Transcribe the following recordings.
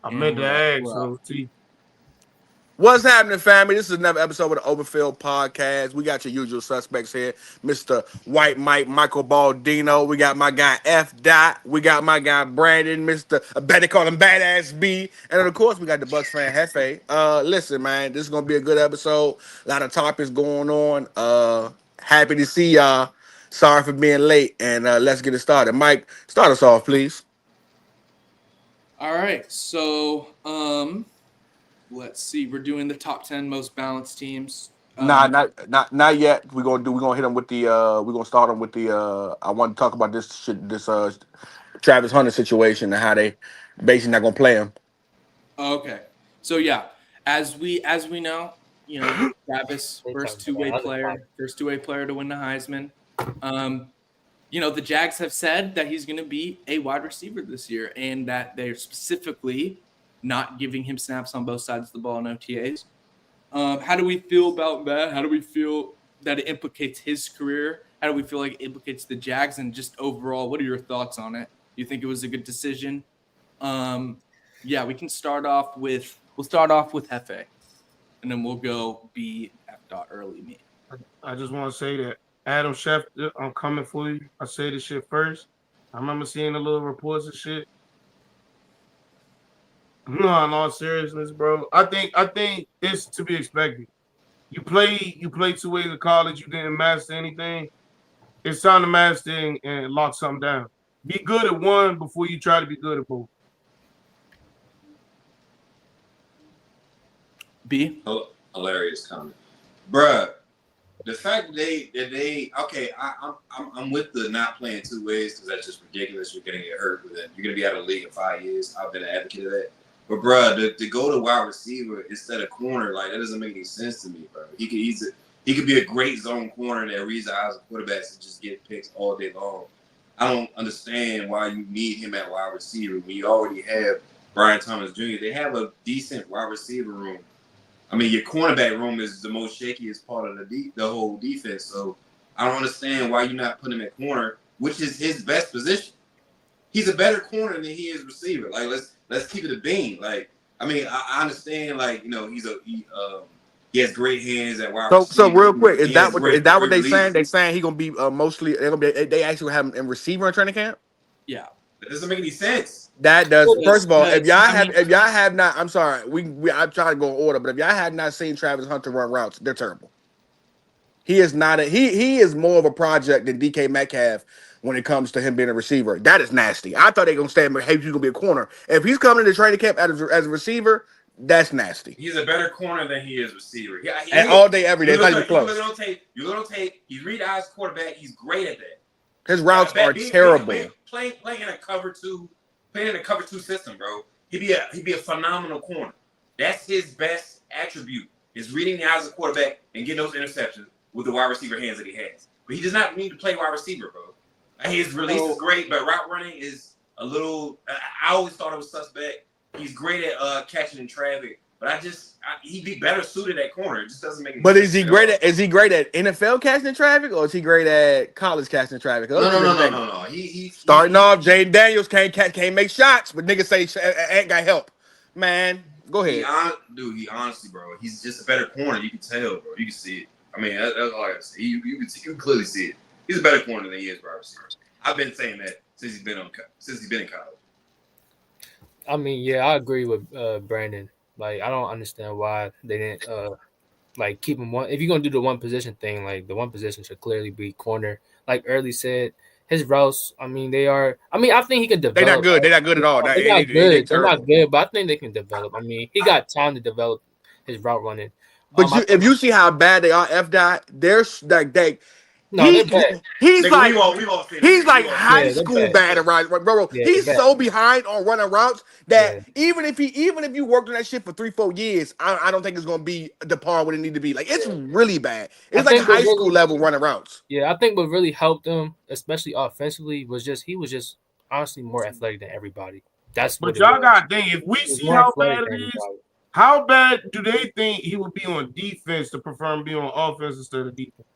I meant to ask, so see. What's happening, family? This is another episode of the Overfield Podcast. We got your usual suspects here, Mr. White Mike, Michael Baldino. We got my guy F. Dot. We got my guy Brandon, Mr. I better call him Badass B. And then, of course, we got the Bucks fan Hefe. Listen, man, this is gonna be a good episode. A lot of topics going on. Happy to see y'all. Sorry for being late, and let's get it started. Mike, start us off, please. All right, so let's see. We're doing the top 10 most balanced teams. Nah, not yet. We're gonna hit them with the we're gonna start them with the I want to talk about this Travis Hunter situation and how they basically not gonna play him. Okay, so yeah, as we know, Travis first two-way player to win the Heisman. The Jags have said that he's going to be a wide receiver this year, and that they're specifically not giving him snaps on both sides of the ball in OTAs. How do we feel about that? How do we feel that it implicates his career? How do we feel like it implicates the Jags? And just overall, what are your thoughts on it? Do you think it was a good decision? Yeah, we can start off with Hefe, and then we'll go B F dot early me. I just want to say that Adam Schefter, I'm coming for you. I say this shit first. I remember seeing the little reports and shit. No, in all seriousness, bro. I think it's to be expected. You play 2 ways in college, you didn't master anything. It's time to master and lock something down. Be good at one before you try to be good at both. B? Hilarious comment. Bruh, the fact that they okay, I'm with the not playing 2 ways because that's just ridiculous. You're gonna get hurt with it. You're gonna be out of the league in 5 years. I've been an advocate of that. But bruh, to go to wide receiver instead of corner, like that doesn't make any sense to me, bro. He could be a great zone corner that reads the eyes of quarterbacks and just get picks all day long. I don't understand why you need him at wide receiver when you already have Brian Thomas Jr. They have a decent wide receiver room. I mean, your cornerback room is the most shakiest part of the whole defense. So I don't understand why you're not putting him at corner, which is his best position. He's a better corner than he is receiver. Like let's keep it a bean. Like I mean, I understand. Like he has great hands at wide receiver. So real quick, is that what they saying? They saying he gonna be mostly they actually have him in receiver in training camp. Yeah, that doesn't make any sense. That does. First of all, if y'all have not, I'm sorry, I'm trying to go in order, but if y'all have not seen Travis Hunter run routes, they're terrible. He is not he is more of a project than DK Metcalf when it comes to him being a receiver. That is nasty. I thought they gonna say, hey, he's gonna be a corner. If he's coming to training camp as a receiver, that's nasty. He's a better corner than he is receiver. And all day, every day. It's not even close. You little tape. He's read eyes quarterback. He's great at that. His routes are terrible. Playing in a cover two system, bro. He'd be a phenomenal corner. That's his best attribute: is reading the eyes of the quarterback and getting those interceptions with the wide receiver hands that he has. But he does not need to play wide receiver, bro. His release is great, but route running is a little. I always thought it was suspect. He's great at catching in traffic, but he'd be better suited at corner. It just doesn't make any sense. But is he great at NFL catching in traffic, or is he great at college catching in traffic? No. He starting off, Jaden Daniels can't make shots, but niggas say ain't got help. Man, go ahead. He honestly, bro, he's just a better corner. You can tell, bro. You can see it. I mean, that's all I gotta say. You can clearly see it. He's a better corner than he is wide receiver. I've been saying that since he's been in college. I mean, yeah, I agree with Brandon. Like, I don't understand why they didn't keep him one. If you're gonna do the one position thing, like the one position should clearly be corner. Like Early said, his routes. I mean, they are. I mean, I think he can develop. They're not good. They're not good at all. They're not good. They're not good, but I think they can develop. I mean, he got time to develop his route running. But if you see how bad they are, F. Dot, they're like they. No, they're bad. He's like high school bad at routes, bro. Yeah, he's so behind on running routes that even if you worked on that shit for 3-4 years, I don't think it's gonna be the par what it need to be. Like it's really bad. It's like high school level running routes. Yeah, I think what really helped him, especially offensively, was he was just honestly more athletic than everybody. That's what. But y'all got to think, if we see how bad it is, how bad do they think he would be on defense to prefer him be on offense instead of defense?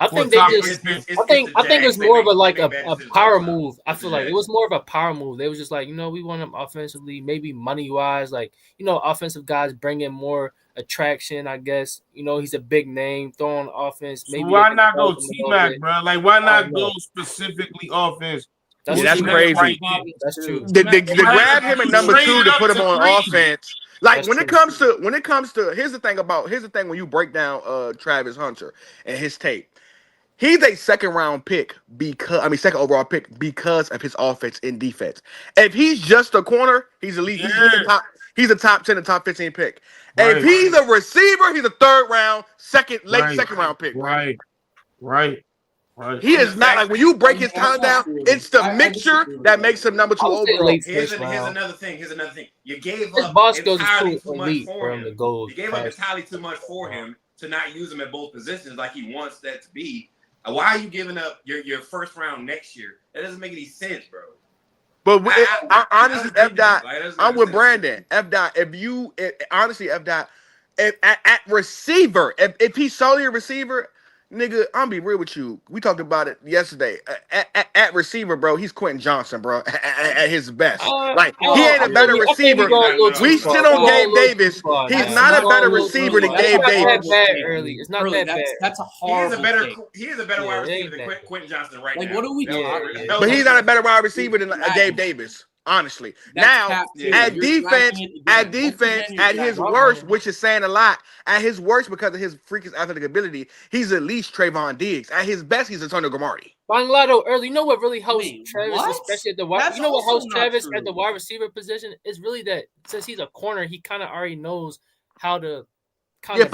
I for a think they top just. three pick. I think it's more of a bad a decisions power all the time. move. I feel like it was more of a power move. They was just like, we want him offensively, maybe money wise, like offensive guys bring in more attraction. I guess he's a big name, throwing offense. So Maybe they why can not go develop him a little T-Mac, bit. bro? Like, why I don't not go know. specifically offense? That's Yeah, that's true. T-Mac crazy. here. That's true. They grab him at number Trade 2 it to up put him to on 3. offense. Like That's when true. it comes to here's the thing when you break down Travis Hunter and his tape. He's a second overall pick because of his offense and defense. If he's just a corner, he's elite. Yeah. He's a top 10 and top 15 pick. Right. If he's a receiver, he's a third round, second round pick. Right. He is not like when you break his talent down, it's the I mixture disagree with that that. makes him number 2 I would say overall. late Here's first another round. thing. You gave His up ball skills is entirely too too much elite for for him to him. go. You gave up past. entirely too much for him to not use him at both positions like he wants that to be. Why are you giving up your first round next year? That doesn't make any sense, bro. But I honestly, F dot, Like, that doesn't I'm make with sense. Brandon. F dot, honestly, F dot, if at receiver, if he's solely a receiver, nigga, I'm be real with you. We talked about it yesterday. At receiver, bro, he's Quentin Johnson, bro, at his best. Like he ain't a better receiver. We sit on Gabe Davis. He's not a better receiver than Gabe Davis. It's not that bad. That's a He is horrible a take. better wide Yeah, it receiver ain't than Quentin Johnson right Like, now. what are we That was- talking that about? was- But he's not a better wide receiver than That- Gabe Davis. Honestly, That's now cap, too. at You're defense, dragging it again. at his You're worst, which is saying a lot. At his worst, because of his freakish athletic ability, he's at least Trayvon Diggs. At his best, he's Antonio Cromartie. Bangladesh early. You know what really helps Wait, Travis, what? especially at the wide. That's You know what also helps not Travis true. at the wide receiver position is really that since he's a corner, he kind of already knows how to. He know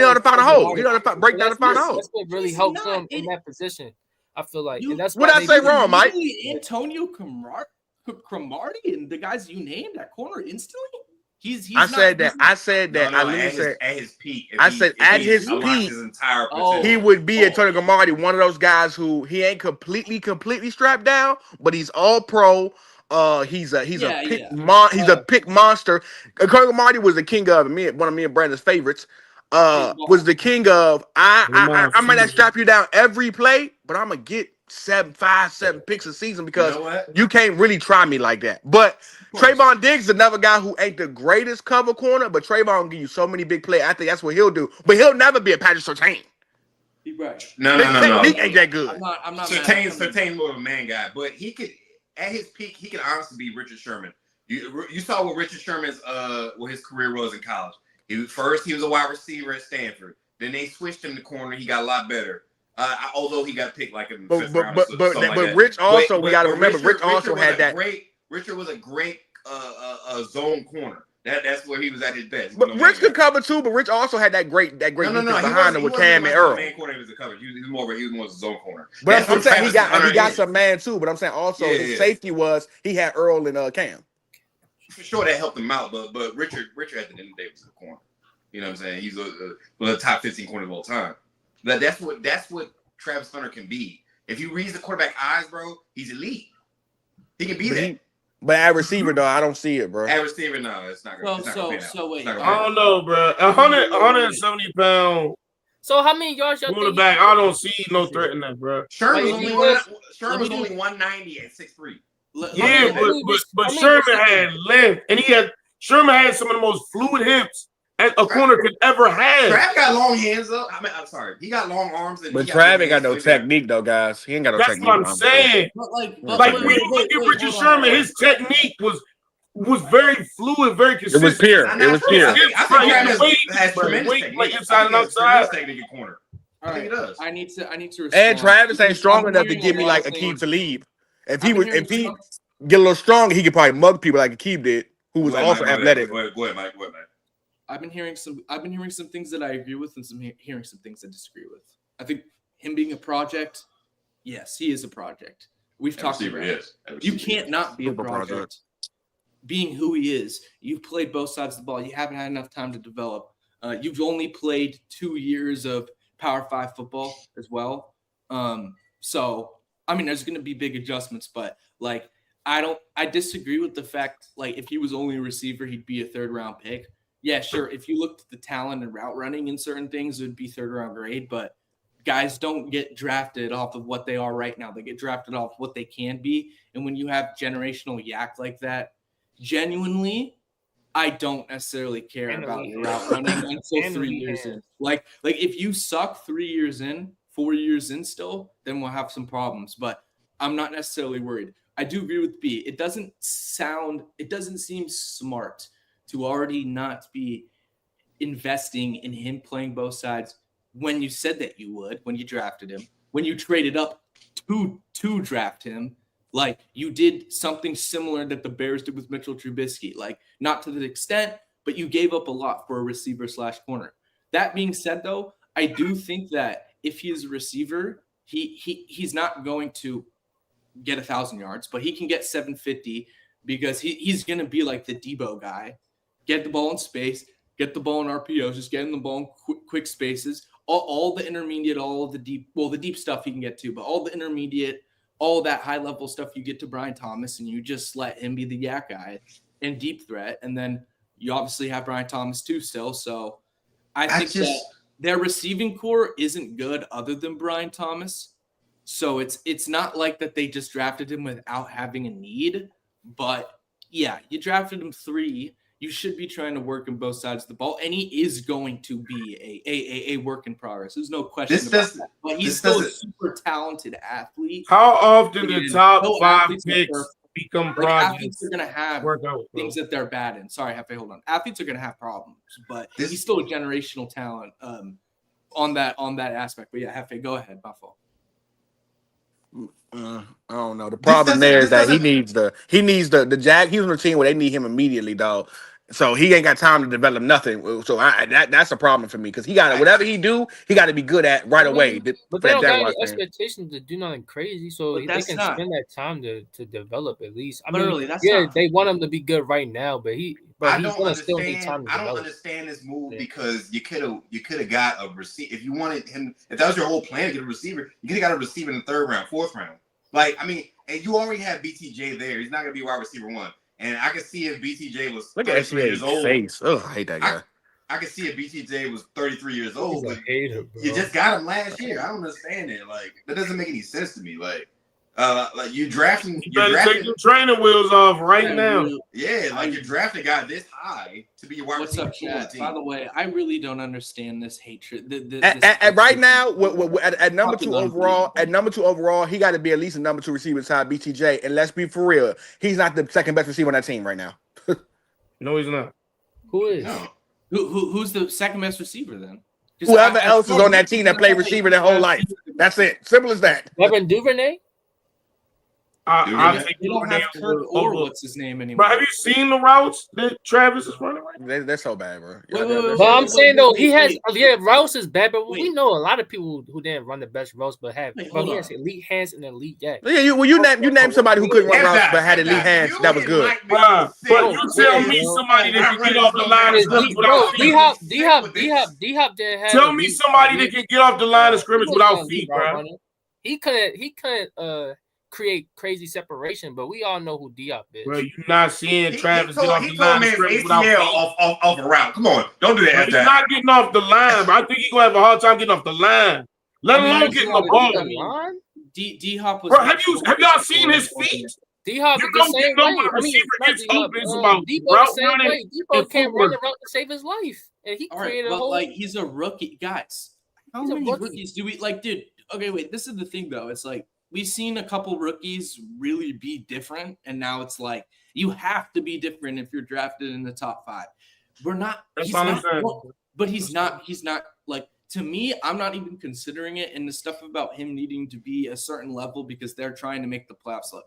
how to find a hole. He know how to break down and find a hole. That's what really He's helps not him in that position. I feel like, You- and that's What why I say wrong, Mike? Antonio Cromartie and the guys you named at corner instantly. He's I not- said that. he's- I said that. I literally said at his peak. I said at his unlocks peak, his entire Oh. potential. he would be Antonio Cromartie, one of those guys who he ain't completely strapped down, but he's all pro. He's a pick monster. Antonio Cromartie was the king of one of me and Brandon's favorites. Was the king of I might not strap you down every play, but I'm gonna get 7 picks a season because You know what? you can't really try me like that. But Trayvon Diggs is another guy who ain't the greatest cover corner, but Trayvon will give you so many big plays. I think that's what he'll do. But he'll never be a Patrick Surtain. Right. His technique ain't that good. I'm not. Surtain more of a man guy, but he could at his peak he could honestly be Richard Sherman. You saw what Richard Sherman's what his career was in college. He was a wide receiver at Stanford. Then they switched him to corner. He got a lot better. Although he got picked like in the fifth round. But Rich also, we got to remember, Rich also had that. Richard was a great zone corner. That's where he was at his best. But Rich could cover too. But Rich also had that great defense behind him with Cam and Earl. Main corner was a cover. He was more of a zone corner. But I'm saying he got some man too. But I'm saying also his safety was he had Earl and Cam. For sure, that helped him out. But Richard at the end of the day was the corner. You know what I'm saying? He's a top 15 corner of all time. That's what Travis Hunter can be. If you read the quarterback eyes, bro, he's elite. He can be that. But at receiver, though, I don't see it, bro. At receiver, no, it's not going to So wait. I don't know, bro. 170 pound So how many yards y'all think? quarterback, I don't see no threat in that, bro. Sherman was only 190 at 6'3". Yeah, but Sherman had length, and Sherman had some of the most fluid hips a corner could ever have. Trav got long hands though. I'm sorry, he got long arms. But Trav ain't got no technique though, guys. He ain't got no technique. That's what I'm saying. Like when you look at Richard Sherman, his technique was very fluid, very consistent. It was pure. I think Travis has tremendous technique. Like inside and outside. Technique in corner. All right. I think it does. I need to respond. And Travis ain't strong enough to give me like Akeem Talib. If he get a little stronger, he could probably mug people like Akeem did, who was also athletic. Go ahead, Mike. I've been hearing some things that I agree with and hearing some things I disagree with. I think him being a project, yes, he is a project. We've talked about it. You can't not be a project. Being who he is, you've played both sides of the ball. You haven't had enough time to develop. You've only played 2 years of Power 5 football as well. So I mean, there's going to be big adjustments, but like I disagree with the fact like if he was only a receiver, he'd be a 3rd round pick. Yeah, sure. If you looked at the talent and route running in certain things, it would be 3rd round grade. But guys don't get drafted off of what they are right now. They get drafted off what they can be. And when you have generational yak like that, genuinely, I don't necessarily care And about elite your hands. route running until And 3 elite years hands. in. Like if you suck 3 years in, 4 years in still, then we'll have some problems. But I'm not necessarily worried. I do agree with B. It doesn't seem smart to already not be investing in him playing both sides when you said that you would, when you drafted him, when you traded up to draft him. Like you did something similar that the Bears did with Mitchell Trubisky, like not to the extent, but you gave up a lot for a receiver / corner. That being said, though, I do think that if he is a receiver, he's not going to get 1,000 yards, but he can get 750 because he's going to be like the Debo guy. Get the ball in space, get the ball in RPOs, just getting the ball in quick spaces. All the intermediate, all of the deep, well, the deep stuff he can get to, but all the intermediate, all that high level stuff you get to Brian Thomas, and you just let him be the yak guy and deep threat. And then you obviously have Brian Thomas too still. So I think that their receiving core isn't good other than Brian Thomas. So it's not like that they just drafted him without having a need. But yeah, you drafted him 3. You should be trying to work on both sides of the ball, and he is going to be a work in progress. There's no question about that. But he's still a super talented athlete. How often the top No 5 athletes are picks perfect. become Like projects? athletes are going to have Work out, bro. things that they're bad in. Sorry, Hefe, hold on. Athletes are going to have problems, but he's still a generational talent on that aspect. But yeah, Hefe, go ahead, Buffalo. I don't know. The problem there is that he needs the Jag. He's on a team where they need him immediately, dog. So he ain't got time to develop nothing. So that's a problem for me because he got whatever he do, he got to be good at right away. But they don't got any expectations to do nothing crazy, so they can spend that time to develop at least. I mean, they want him to be good right now, but he's gonna still need time to develop. I don't understand this move because you could have got a receiver if you wanted him. If that was your whole plan to get a receiver, you could have got a receiver in the 3rd round, 4th round. Like I mean, and you already have BTJ there. He's not gonna be wide receiver 1. And I could see if BTJ was 33 years old. Face. Oh, I hate that guy. I could see if BTJ was 33 years old. But hater, bro. You just got him last year. I don't understand it. Like that doesn't make any sense to me. Like you drafting. You better take your training wheels off right now. Yeah, like you drafted a guy this high to be your wide receiver. What's up, Chad? By the way, I really don't understand this hatred. Right now, at number 2 overall, he got to be at least a number 2 receiver beside BTJ. And let's be for real, he's not the second best receiver on that team right now. No, he's not. Who is? No. Who's the second best receiver then? Whoever else is on that team that played receiver their whole life. That's it. Simple as that. Devin Duvernay? I think they don't have Kirk or what's his name anymore. But have you seen the routes that Travis is running right now? They're so bad, bro. But I'm saying though, he has routes is bad, but we know a lot of people who didn't run the best routes, but he has elite hands and elite yak. Yeah, you name somebody who couldn't run routes but had elite hands that was good. But you tell me somebody that can get off the line of scrimmage without feet. D-Hop didn't have. Tell me somebody that can get off the line of scrimmage without feet, bro. He couldn't create crazy separation, but we all know who Diop is. Bro, you're not seeing Travis get off the line of scrimmage without feet. Off a route. Come on, don't do that. He's not getting off the line, bro. I think he's gonna have a hard time getting off the line. Let alone getting the ball. D-Hop was. Bro, have y'all seen his feet? D-Hop is the same way. When a receiver gets open, it's about Debo route the same running. way. Debo can't run the route to save his life, and he created a whole. Like he's a rookie, guys. How many rookies do we like, dude? Okay, wait. This is the thing, though. It's like we've seen a couple rookies really be different, and now it's like you have to be different if you're drafted in the top 5. We're not. He's not like, to me, I'm not even considering it. And the stuff about him needing to be a certain level because they're trying to make the playoffs. Like,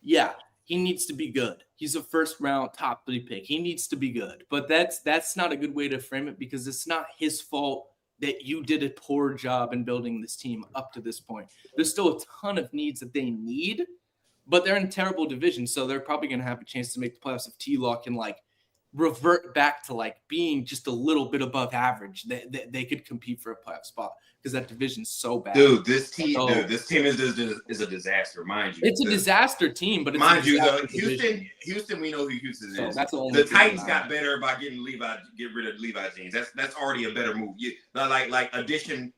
yeah, he needs to be good. He's a 1st round top 3 pick. He needs to be good, but that's not a good way to frame it because it's not his fault that you did a poor job in building this team up to this point. There's still a ton of needs that they need, but they're in a terrible division, so they're probably going to have a chance to make the playoffs if T-Law can, like, revert back to, like, being just a little bit above average. They could compete for a playoff spot because that division's so bad. Dude, this team is a disaster, mind you. It's a disaster team, but it's mind you, though, Houston, we know who Houston is. That's the Titans got better by get rid of Levi jeans. That's already a better move. Like addition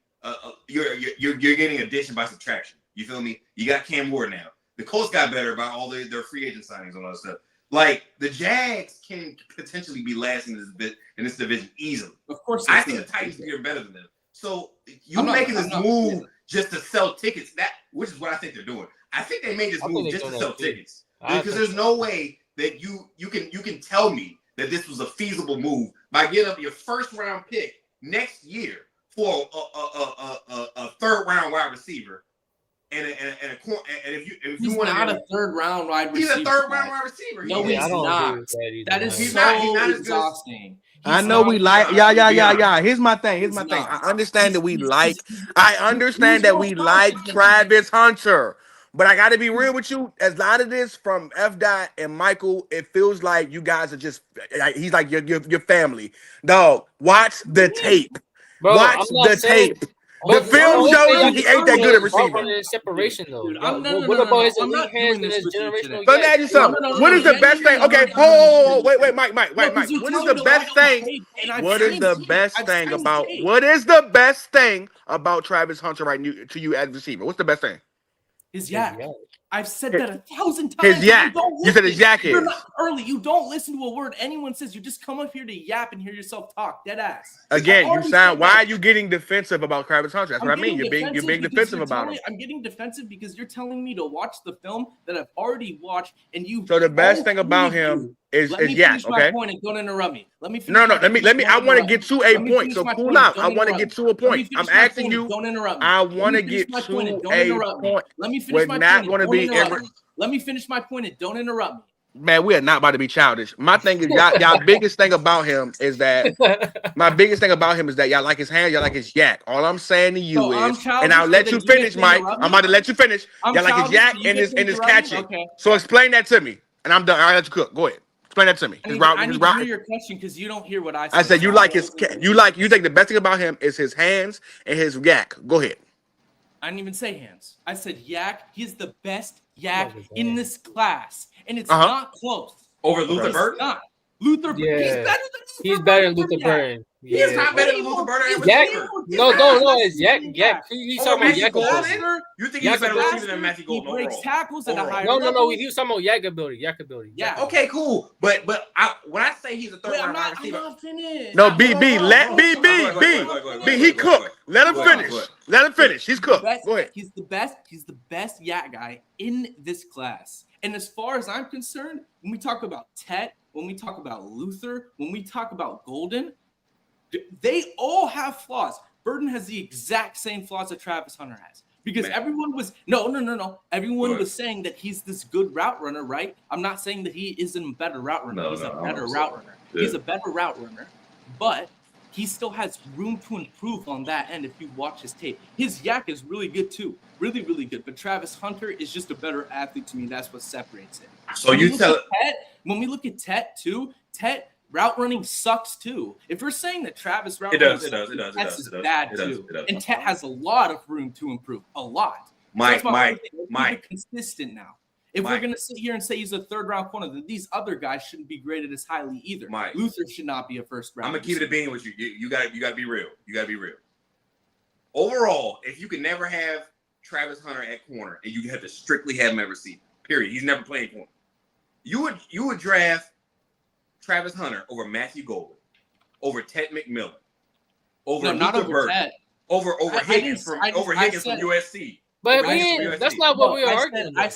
you're getting addition by subtraction. You feel me? You got Cam Ward now. The Colts got better by all their free agent signings and all that stuff. Like the Jags can potentially be last in this division easily. Of course, I think the Titans are better than them. So you making this move just to sell tickets, which is what I think they're doing. I think they made this move just to sell tickets because there's no way that you can tell me that this was a feasible move by getting up your first round pick next year for a third round wide receiver. And if you want not a third round wide receiver. He's a third round wide receiver. No, he's not. That is he's so not exhausting. I know we like. Yeah. Here's my thing. I understand that we like. I understand that we like Travis Hunter, but I got to be real with you. As a lot of this from F. Dot and Michael, it feels like you guys are just. He's like your family. Dog, watch the tape. Bro, watch the tape. The film shows he ain't that good at receiver. Separation though. Dude, what about his elite hands and his generational? Let me ask you something. What is the best thing? Okay, hold, wait, Mike. What is the best thing? What is the best thing about? What is the best thing about Travis Hunter right now to you as a receiver? What's the best thing? His yak. I've said that 1,000 times. His yak. You said his yak is. You're not early. You don't listen to a word anyone says. You just come up here to yap and hear yourself talk. Dead ass. Again, you sound. Why are you getting defensive about Travis Hunter? That's what I mean. You're being defensive about him. I'm getting defensive because you're telling me to watch the film that I've already watched, and you. So the best thing about him is yak. Okay. Point and don't interrupt me. Let me. No. Let me. I want to get to a point. So cool out. I want to get to a point. I'm asking you. Don't interrupt me. I want to get to a point. Let me finish my point. We're not going to be. Let me finish my point and don't interrupt me. Man, we are not about to be childish. My thing is, y'all biggest thing about him is that y'all like his hand, y'all like his yak. All I'm saying to you is, and I'll let you finish, Mike. I'm about to let you finish. Y'all like his yak and his catching. Okay. So explain that to me, and I'm done. I'll let you cook. Go ahead. Explain that to me. I need to hear your question because you don't hear what I said. I said you like his. You think the best thing about him is his hands and his yak. Go ahead. I didn't even say hands. I said yak. He's the best yak in this class, and it's not close. Over Luther Burden? Not. Luther Burden. Yeah. He's better than Luther Burden. He is not better than Luther Burden. Yak. No. It's yak. He's talking about yak ability. You think he's better receiver than Matthew Golden? He breaks tackles at a higher level. No. He was talking about yak ability. Yeah. Okay, cool. But when I say he's a third round wide receiver, I'm not finished. No, B. He cooked. Let him finish. He's cooked. Go ahead. He's the best yak guy in this class. And as far as I'm concerned, when we talk about Tet, when we talk about Luther, when we talk about Golden, they all have flaws. Burden has the exact same flaws that Travis Hunter has. Because everyone was Everyone was saying that he's this good route runner, right? I'm not saying that he isn't a better route runner. He's a better route runner. Yeah. He's a better route runner, but he still has room to improve on that end if you watch his tape. His yak is really good too. Really, really good. But Travis Hunter is just a better athlete to me. That's what separates it. So when we look at Tet too, Tet route running sucks too. If we're saying that Travis route it does. That's bad too. And Tet has a lot of room to improve. A lot. Mike. Consistent now. If we're gonna sit here and say he's a third round corner, then these other guys shouldn't be graded as highly either. Luther should not be a first round. I'm gonna keep it a being with you. You gotta be real. Overall, if you can never have Travis Hunter at corner and you have to strictly have him at receiver, period. He's never playing corner. You would draft Travis Hunter over Matthew Golden, over Ted McMillan, over Luther Burden, over Higgins from USC. But that's not what we are arguing. I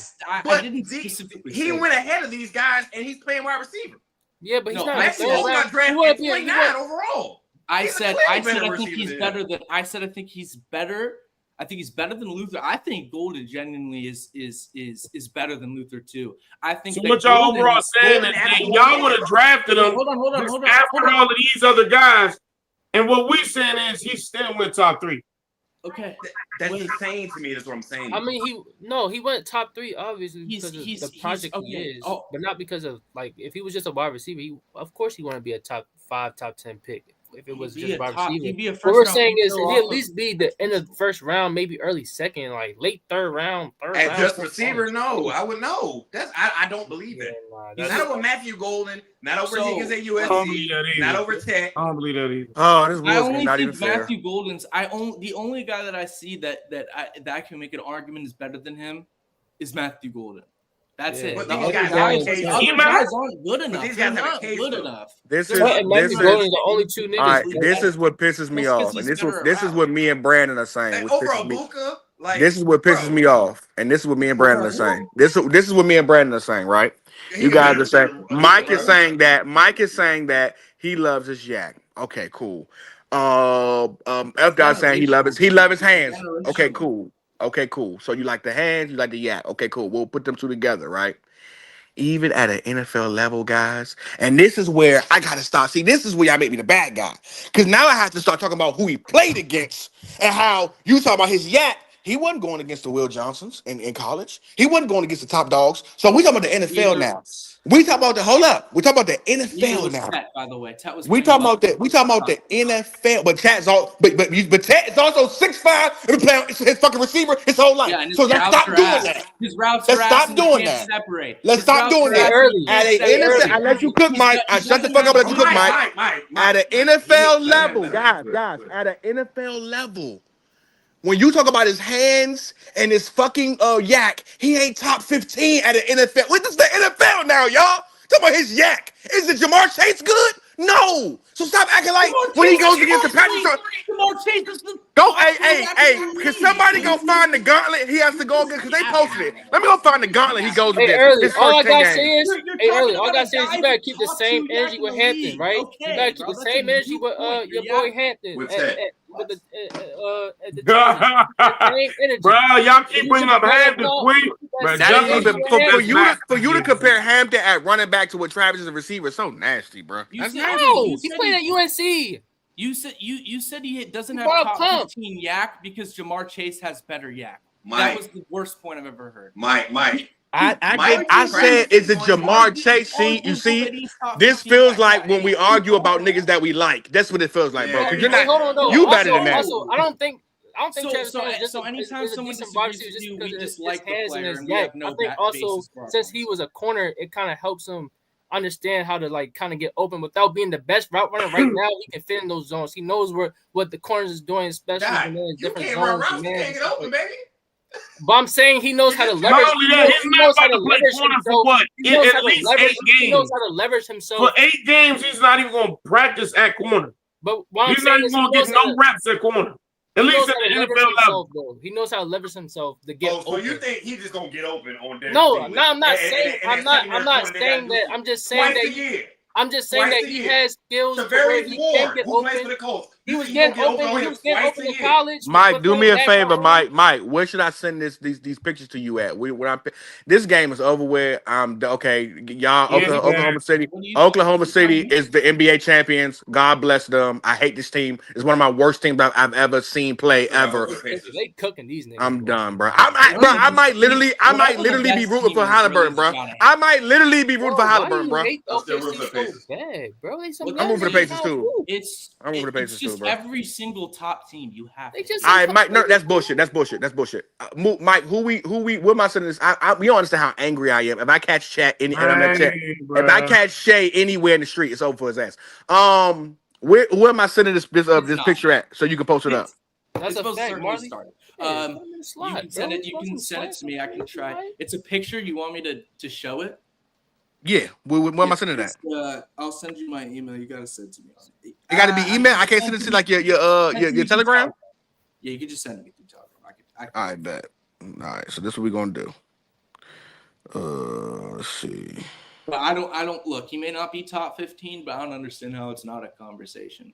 didn't specifically. He went ahead of these guys, and he's playing wide receiver. Yeah, but he's not. Matthew Golden got drafted 29 overall. I said I think he's better than. I said I think he's better. I think he's better than Luther. I think Golden genuinely is better than Luther too. I think. So what y'all overall saying that y'all would have drafted him after all of these other guys, and what we saying is he still went top 3. Okay, that's insane to me. That's what I'm saying. I mean, he went top 3 obviously because of the project he is, but not because of if he was just a wide receiver. Of course he want to be a top 5, top 10 pick. if it was He'd just be a wide top. receiver. He'd be a What first we're round saying pick is though he'll at off least be the end of the first round, maybe early second, like late third round. As just fourth receiver, round. no, I would know. I don't believe Yeah, it. nah, He's that's- Not over Matthew Golden, not over So, Higgins at I don't believe USC, that either. not over Tech. I don't believe that either. Oh, this I was only not even think fair. Matthew Golden's. The only guy that I see that I can make an argument is better than him is Matthew Golden. That's Yeah. it. But The these other guys guys, have a the case, other though. guys aren't good But enough. these They're guys have a not case, good though. enough. This They're is not Sweat and Matthew this Golden is is the only two niggas. all right. that's This better. is what pisses me That's 'cause off, he's and this better is around. what me and Brandon are saying. Like, Which over pisses me. Ibuka, like This is what pisses bro, me off, and this is what me and Brandon are Over who? saying. This is what me and Brandon are saying, right? You guys are saying Mike is saying that he loves his yak. Okay, cool. F Dot saying he loves his hands. Okay, cool. Okay, cool. So you like the hands, you like the yak. Okay, cool. We'll put them two together, right? Even at an NFL level, guys. And this is where I gotta stop. See, this is where y'all make me the bad guy. Because now I have to start talking about who he played against and how you talk about his yak. He wasn't going against the Will Johnsons in college. He wasn't going against the top dogs. So we talking about the NFL now. We talking about hold up. We talking about the Neither NFL was now. Tet, by the way. Tet was We playing talking about well. the NFL, but Chat's all but Tet is also 6'5" and been playing his fucking receiver his whole life. Yeah, and his So let's routes stop are doing ass. that. His routes Let's are stop ass and doing he can't that. separate. Let's His stop routes doing are that. ass Early. and he At can't an NFL, separate. I let you cook, Mike. I shut the fuck up and let you cook, Mike. At an NFL level, guys, at an NFL level. When you talk about his hands and his fucking yak, he ain't top 15 at an NFL. What is the NFL now, y'all? Talk about his yak. Is it Jamar Chase good? No. So stop acting like when he goes against the Patriots. Go, hey, can somebody go find the gauntlet he has to go against? Because they posted it. Let me go find the gauntlet he goes Hey, against. early. His All I first 10 gotta say games. is, all I gotta say is you gotta keep the same energy with Hampton, right? You gotta keep the same energy with your boy Hampton With at Ted. the Chargers. Same energy. Bro, y'all keep You bringing should up bring Hampton up quick. Bro, that Not same even energy with for Hampton. you to compare Hampton at running back to what Travis is a receiver is so nasty, bro. You said, No, you he said played at UNC. You said he doesn't have Brought up top pump. 15 yak because Jamar Chase has better yak. Mike. That was the worst point I've ever heard. Mike. I said it's a Jamar Chase. See, you see, this feels like when we argue about niggas that we like. That's what it feels like, bro. Because you're Hey, not. hold on, though. You also, better than that. Also, I don't think Travis So Hunter is just so a, anytime is a someone decent wide disagrees receiver with just you, we because just his like the hands and player his and we have yak. no I think also basis for our since he was a corner, it kind of helps him understand how to like kind of get open without being the best route runner. Right now, he can fit in those zones. He knows what the corners is doing, especially when they're in You different can't run zones. routes, you can't get open, baby. But I'm saying he knows how to Not leverage. only that, he's not about to play corner for what? He knows how At to least leverage. 8 He knows games. how to leverage himself. For 8 games, he's not even going to practice at corner. But what I'm He's not saying even is he going to knows get how no to. reps at corner. At He least knows at how the to leverage NFL himself, level. though. He knows how to leverage himself to get So open. you think he's just gonna get open on that? No, I'm not saying that. I'm just saying twice that. a year. I'm just saying Twice that a he year. has skills to where Tavarius he Ward, can get who plays for open. the Colts. He was getting open. He was getting open in year. college. Mike, but do playing me a back favor, row. Mike. Where should I send these pictures to you at? This game is over with. Okay, y'all. Yeah, Oklahoma City. What do you- Oklahoma City is the NBA champions. God bless them. I hate this team. It's one of my worst teams I've ever seen play ever. They cooking these niggas. I'm bro. done, bro. I might literally be rooting for Halliburton, bro. I might literally be rooting for Why Halliburton, you bro. hate I'm still OKC rooting for the so Pacers. bad, bro? They some I'm rooting for the Pacers, too. It's I'm rooting for the Pacers just too, bro. every single top team you have. They just. All right, Mike. No, that's bullshit. Mike, where am I sending this? We don't understand how angry I am. If I catch chat any, and I'm at chat. If I catch Shay anywhere in the street, it's over for his ass. Where am I sending this picture at so you can post it up? That's a fact, certainly Marley. started. Yeah, You can send it. You can send it to me. I can try. It's a picture. You want me to show it? Yeah. Where am I sending that? I'll send you my email. You gotta send it to me. It got to be email. I can't send it to like your Telegram. Yeah, you can just send it to me through Telegram. I can. All right, bet. All right, so this is what we're gonna do. Let's see. But I don't look. He may not be top 15, but I don't understand how it's not a conversation.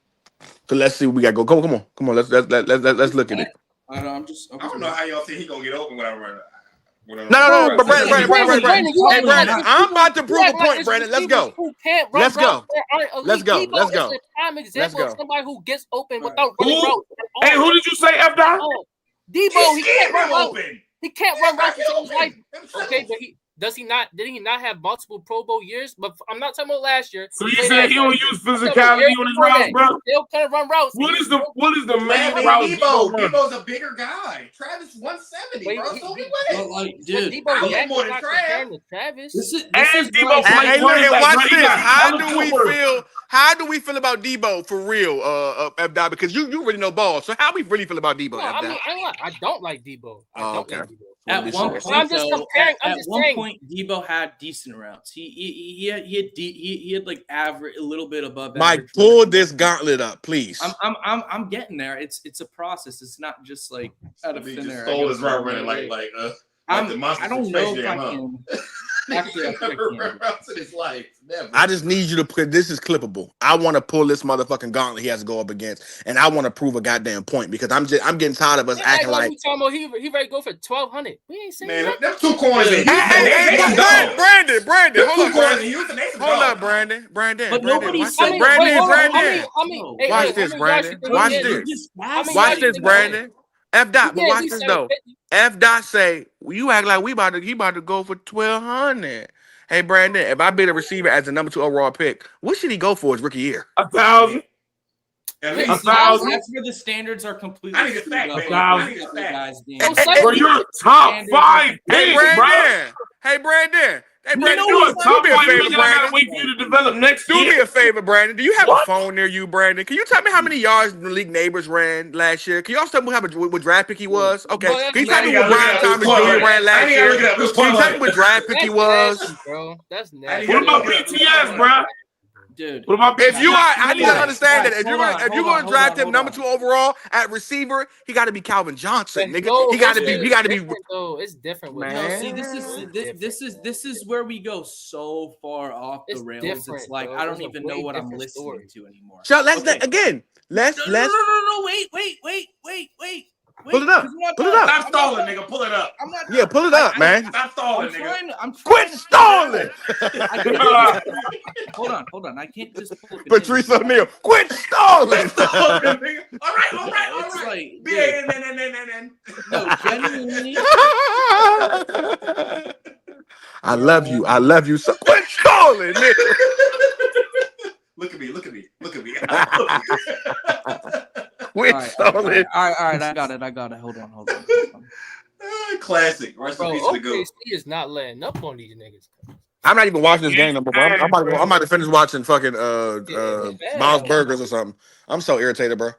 So let's see what we got. Go. Come on. Let's look at it. I don't know how y'all think he gonna get open without running. No. But Brandon. Hey, Brandon, I'm about to prove a point, Brandon. Let's go. Let's go. Let's go. It's a prime example of somebody who gets open without Who? running routes. Hey, who did you say, F-Dot? Debo, he can't run routes. open. He can't run routes in his life. Okay, but Does he not? Did he not have multiple Pro Bowl years? But I'm not talking about last year. So you saying he don't use physicality on his routes, bro? They'll kind of run routes. What is the main Man, route? Debo's a bigger guy. Travis 170, bro. So he But like, dude, I more than Travis. this is Debo why- Hey, look, and watch this. How How do we feel about Debo for real, F-Dot? Because you really know ball. So how we really feel about Debo, No, F-Dot? I don't like Debo. I don't like Debo. At one point, I'm just though, comparing. I'm at just one saying. point, Debo had decent routes. He had like average, a little bit above Mike, average. pull this gauntlet up, please. I'm getting there. It's a process. It's not just like out of thin air. stole his route running like the monster I don't from know Space if I Jam, can. Actually, I think I Never can. run routes in his life. Never. I just need you to put this is clippable. I want to pull this motherfucking gauntlet he has to go up against, and I want to prove a goddamn point because I'm getting tired of us acting like. We talking about he ready to go for 1,200. We ain't saying Man, that. them 2 corners in Houston. Hey, Brandon, hold up, Them 2 corners in Brandon. Houston. They some Hold dogs. up, Brandon. But nobody's Watch saying- this. Brandon. Watch this, Brandon. Watch this. Watch this, Brandon. F-Dot, but watch this though. F-Dot say, well, you act like he about to go for 1,200. Hey, Brandon, if I bid a receiver as the number 2 overall pick, what should he go for his rookie year? 1,000. At That's least 1,000. where the standards are completely. I need a fact, screwed up. baby. I need a Other fact. guys being- Bro, you're a top 5 Hey, pick, bro. Brandon. Hey, Brandon. You're a Do top me a 5 favor, pick. I gotta Brandon. wait for you to develop next Do me year. a favor, Brandon. Do you have What? a phone near you, Brandon? Can you tell me how many yards the league neighbors ran last year? Can you also tell me what draft pick he was? Okay. Well, Can you tell me I what gotta Brian look it up. Thomas It's Jr. point ran I last ain't gotta year? look it up. It was Can you point tell me what draft pick he was? nasty, bro. That's nasty. What about BTS, bro? Dude. What about If you are, BTS? I need to understand that if you're Hold going on, to draft him hold number on. 2 overall at receiver, he got to be Calvin Johnson, nigga. No, He got to it's be. He got to be. different, though. It's different with No, Man. see, this is where we go so far off the It's rails. different, It's like bro. I don't It's a even way know what I'm different listening story. to anymore. So let's Okay. again. Let's No, wait. Pull it up. 'cause I'm not Pull it done. up. Stop I'm not stalling, done. nigga. Pull it up. I'm not Yeah, done. pull it up, man. Stop stalling, I'm nigga. trying. I'm Quit trying to stalling. I can't just, hold on. I can't just pull up. Patrice O'Neal, quit stalling. Stalling, nigga. All right. It's like, dude, B-A-N-N-N-N-N. no, genuinely. I love you. So quit stalling, nigga. Look at me. Quit All right. stalling. I got it. Hold on. Classic. Rest in Bro, peace to the GOAT. OKC is not letting up on these niggas. I'm not even watching this game no more. Bro. I'm about to finish watching fucking Bob's Burgers or something. I'm so irritated, bro.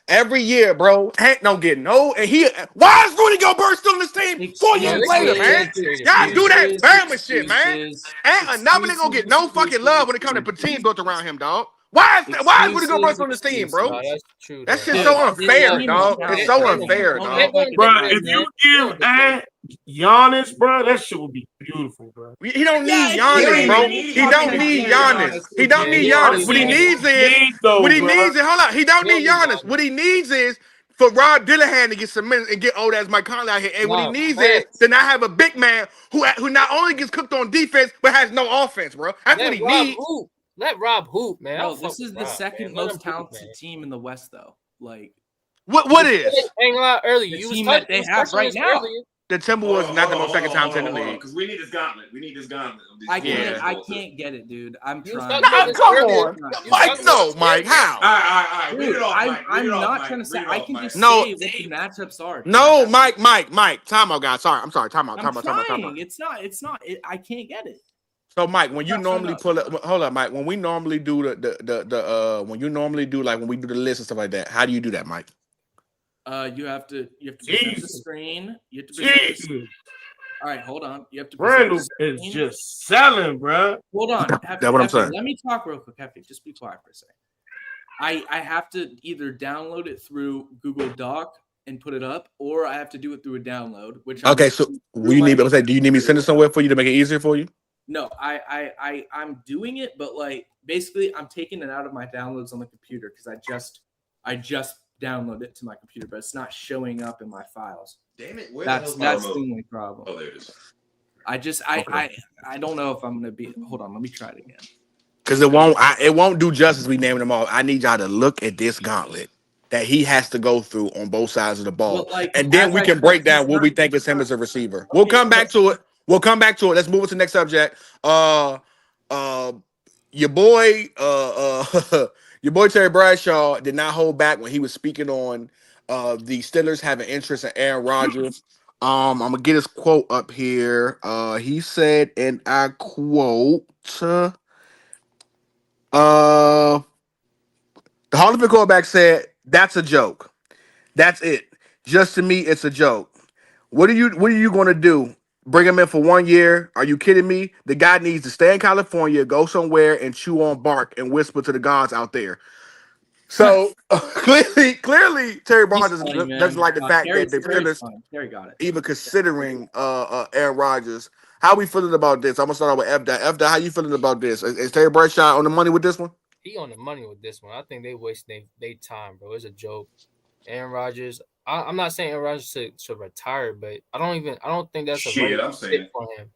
Every year, bro, Hank don't get no. And why is Rudy Gobert still in this team 4 years later, man? Y'all do that Bama shit, man. Ain't another nigga gonna get no fucking love when it comes to team built around him, dog. Why is Rudy Gobert still on this team, bro? No, that's true. That though. shit's so unfair, dog. It's so unfair, dog. Bro, if you give Giannis, bro, that shit would be beautiful, bro. He don't need Giannis, bro. He don't need Giannis. He don't need Giannis. What he needs is hold on. He don't need Giannis. What he needs is for Rob Dillahan to get some minutes and get old as Mike Conley out here. And what he needs is to not have a big man who not only gets cooked on defense but has no offense, bro. That's what he needs. Let Rob hoop, man. No, this is the second most talented team in the West, though. Like, what is? Hang on earlier. The team that they have right now. The Timberwolves not the most second talented in the league. Because we need this gauntlet. I can't get it, dude. I'm trying. Nah, come on, Mike. No, Mike. How? All right. Read Dude, it off, Mike. I'm Read it off, not Mike. trying to say. Read it I off, can Mike. just No. say what the matchups are. No, Mike. Time out, guys. Sorry. I'm sorry. Time out. I'm trying. It's not. I can't get it. So, Mike, when you normally pull up, hold up, Mike. When we normally do when we do the list and stuff like that, how do you do that, Mike? You have to present the screen. You have to present the screen. All right, hold on. You have to. Randall is just selling, bro. Hold on. That's what I'm saying. Let me talk real quick, Hefty. Just be quiet for a second. I have to either download it through Google Doc and put it up, or I have to do it through a download. Which Okay, so do you need me to send it somewhere for you to make it easier for you? No, I'm doing it, but like basically I'm taking it out of my downloads on the computer because I just downloaded it to my computer, but it's not showing up in my files. Damn it! Where That's the hell's the my remote? only problem. Oh, there it is. I don't know if I'm gonna be. Hold on, let me try it again. Because it won't do justice. We naming them all. I need y'all to look at this gauntlet that he has to go through on both sides of the ball, But, like, and then we can break down what we think is him as a receiver. We'll come back to it. We'll come back to it. Let's move on to the next subject. Uh, your boy, your boy Terry Bradshaw did not hold back when he was speaking on the Steelers having interest in Aaron Rodgers. I'm gonna get his quote up here. He said, and I quote, the Hall of Fame quarterback said, "That's a joke. That's it. Just to me, it's a joke. What are you going to do? Bring him in for 1 year? Are you kidding me? The guy needs to stay in California, go somewhere, and chew on bark and whisper to the gods out there." So clearly, Terry Bradshaw He's doesn't, funny, man. doesn't like the fact that the Terry's Steelers fun. Terry got it. even considering Aaron Rodgers. How we feeling about this? I'm gonna start out with F. F. How you feeling about this? Is Terry Bradshaw on the money with this one? He on the money with this one. I think they wasting they time, bro. It's a joke. Aaron Rodgers. I'm not saying Aaron Rodgers should retire, but I don't think that's a right Shit, I'm fit saying. for him.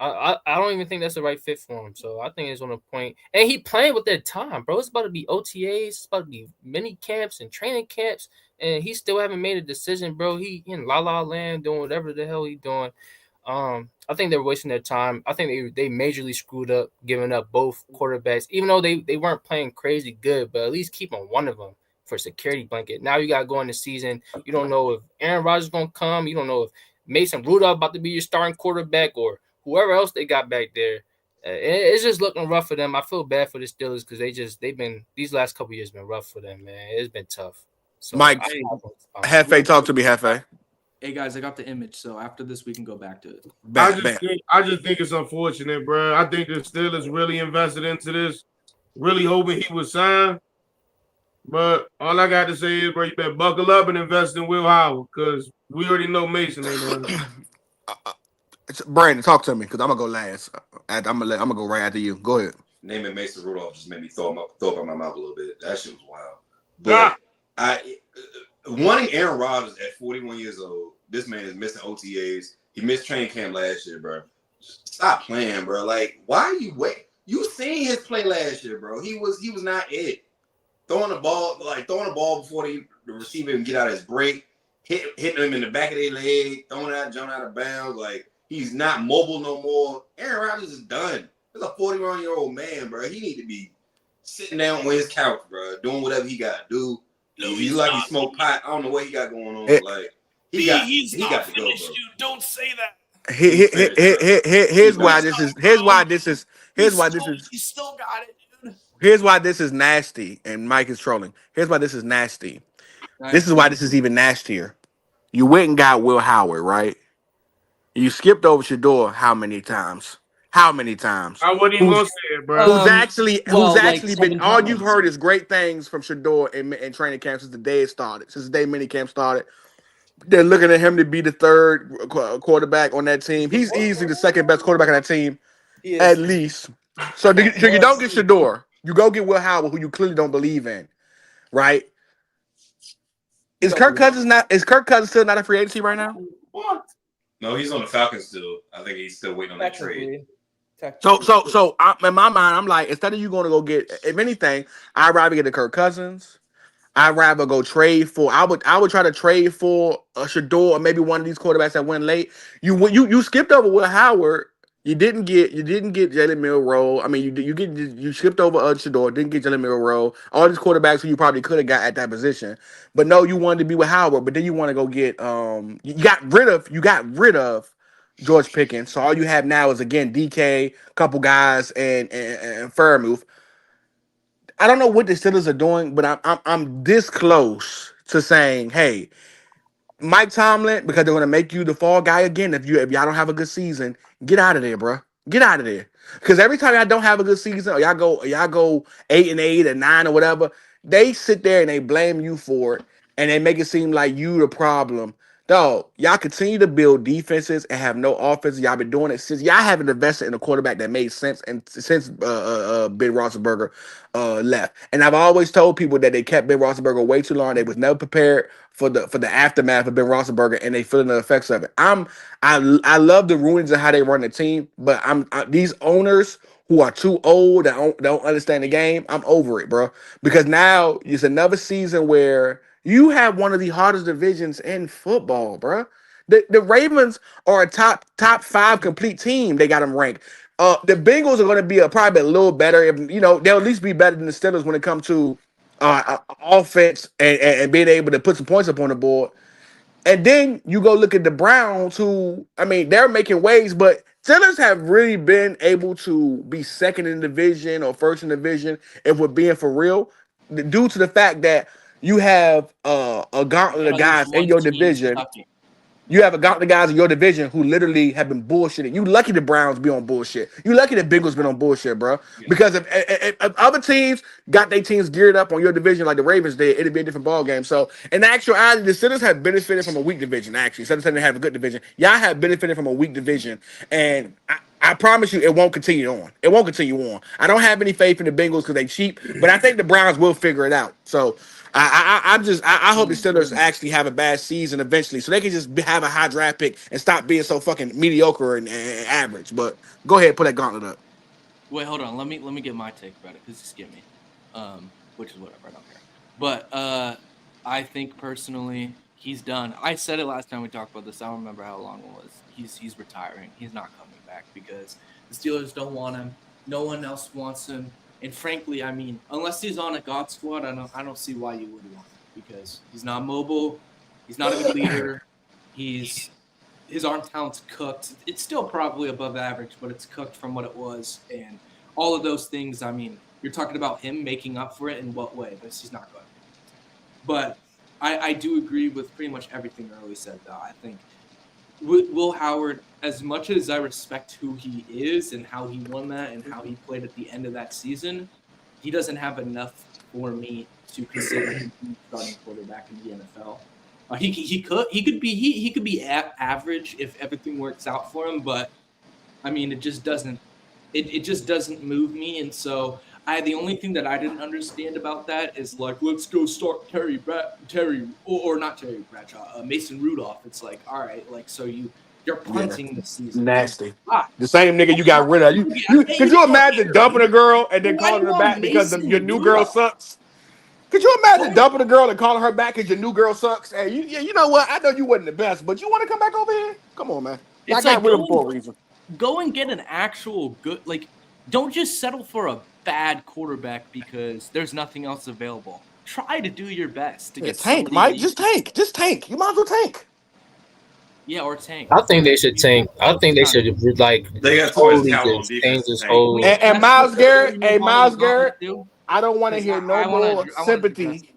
I don't even think that's the right fit for him. So I think it's on a point. And he playing with their time, bro. It's about to be OTAs. It's about to be mini camps and training camps. And he still haven't made a decision, bro. He in La La Land doing whatever the hell he doing. I think they're wasting their time. I think they majorly screwed up giving up both quarterbacks, even though they weren't playing crazy good, but at least keeping one of them for security blanket. Now you got to go in the season. You don't know if Aaron Rodgers is going to come. You don't know if Mason Rudolph about to be your starting quarterback or whoever else they got back there. It's just looking rough for them. I feel bad for the Steelers because they've been these last couple years been rough for them, man. It's been tough. So Mike, Hefe, talk to me, Hefe. Hey guys, I got the image, so after this we can go back to it. Bam. I just think it's unfortunate, bro. I think the Steelers really invested into this, really hoping he would sign. But all I got to say is, bro, you better buckle up and invest in Will Howard because we already know Mason ain't on it. Brandon, talk to me because I'm gonna go last. I'm gonna go right after you. Go ahead. Naming Mason Rudolph just made me throw up in my mouth a little bit. That shit was wild. But wanting Aaron Rodgers at 41 years old, this man is missing OTAs. He missed training camp last year, bro. Stop playing, bro. Like, why are you wait? You seen his play last year, bro. He was not it. Throwing the ball before the receiver can get out of his break, hitting him in the back of their leg, throwing out, jumping out of bounds. Like, he's not mobile no more. Aaron Rodgers is done. He's a 41-year-old man, bro. He need to be sitting down on his couch, bro, doing whatever he got to do. No, he's like he smoked pot. I don't know what he got going on. Like he got to go, bro. You don't say that. Here's why this is. He still got it, dude. Here's why this is nasty. And Mike is trolling. Here's why this is nasty. This is why this is even nastier. You went and got Will Howard, right? You skipped over Shador how many times? How many times? I wasn't even gonna say it, bro. Who's actually been all times. you've heard is great things from Shador in training camp since the day it started, since the day minicamp started. They're looking at him to be the third quarterback on that team. He's easily the second best quarterback on that team, at least. So you don't get Shador. You go get Will Howard, who you clearly don't believe in, right? Is Kirk Cousins still not a free agency right now? What? No, he's on the Falcons still. I think he's still waiting on that trade. So in my mind, I'm like, instead of you going to go get, if anything, I'd rather get a Kirk Cousins. I'd rather go trade for. I would try to trade for a Shador or maybe one of these quarterbacks that went late. You skipped over Will Howard. You didn't get Jalen Milroe. I mean, you skipped over Shador. Didn't get Jalen Milroe. All these quarterbacks who you probably could have got at that position. But no, you wanted to be with Howard. But then you want to go get you got rid of George Pickens. So all you have now is again DK, couple guys, and Fairmouth. I don't know what the Steelers are doing, but I'm this close to saying, hey, Mike Tomlin, because they're gonna make you the fall guy again. If y'all don't have a good season, get out of there, bro. Get out of there. Because every time y'all don't have a good season, or y'all go 8-8 or 9 or whatever, they sit there and they blame you for it, and they make it seem like you the problem. Dog, y'all continue to build defenses and have no offense. Y'all been doing it since y'all haven't invested in a quarterback that made sense and since Ben Roethlisberger left. And I've always told people that they kept Ben Roethlisberger way too long. They was never prepared for the aftermath of Ben Roethlisberger, and they feeling the effects of it. I love the ruins of how they run the team, but these owners who are too old that don't understand the game. I'm over it, bro, because now it's another season where you have one of the hardest divisions in football, bro. The Ravens are a top 5 complete team. They got them ranked. The Bengals are going to be probably a little better. If, they'll at least be better than the Steelers when it comes to offense and being able to put some points up on the board. And then you go look at the Browns, who, I mean, they're making waves, but Steelers have really been able to be second in the division or first in the division, if we're being for real, due to the fact that you have a gauntlet of guys in your division. You have a gauntlet of guys in your division who literally have been bullshitting. You lucky the Browns be on bullshit. You lucky the Bengals been on bullshit, bro. Yeah. Because if other teams got their teams geared up on your division like the Ravens did, it'd be a different ball game. So in actuality, the Steelers have benefited from a weak division. Actually, instead of saying they have a good division, y'all have benefited from a weak division, and I promise you, it won't continue on. It won't continue on. I don't have any faith in the Bengals because they cheap, but I think the Browns will figure it out. So I hope the Steelers actually have a bad season eventually, so they can just have a high draft pick and stop being so fucking mediocre and average. But go ahead, put that gauntlet up. Wait, hold on. Let me get my take about it because just get me, which is whatever. I don't care. But I think personally, he's done. I said it last time we talked about this. I don't remember how long it was. He's retiring. He's not coming back because the Steelers don't want him. No one else wants him. And frankly, I mean, unless he's on a God squad, I don't see why you would want him because he's not mobile. He's not a good leader. His arm talent's cooked. It's still probably above average, but it's cooked from what it was. And all of those things, I mean, you're talking about him making up for it in what way? Because he's not good. But I do agree with pretty much everything Early said, though. I think Will Howard, as much as I respect who he is and how he won that and how he played at the end of that season, he doesn't have enough for me to consider him starting quarterback in the NFL. He could be average if everything works out for him, but I mean it just doesn't move me, and so the only thing that I didn't understand about that is like, let's go start Mason Rudolph. It's like, all right, like, so you're punting the season. Nasty. The same nigga you got rid of. Could you imagine dumping a girl and then calling her back because your new girl sucks? Could you imagine dumping a girl and calling her back because your new girl sucks? Hey, you know what? I know you wasn't the best, but you want to come back over here? Come on, man. I got rid of him for a reason. Go and get an actual good, like, don't just settle for a bad quarterback because there's nothing else available. Try to do your best to get tank, Mike. Just tank. You might as well tank. Yeah, or tank. I think they should tank. I think they should they got totally just change this whole. And Myles Garrett, I don't want to hear no more sympathy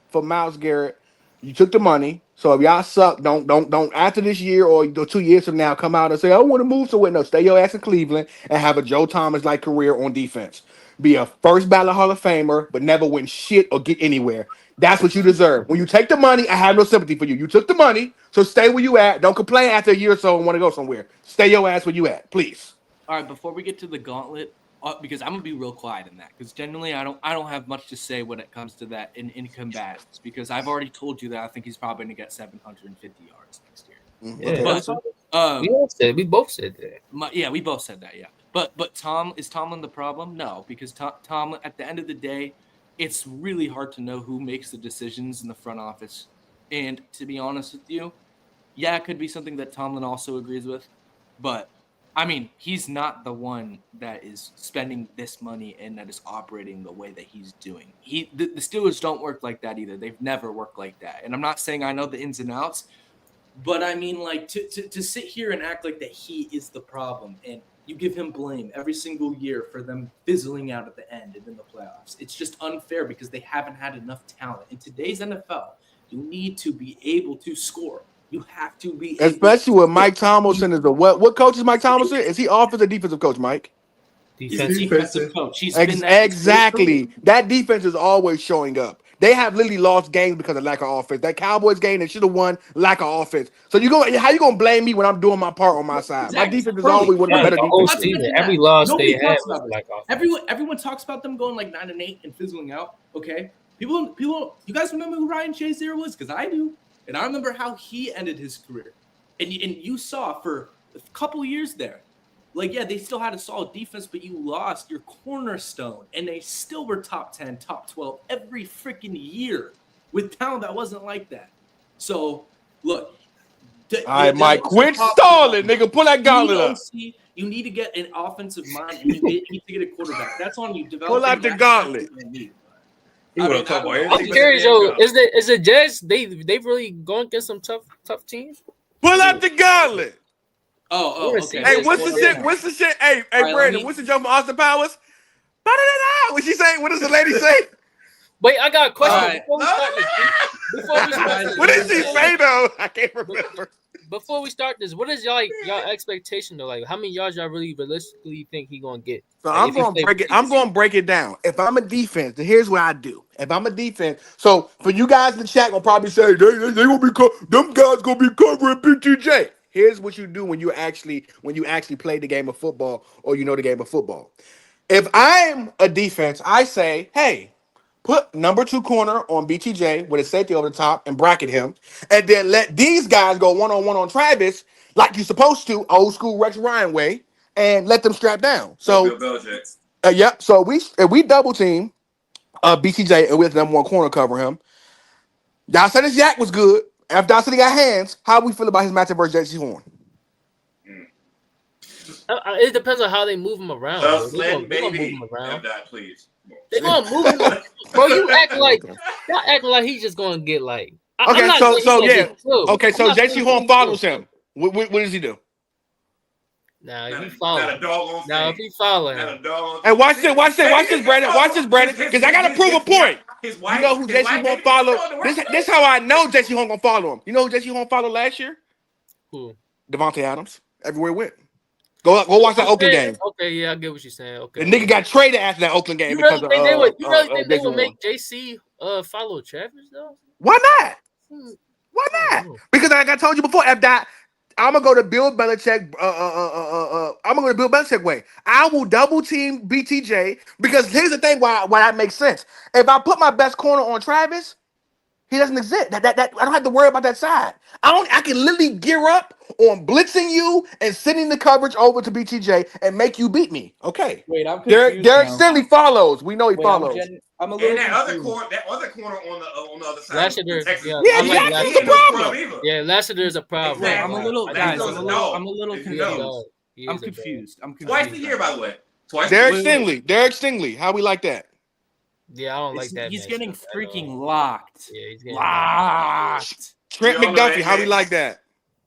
for Myles Garrett. You took the money, so if y'all suck, don't after this year or 2 years from now come out and say I want to move somewhere. No, stay your ass in Cleveland and have a Joe Thomas like career on defense. Be a first ballot Hall of Famer, but never win shit or get anywhere. That's what you deserve. When you take the money, I have no sympathy for you. You took the money, so stay where you at. Don't complain after a year or so and want to go somewhere. Stay your ass where you at, please. All right, before we get to the gauntlet, because I'm gonna be real quiet in that, because generally I don't have much to say when it comes to that in combatants, because I've already told you that I think he's probably gonna get 750 yards next year. Yeah, we both said that. We both said that. Yeah, but is Tomlin the problem? No, because Tomlin, at the end of the day, it's really hard to know who makes the decisions in the front office. And to be honest with you, yeah, it could be something that Tomlin also agrees with, but I mean, he's not the one that is spending this money and that is operating the way that he's doing. The Steelers don't work like that either. They've never worked like that. And I'm not saying I know the ins and outs, but I mean, like, to sit here and act like that he is the problem and you give him blame every single year for them fizzling out at the end and in the playoffs. It's just unfair because they haven't had enough talent. In today's NFL, you need to be able to score. You have to be, especially with Mike Tomlinson is the what? What coach is Mike Tomlinson? Is he offensive or defensive coach, Mike? Defensive coach. He's been exactly. That defense is always showing up. They have literally lost games because of lack of offense. That Cowboys game, they should have won, lack of offense. So how you gonna blame me when I'm doing my part on my side? Exactly. My defense is always one of the better defenses. Every loss they have is like offense. Everyone talks about them going like 9-8 and fizzling out. Okay, people, you guys remember who Ryan Shazier was? Because I do. And I remember how he ended his career. And you saw for a couple years there, like, yeah, they still had a solid defense, but you lost your cornerstone. And they still were top 10, top 12 every freaking year with talent that wasn't like that. So, look, All right, Mike, quit stalling, nigga. Pull that gauntlet up. You need to get an offensive mind. You need to get a quarterback. That's on you. Pull out the gauntlet. I'm curious, yo. Is the Jets? They really going against some tough teams. Pull out the gauntlet. Oh, okay. Hey, what's the shit? What's the shit? Hey, Brandon, what's the joke from Austin Powers? What she saying? What does the lady say? Wait, I got a question. Right. Before we start this, What did she say though? I can't remember. Before we start this, what is y'all expectation though? Like, how many yards y'all really realistically think he gonna get? So like, I'm gonna break it down. If I'm a defense, then here's what I do. If I'm a defense, so for you guys in the chat, gonna probably say they gonna be them guys gonna be covering BTJ. Here's what you do when you actually play the game of football or you know the game of football. If I'm a defense, I say, hey, put number 2 corner on BTJ with a safety over the top and bracket him, and then let these guys go one-on-one on Travis like you're supposed to, old school Rex Ryan way, and let them strap down. So, so we double team BTJ and with number 1 corner cover him. Y'all said his yak was good. After y'all said he got hands, how we feel about his matchup versus JC Horn? It depends on how they move him around. They're gonna move him around. Please. They're gonna move him. Bro, you acting like he's just gonna get like. Okay, so JC Horn follows him. What does he do? Now if he follow him. Hey, watch this, Brandon. Watch this, Brandon. Because I gotta prove a point. You know who JC Horn follow? This how I know JC Horn gonna follow him. You know who JC Horn followed last year? Who? Devontae Adams. Everywhere he went. Go watch that Oakland game. Okay, yeah, I get what you're saying. Okay. The nigga got traded after that Oakland game You really think they would make JC follow Travis though? Why not? Why not? Because like I told you before, I'm gonna go to Bill Belichick. I'm gonna go to Bill Belichick way. I will double team BTJ because here's the thing why that makes sense. If I put my best corner on Travis, he doesn't exist. That I don't have to worry about that side. I can literally gear up on blitzing you and sending the coverage over to BTJ and make you beat me. Okay. Wait, I'm confused. Derek Stingley follows. We know he follows. I'm a little and confused. that other corner on the other side. Lassiter, Jackson's a problem. Yeah, Lassiter's a problem. Wait, I'm a little confused. I'm confused. Twice a year, by the way. Derek Stingley. How we like that? Yeah, I don't like that. He's getting freaking locked. Yeah, he's getting locked. Trent McDuffie. How we like that?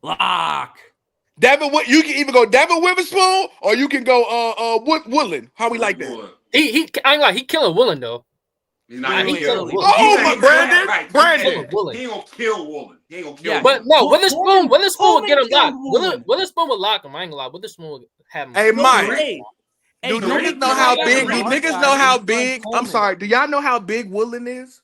Lock. Devin, you can either go Devin Witherspoon or you can go Woodland. How we like that? I ain't like he killing Woodland though. He's not gonna kill Woolen. Oh my Brandon. He ain't gonna kill Woolen. He ain't gonna kill. But no, Witherspoon will get him locked. Witherspoon will lock him. I ain't gonna lie. Witherspoon will have him. Hey Mike. Do niggas know how big? Do niggas know how big? I'm sorry. Do y'all know how big Woodland is?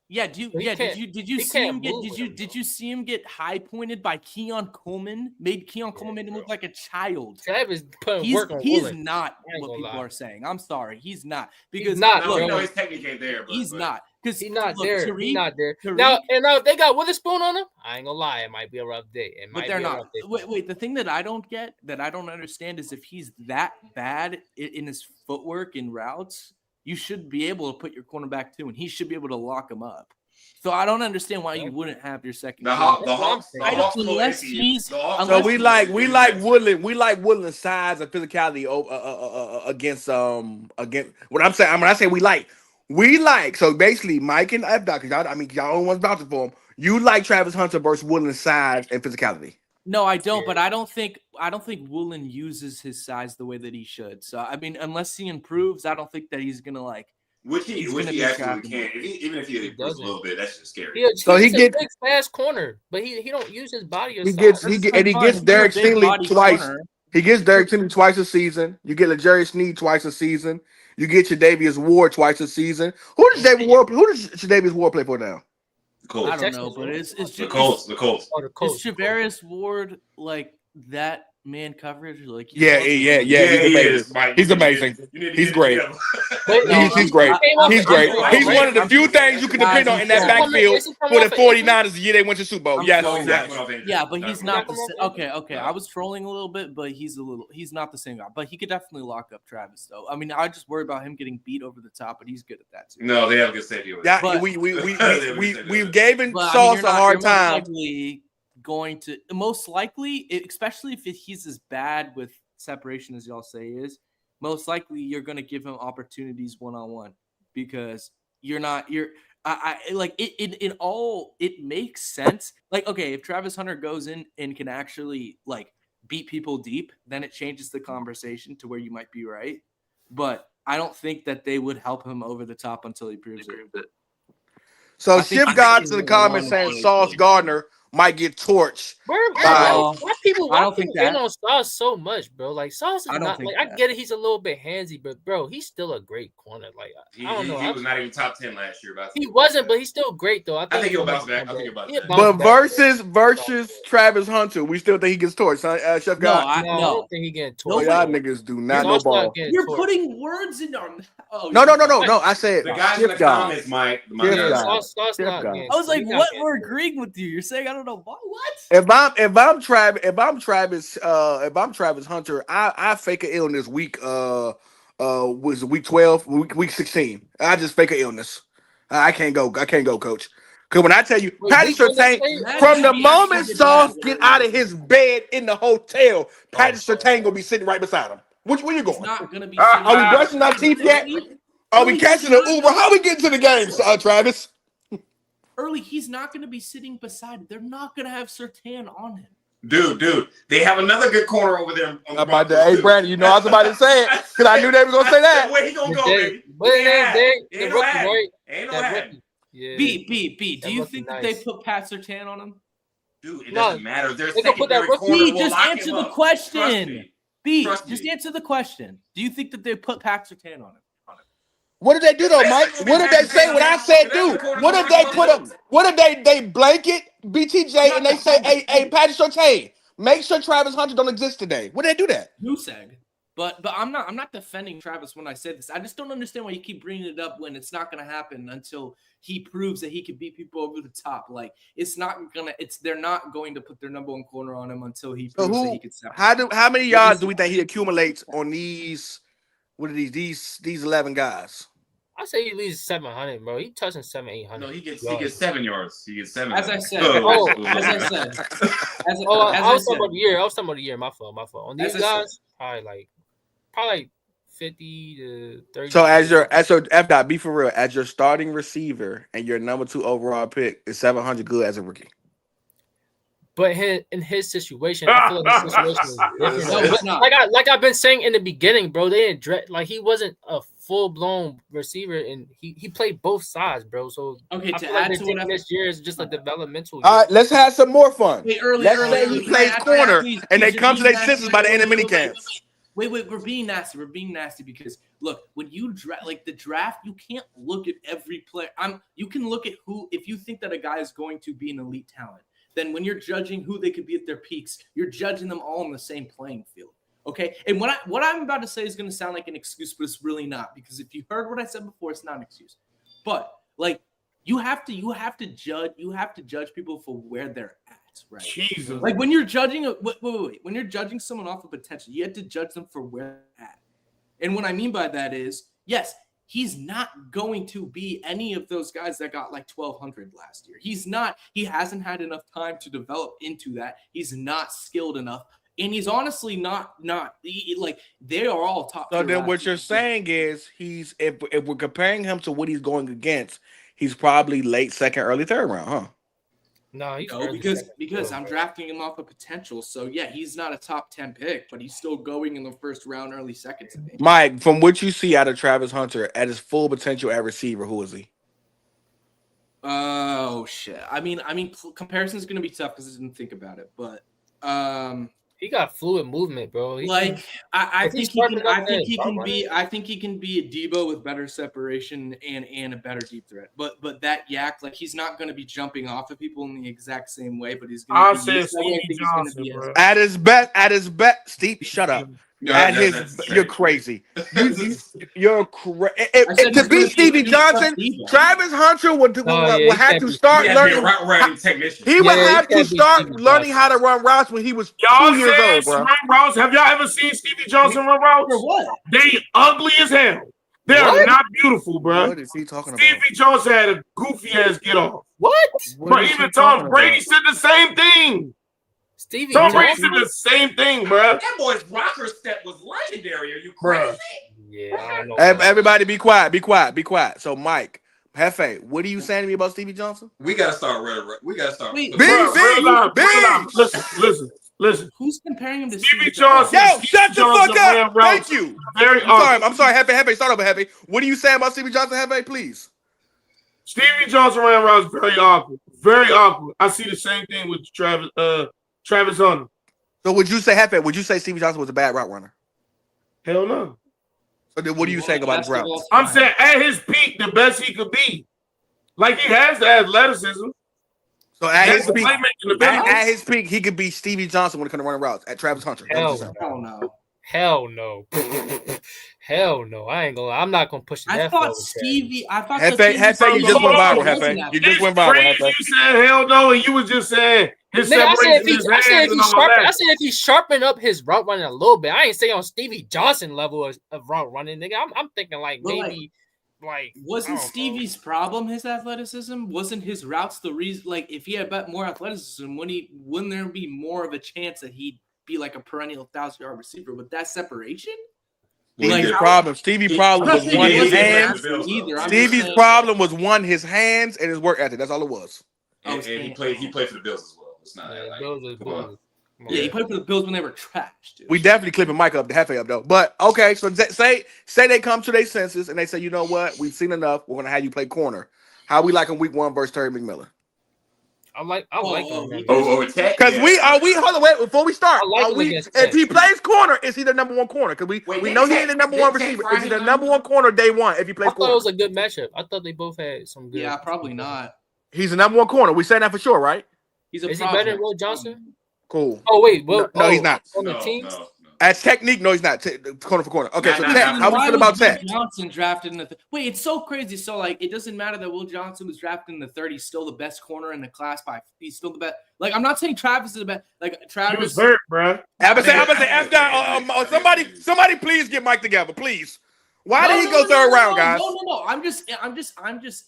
Yeah, did you see him get high pointed by Keon Coleman? Keon Coleman made him look like a child. Travis putting work on He's Woodland. not what people are saying. I'm sorry, he's not because he's not. His technique ain't there. He's not because he's not there. He's not there. Now if they got Witherspoon on him, I ain't gonna lie, it might be a rough day. But they're not. Wait, the thing that I don't get, that I don't understand, is if he's that bad in his footwork in routes, you should be able to put your cornerback too, and he should be able to lock him up. So I don't understand why you wouldn't have your second. Unless he's. So we like Woodland. We like Woodland's size and physicality against what I'm saying. When I say we like. So basically, Mike and F. Because y'all only ones vouching for him. You like Travis Hunter versus Woodland's size and physicality. No, I don't. But I don't think Woolen uses his size the way that he should. So I mean, unless he improves, I don't think that he's gonna like. Which he absolutely can. Even if he improves a little bit, that's just scary. He gets big fast corner, but he don't use his body. He gets Derek Stingley twice. Corner. He gets Derek Stingley twice a season. You get LeJerry Sneed twice a season. You get Tre'Davious Ward twice a season. Who does Tre'Davious Ward play for now? The Colts. I don't know, but it's the Colts. Is Tre'Davious Ward like that man coverage? Like yeah. He's amazing. He's great. He's great. He's great. He's one of the few things you can depend on in that backfield for the 49ers the year they went to Super Bowl. Yes. Yeah, but he's not the same. Okay. I was trolling a little bit, but he's not the same guy. But he could definitely lock up Travis, though. I mean, I just worry about him getting beat over the top, but he's good at that too. No, they have a good safety. Yeah, we've given Sauce a hard time. going to most likely, especially if he's as bad with separation as y'all say is, most likely you're going to give him opportunities one-on-one because I like it makes sense. Like, okay, if Travis Hunter goes in and can actually like beat people deep, then it changes the conversation to where you might be right. But I don't think that they would help him over the top until he proves it. So I think Shift he's God gonna to the go comments on saying and Sauce Gardner might get torched. Bro, No, why people I don't think get that. on Sauce so much, bro? Like Sauce is I don't not think like I that. get it, he's a little bit handsy, but bro, he's still a great corner. Like I don't know. He was not even top 10 last year. He wasn't, but he's still great though. I think he'll bounce back. I think he'll bounce back. But versus Travis Hunter, we still think he gets torched, huh? Chef No, God. I don't think he getting Oh, torched. y'all niggas do not know Sauce not ball. getting You're torched. putting words in our mouth. Oh, No. I said The guys in the Shift God. comments, Mike. Shift Yeah, God. Sauce Shift not God. getting I was torched. like, He's not what? getting We're torched. agreeing with you. You're saying I don't know what? If I'm Travis Hunter, I fake an illness week was it week 12, week 16. I just fake an illness. I can't go, coach. Cause when I tell you, Wait, Patty week when they Surtain, play? from the Imagine moment being Sauce bad. get out of his bed in the hotel, Patty Oh, Surtain gonna be sitting right beside him. Where you He's going? not gonna be. Are we brushing our teeth yet? Are we catching an Uber? How we getting to the game, Travis? Early, he's not going to be sitting beside. They're not going to have Sertan on him. Dude, they have another good corner over there. On the Broncos, Hey, too. Brandon, you know I was about to say it because I knew they were gonna say that. Where he gonna go, baby? But He ain't the no rookie, ad. right? Ain't no That ad. rookie. Yeah. B. Do That you rookie think that nice. they put Pat Sertan on him? Dude, it No, doesn't matter. Their they gonna put that secondary rookie- corner B, will just lock answer him the up. question. Trust me. B, Trust just me. answer the question. Do you think that they put Pat Sertan on him? What did they do though, Mike? What did they say? What I said do? What if they put up? What if they blanket BTJ and they say, hey, Patty Surtain, make sure Travis Hunter don't exist today? What did they do that? Nuseg. But I'm not defending Travis when I say this. I just don't understand why you keep bringing it up when it's not going to happen until he proves that he can beat people over the top. Like they're not going to put their number one corner on him until he proves that he can separate. How many yards do we think he accumulates on these? What are these 11 guys? I say he leaves 700, bro. He touching 700-800. No, he gets 7 yards. He gets 7. As I said. I was I talking about the year. I was talking about the year. My fault. On these As I guys, probably like 50 to 30. So as F dot, be for real, as your starting receiver and your number 2 overall pick is 700 good as a rookie. But in his situation, I feel like the situation is different. No, it's not. Like I've been saying in the beginning, bro, they didn't he wasn't a full blown receiver, and he played both sides, bro. So Okay, I to feel like add they're to taking what this year is just a developmental. All right, let's have some more fun. Wait, Let's say he plays corner and they come to their senses by the end of minicamp. Wait, we're being nasty. We're being nasty because look, when you the draft, you can't look at every player. You can look at who, if you think that a guy is going to be an elite talent, then when you're judging who they could be at their peaks, you're judging them all on the same playing field. Okay. And what I'm about to say is going to sound like an excuse, but it's really not, because if you heard what I said before, it's not an excuse. But like you have to judge people for where they're at, right? Jesus. Like when you're judging when you're judging someone off of potential, you have to judge them for where they're at. And what I mean by that is, yes, he's not going to be any of those guys that got like 1,200 last year. He hasn't had enough time to develop into that. He's not skilled enough. And he's honestly not they are all top. So then what you're saying is if we're comparing him to what he's going against, he's probably late second, early third round, huh? No, because I'm drafting him off of potential. So yeah, he's not a top 10 pick, but he's still going in the first round, early second to me. Mike, from what you see out of Travis Hunter at his full potential at receiver, who is he? Oh shit. I mean, comparison is going to be tough because I didn't think about it, but he got fluid movement, bro. I think he can be a Debo with better separation and a better deep threat. But that yak, like he's not going to be jumping off of people in the exact same way. But he's going to be. Stevie Johnson, bro. At his best, Steve, shut up. You're crazy. You're crazy. To be Stevie Johnson, Travis Hunter would have to start learning. He would have to start learning how to run routes when he was 2 years old, bro. Run routes. Have y'all ever seen Stevie Johnson run routes? For what? They ugly as hell. They are What? not beautiful, bro. What is he talking about? Stevie Johnson had a goofy ass get off. What? But even Tom Brady said the same thing. Stevie Tom Brady Johnson? said the same thing, bro. That boy's rocker step was legendary. Are you Bruh. crazy? Yeah, I don't know. Everybody be quiet. Be quiet. Be quiet. So, Mike, Hefe, what are you saying to me about Stevie Johnson? We gotta start running. We gotta start. Wait, Bruh, Listen. Who's comparing him to Stevie Johnson. Yo, Stevie shut the Johnson fuck ran up. routes. Thank you. Very I'm sorry, Hefe. Start over, Hefe. What are you saying about Stevie Johnson, Hefe? Please. Stevie Johnson ran routes very awkward. Very awkward. I see the same thing with Travis Hunter. So would you say, Hefe, would you say Stevie Johnson was a bad route runner? Hell no. So then what are you saying about his routes? I'm saying at his peak, the best he could be. Like he has the athleticism. So at That's his the peak, playmaking ability. at his peak, he could be Stevie Johnson when it comes to running routes at Travis Hunter. Hell no. Hell no. Hell no. I ain't gonna lie. I'm not gonna push the I F thought over Stevie. I thought Hefe, you just went viral, Hefe. You just It's went viral, crazy Hefe. you said hell no, and you was just saying his Nigga, I said separation if his hands and all I that. said if he sharpened up his route running a little bit. I ain't say on Stevie Johnson level of route running, nigga. I'm thinking like Well, maybe like wasn't Stevie's problem his athleticism? Wasn't his routes the reason? Like, if he had more athleticism, wouldn't there be more of a chance that he'd be like a perennial 1,000-yard receiver with that separation? Stevie's Like, problem was one his hands. Stevie's problem was one his hands and his work ethic. That's all it was. And he played for the Bills as well. It's not Yeah, he played for the Bills when they were trash, dude. We definitely clipping Mike up, the Hefe up though. But okay, so say they come to their senses and they say, you know what, we've seen enough. We're gonna have you play corner. How we like in week 1 versus Terry McMillan? I like him. Because we hold on, wait, before we start. I like him against if he plays corner, is he the number 1 corner? Because we know he ain't the number 1 receiver. Is he the number 1 corner day 1 if he plays I thought corner? it was a good matchup. I thought they both had some good. Yeah, probably not. He's the number 1 corner. We saying that for sure, right? Is he better than Will Johnson? Cool. Oh wait, Will, no, he's not. On the team? No. As technique, no, he's not. Corner for corner. Okay, so Nah, Tech, how we feel about Tech? Johnson drafted in the wait, it's so crazy. So like, it doesn't matter that Will Johnson was drafted in the 30s. He's still the best corner in the class by. He's still the best. Like, I'm not saying Travis is the best. Like Travis He was hurt, bro. I'm gonna say F down. Somebody, please get Mike together, please. Why did he go third round, guys? No. I'm just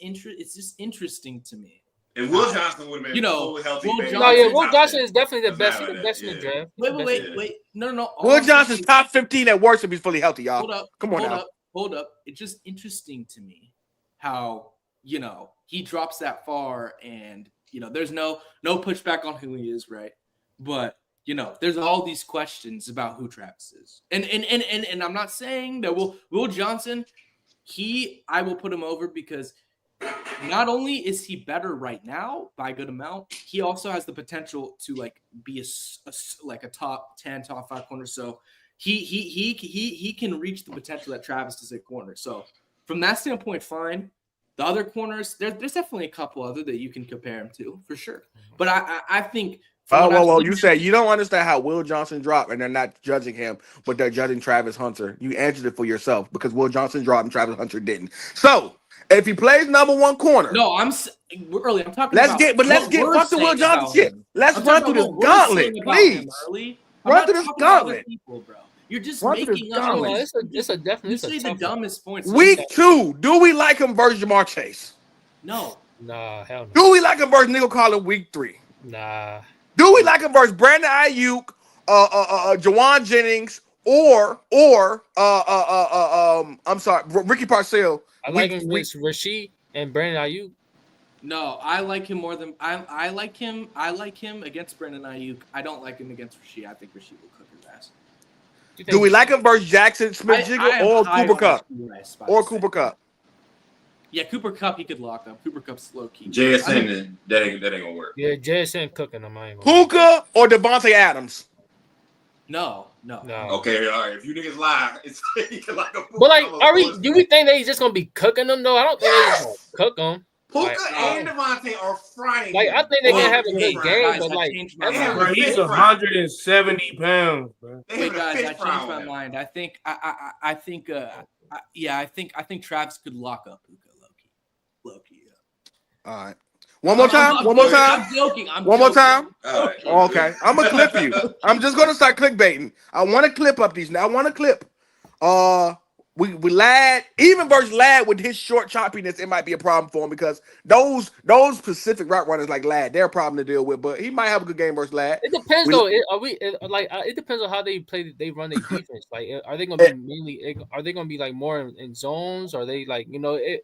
interested. It's just interesting to me. And Will Johnson would have been fully healthy. Will Johnson is definitely the best. He's the best in the draft. Wait. No. Will Johnson's top 15 at worst if he's fully healthy, y'all. Hold up. Come on now. Hold up. It's just interesting to me how, he drops that far and, there's no pushback on who he is, right? But, there's all these questions about who Travis is. And I'm not saying that Will Johnson, I will put him over because not only is he better right now by a good amount, he also has the potential to be a top 10, top 5 corner. So he can reach the potential that Travis does at corner. So from that standpoint, fine. The other corners, there's definitely a couple other that you can compare him to for sure. But I think. Well, you say you don't understand how Will Johnson dropped, and they're not judging him, but they're judging Travis Hunter. You answered it for yourself because Will Johnson dropped and Travis Hunter didn't. So if he plays number 1 corner, no, I'm talking. Let's get fuck the Will Johnson shit. Let's run through this gauntlet, please. Run through this gauntlet, people, bro. You're just making up. It's a definitely. You say the dumbest points. Week 2, do we like him versus Jamar Chase? No. Nah, hell no. Do we like him versus Nickel Collin week 3? Nah. Do we like him versus Brandon Ayuk, Jawan Jennings, or I'm sorry, Ricky Parcell? I like him against Rashid and Brandon Ayuk. No, I like him more than I like him. I like him against Brandon Ayuk. I don't like him against Rashid. I think Rashid will cook his ass. Do we like him versus Jackson Smith-Jiggle or Cooper Kupp? Cooper Kupp? Yeah, Cooper Kupp, he could lock up. Cooper Kupp's low key. JSN, that ain't gonna work. Yeah, JSN cooking him. Puka or Devontae Adams? No. Okay, all right. If you niggas lie, it's like a Puka. But do we think that he's just gonna be cooking them though? I don't think they're just gonna cook them. Puka and Devontae are frying. I think they can have a good game, but he's 170 pounds, bro. Wait, guys, I changed my mind. I think Travis could lock up Puka low key. All right. One more time. I'm joking. One more time. Right. Okay. I'm gonna clip you. I'm just gonna start clickbaiting. I want to clip up these now. I want to clip. We Lad, even versus Lad with his short choppiness, it might be a problem for him because those specific route runners like Lad, they're a problem to deal with. But he might have a good game versus Lad. It depends We- though. It depends on how they play. They run their defense. Like, are they going to be mainly? Are they going to be like more in zones? Are they like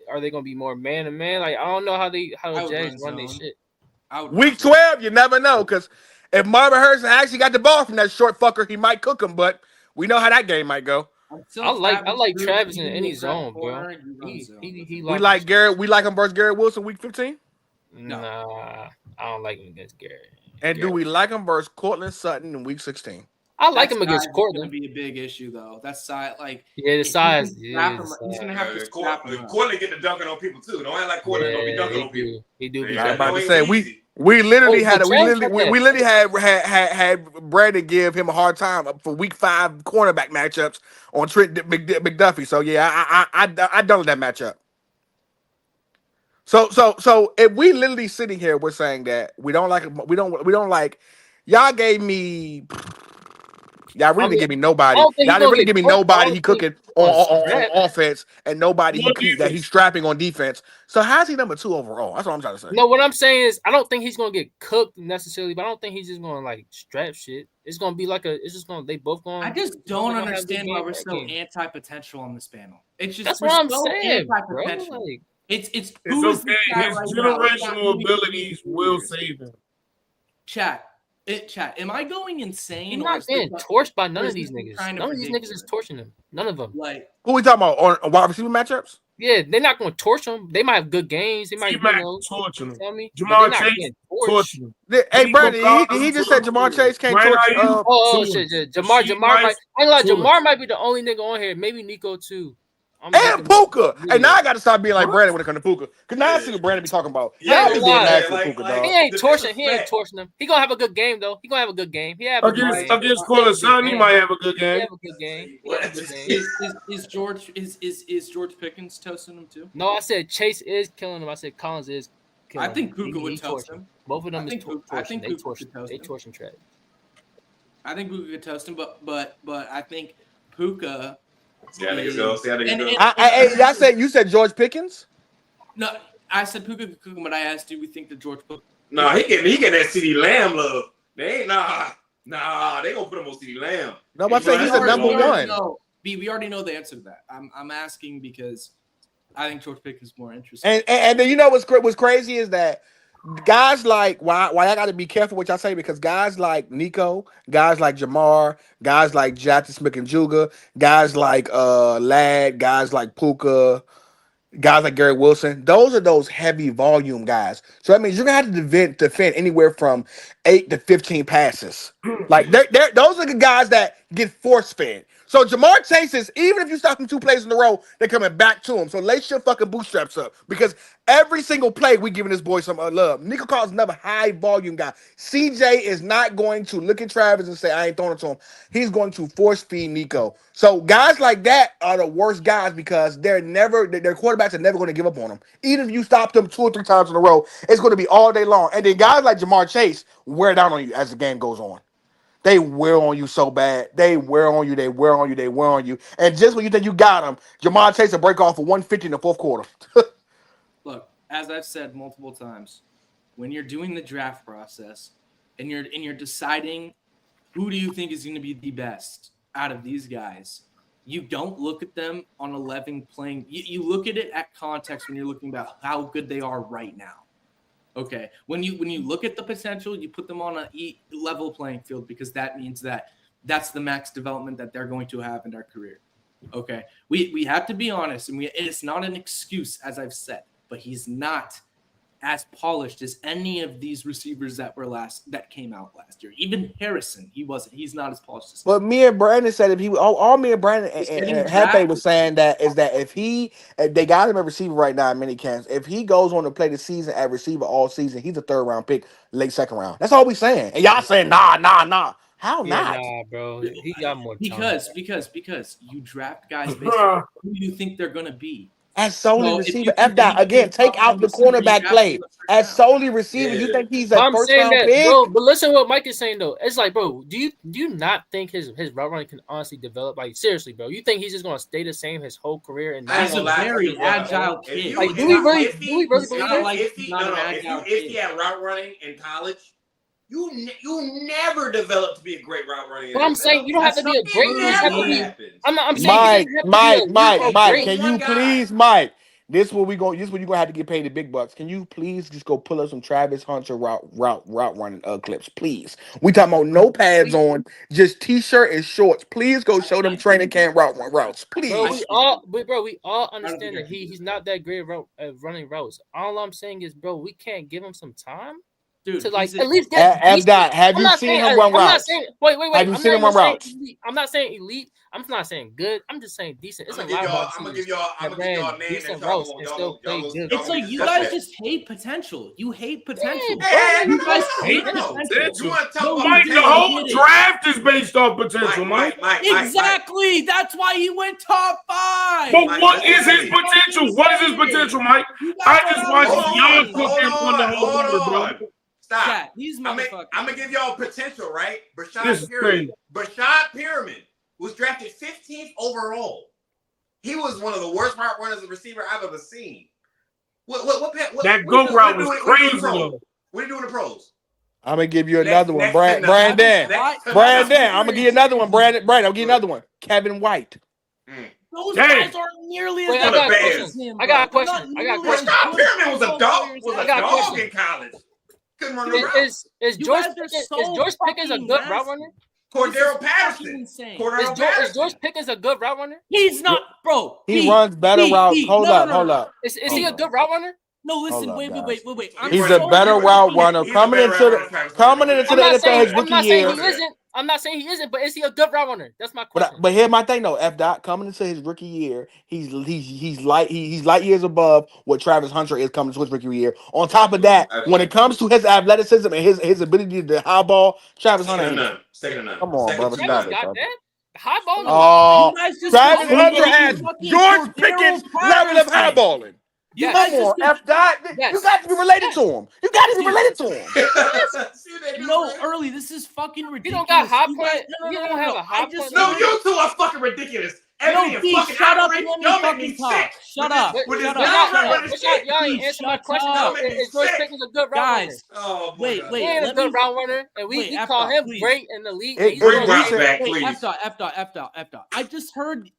are they going to be more man to man? Like, I don't know how the Jags run their shit. Week 12, you never know because if Marvin Harrison actually got the ball from that short fucker, he might cook him. But we know how that game might go. I like Travis in any zone, bro. He We like Garrett. We like him versus Garrett Wilson week 15. Nah, I don't like him against Garrett. And do we like him versus Cortland Sutton in week 16? I like him against Going Cortland. to be a big issue though. That's size, like the size. He's going to have to scrap him. Cortland get the dunking on people too. Don't act like Cortland don't be dunking on people. He do. I was about to say we literally had Brandon give him a hard time for week 5 cornerback matchups on Trent McDuffie. So yeah, I done that matchup. So if we literally sitting here, we're saying that we don't like y'all gave me. Y'all really give me nobody. Y'all didn't really give me nobody he cooking on offense and nobody he's strapping on defense. So how's he number 2 overall? That's what I'm trying to say. No, what I'm saying is I don't think he's gonna get cooked necessarily, but I don't think he's just gonna like strap shit. It's gonna be like they both going. I just don't understand why we're so anti-potential on this panel. It's just that's what I'm saying, bro. Like, it's okay. His generational abilities will save him. Chat. Am I going insane? He's not getting torched by none of these niggas. None of these niggas is torching him. None of them. Like, who we talking about on wide receiver matchups? Yeah, they're not going to torch him. They might have good games. They might torch him. Tell me, Jamar Chase torch him. Hey, Brandon, he just said Jamar Chase can't torch. Shit. Jamar might be the only nigga on here. Maybe Nico too. And Puka. And now I got to stop being like Brandon when it comes to Puka. Because now I see what Brandon be talking about. Yeah, Puka, dog. He ain't torching him. He going to have a good game, though. Against Cortland Sutton, he might have a good game. Is George Pickens toasting him too? No, I said Chase is killing him. I said Collins is killing him. I think Puka would toast him. Both of them is torching. They torching Travis. I think Puka could toast him, but I think Puka. See how niggas go. I said you said George Pickens. No, I said Puka could cook him, but I asked, do we think that George Puka? No, he get that CeeDee Lamb love. They ain't they gonna put him on CeeDee Lamb. No, but I'm saying he's the number one. We already know the answer to that. I'm asking because I think George Pickens is more interesting. And then you know what's crazy is that guys like why I got to be careful what y'all say because guys like Nico, guys like Jamar, guys like Jackson Smith and Juga, guys like Lad, guys like Puka, guys like Garrett Wilson, those are those heavy volume guys. So that means you're gonna have to defend anywhere from 8 to 15 passes. Like those are the guys that get force fed. So Jamar Chase is, even if you stop him 2 plays in a row, they're coming back to him. So lace your fucking bootstraps up because every single play we giving this boy some love. Nico Collins is another high volume guy. CJ is not going to look at Travis and say, I ain't throwing it to him. He's going to force feed Nico. So guys like that are the worst guys because their quarterbacks are never going to give up on them. Even if you stop them 2 or 3 times in a row, it's going to be all day long. And then guys like Jamar Chase wear down on you as the game goes on. They wear on you so bad. They wear on you. And just when you think you got them, Jamar Chase will break off for 150 in the fourth quarter. Look, as I've said multiple times, when you're doing the draft process and you're deciding who do you think is going to be the best out of these guys, you don't look at them on 11 playing. You look at it at context when you're looking about how good they are right now. Okay, when you look at the potential, you put them on a level playing field because that means that's the max development that they're going to have in their career. Okay, we have to be honest, and it's not an excuse, as I've said, but he's not as polished as any of these receivers that came out last year. Even Harrison, he's not as polished as him. But me and Brandon said if he all me and Brandon and Hefe was saying that if they got him at receiver right now in mini camps, if he goes on to play the season at receiver all season, he's a 3rd round pick, late 2nd round. That's all we saying. And y'all saying nah. How not? Nah, bro. He got more time. Because you draft guys based on who you think they're gonna be. As solely receiver, F dot again. Take out the cornerback play. as solely receiving. You think he's But a I'm first saying round that, pick? bro. But listen to what Mike is saying though. It's like, bro, do you not think his route running can honestly develop? Like seriously, bro. You think he's just gonna stay the same his whole career and I not ain't He's a gonna lie to very you, bro. agile If kid. you, like? if Do we you, really if do he, we really It's believe not that? like if he's he, not no, an no, agile if kid. he had route running in college, you never developed to be a great route running in But the I'm NFL. saying you don't have That's to be not a great. It You just have to never be. happens. I'm saying he Mike, doesn't have to Mike, be Mike, Mike. a Can one you guy. please, Mike? This what we go. This what you gonna have to get paid the big bucks. Can you please just go pull up some Travis Hunter route running clips, please? We talking about no pads on, just t-shirt and shorts. Please go show them training camp routes, Bro, please. we all I don't understand think that I can do he's that. not that great at running routes. All I'm saying is, bro, we can't give him some time Dude, to like he's at least get F decent. dot. Have I'm you not seen saying him run I'm not routes? saying wait. Have you I'm seen not him even run saying routes? elite. I'm not saying elite. I'm not saying good. I'm just saying decent. It's a lot of I'm gonna receivers give y'all that a ran name that decent routes and still y'all played good. It's gonna be like you disgusted guys at. just hate potential. You hate Yeah, potential. bro. Hey, You no, guys no, hate no, no. potential. You want to talk No, about you Mike, the didn't whole get it. draft is based off potential, Mike. Exactly. That's why he went top 5. But Mike, what listen is to his me. potential? What is his potential, Mike? You I got just what watched I'm y'all saying. cook him for the whole year, bro. Stop. Chat, these motherfuckers. I'm gonna give y'all potential, right? This is crazy. Brashad Pyramid was drafted 15th overall. He was one of the worst route runners and receiver I've ever seen. That go route was crazy, though. What are you doing in the pros? I'm gonna give you Next another one, to nothing. Brandon. Next to Brandon, nothing. I'm gonna give you another one, Brandon. I'm gonna give you another one. Kevin White. Those Dang. guys aren't nearly as Wait, good I got a as question. him, I got a bro. They're question. not I got a nearly as question. Brashad good Pyramid was a football dog. players Was as I a got a him. dog question. in college. Couldn't run the route. Is You George guys are Pickens so is George Pickens a fucking good route nasty. runner? Cordero This is Patterson. fucking insane. Is George Pickens a good route runner? He's not, bro. He runs better routes. Hold No, up, no, hold no. up. Is Hold he a up. good route runner? No, listen, Hold up, wait. guys. I'm He's so a better route runner He's a coming better into route runner, the coming into I'm the not NFL saying his I'm rookie not saying year. he isn't. I'm not saying he isn't, but is he a good route runner? That's my question. But here's my thing though, F dot coming into his rookie year, he's light years above what Travis Hunter is coming to his rookie year. On top of that, when it comes to his athleticism and his ability to high ball, Travis Hunter ain't. Second to none. Come on, brother, Travis stop it, got brother. that. High ball. You guys just Travis don't Hunter believe has fucking George Cordero Pickens level of Patterson. high balling. You Yes. guys Come on, just F dot. Yes. You got to be related Yes. to him. You got to be related to him. no early. This is fucking He ridiculous. don't got high You guys- point. He don't have a high I just point. No, you two are fucking ridiculous. No, D, fucking shut up. operate. Let me Y'all make me fucking talk. sick. Shut up. But Shut y'all, up. y'all ain't Please answer my shut question. up. Though. Is George Pickens a good route runner? Guys, Oh, wait. He ain't a Let good me. route runner, and we Wait, call him please. great in the league. Hey, and he's hey, doing routes great. back, Wait, please. F dot. I just heard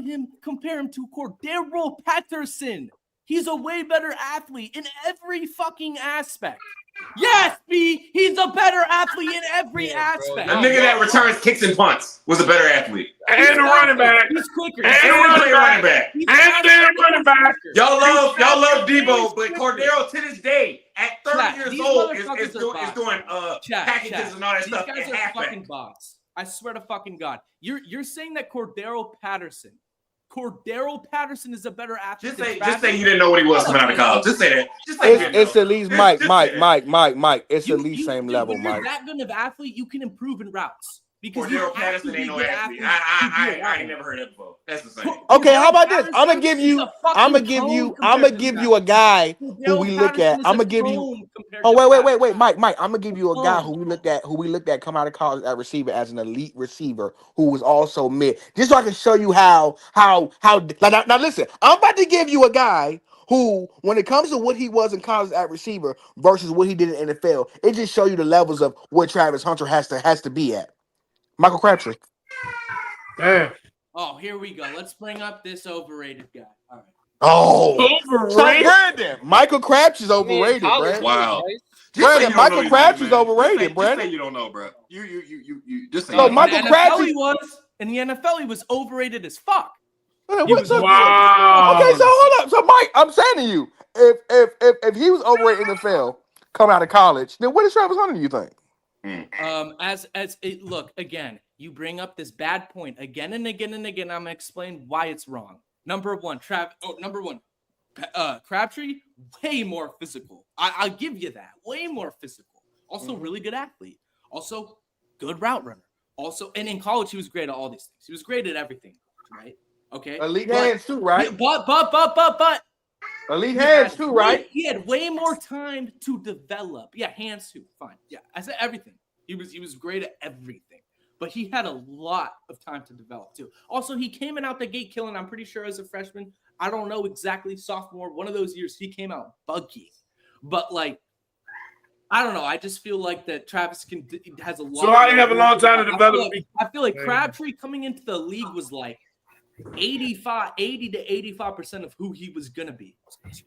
him compare him to Cordero Patterson. He's a way better athlete in every fucking aspect. Yes, B, he's a better athlete in every aspect. The nigga that returns kicks and punts was a better athlete. And the running back. He's quicker. And He's the And running play back. running back. He's And faster. the running back. Y'all love He's Debo, but quicker. Cordero to this day, at 30 Chat, years these old, is motherfuckers are doing packages Chat. and all that These stuff guys at are halfback. fucking bots. I swear to fucking God. You're saying that Cordero Patterson is a better athlete. Just say you didn't know what he was coming out of college. Just say that. Just say you didn't It's know. at least Just say that. Mike. It's at least same level, When you're Mike. that good of athlete, you can improve in routes. Because you Cordero have to Patterson be ain't a no good athlete. athlete. to be a I route ain't never heard that before. That's the same. Okay, how about this? Patterson I'm gonna give is you a fucking cone a guy who Cordero we look Patterson at. is I'm a gonna give you. cone compared Oh to wait, Mike. I'm gonna give you a guy Cone. who we looked at come out of college at receiver as an elite receiver who was also mid. Just so I can show you how now listen. I'm about to give you a guy who, when it comes to what he was in college at receiver versus what he did in the NFL, it just show you the levels of what Travis Hunter has to be at. Michael Crabtree. Damn. Oh, here we go. Let's bring up this overrated guy. All right. Oh, so Overrated. Brandon, Michael Crabtree's I mean, overrated, college, Brandon. Wow. nice. Brandon, Michael Crabtree's overrated, Brandon. Just say you don't know, bro. You just say No, you don't Michael in the Crabtree- NFL he was. In the NFL, he was overrated as fuck. Hey, He what's was up? Wow. Okay, so hold up. So Mike, I'm saying to you, if he was overrated in the NFL coming out of college, then what is Travis Hunter, do you think? As it look again, you bring up this bad point again and again and again. I'm gonna explain why it's wrong. Number one, Crabtree, way more physical. I'll give you that. Way more physical. Also, really good athlete. Also, good route runner. Also, and in college, he was great at all these things. He was great at everything, right? Okay. Elite hands too, right? But Elite hands too, right? He had way more time to develop. Yeah, hands too. Fine. Yeah, I said everything. He was great at everything, but he had a lot of time to develop too. Also, he came in out the gate killing. I'm pretty sure as a freshman. I don't know exactly sophomore. One of those years he came out buggy, but like. I don't know. I just feel like that Travis has a lot. So I have a long time to develop. I feel like Crabtree coming into the league was like 80 to 85% of who he was gonna be.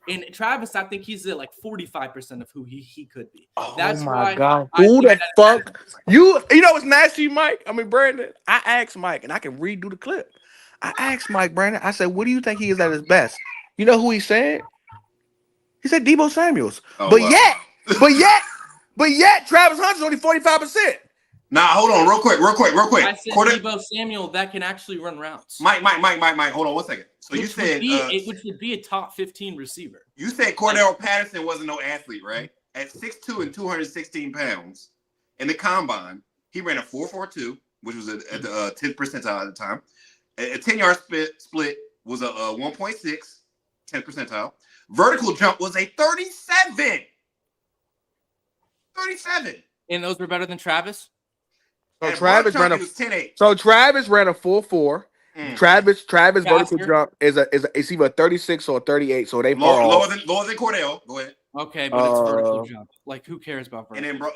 And Travis, I think he's at like 45% of who he could be. That's my why God. I Who think the fuck? You know what's nasty, Mike? I mean, Brandon, I asked Mike, and I can redo the clip. I asked Mike, Brandon, I said, what do you think he is at his best? You know who he said? He said Debo Samuels. Oh, but wow. yet, Travis Hunter's only 45%. Nah, hold on, real quick. I said Debo Samuel that can actually run routes. Mike, hold on 1 second. So you said which would be a top 15 receiver. You said Cordero Patterson wasn't no athlete, right? At 6'2" and 216 pounds in the combine, he ran a 4.42, which was at the 10th percentile at the time. A 10-yard split was a 1.6, 10th percentile. Vertical jump was a 37. 37. And those were better than Travis? So Travis ran a 10.8. So Travis ran a 4.4. Travis vertical jump is either a 36 or a 38. So they lower than Cordell. Go ahead. Okay, but it's vertical jump. Like, who cares about vertical? And then,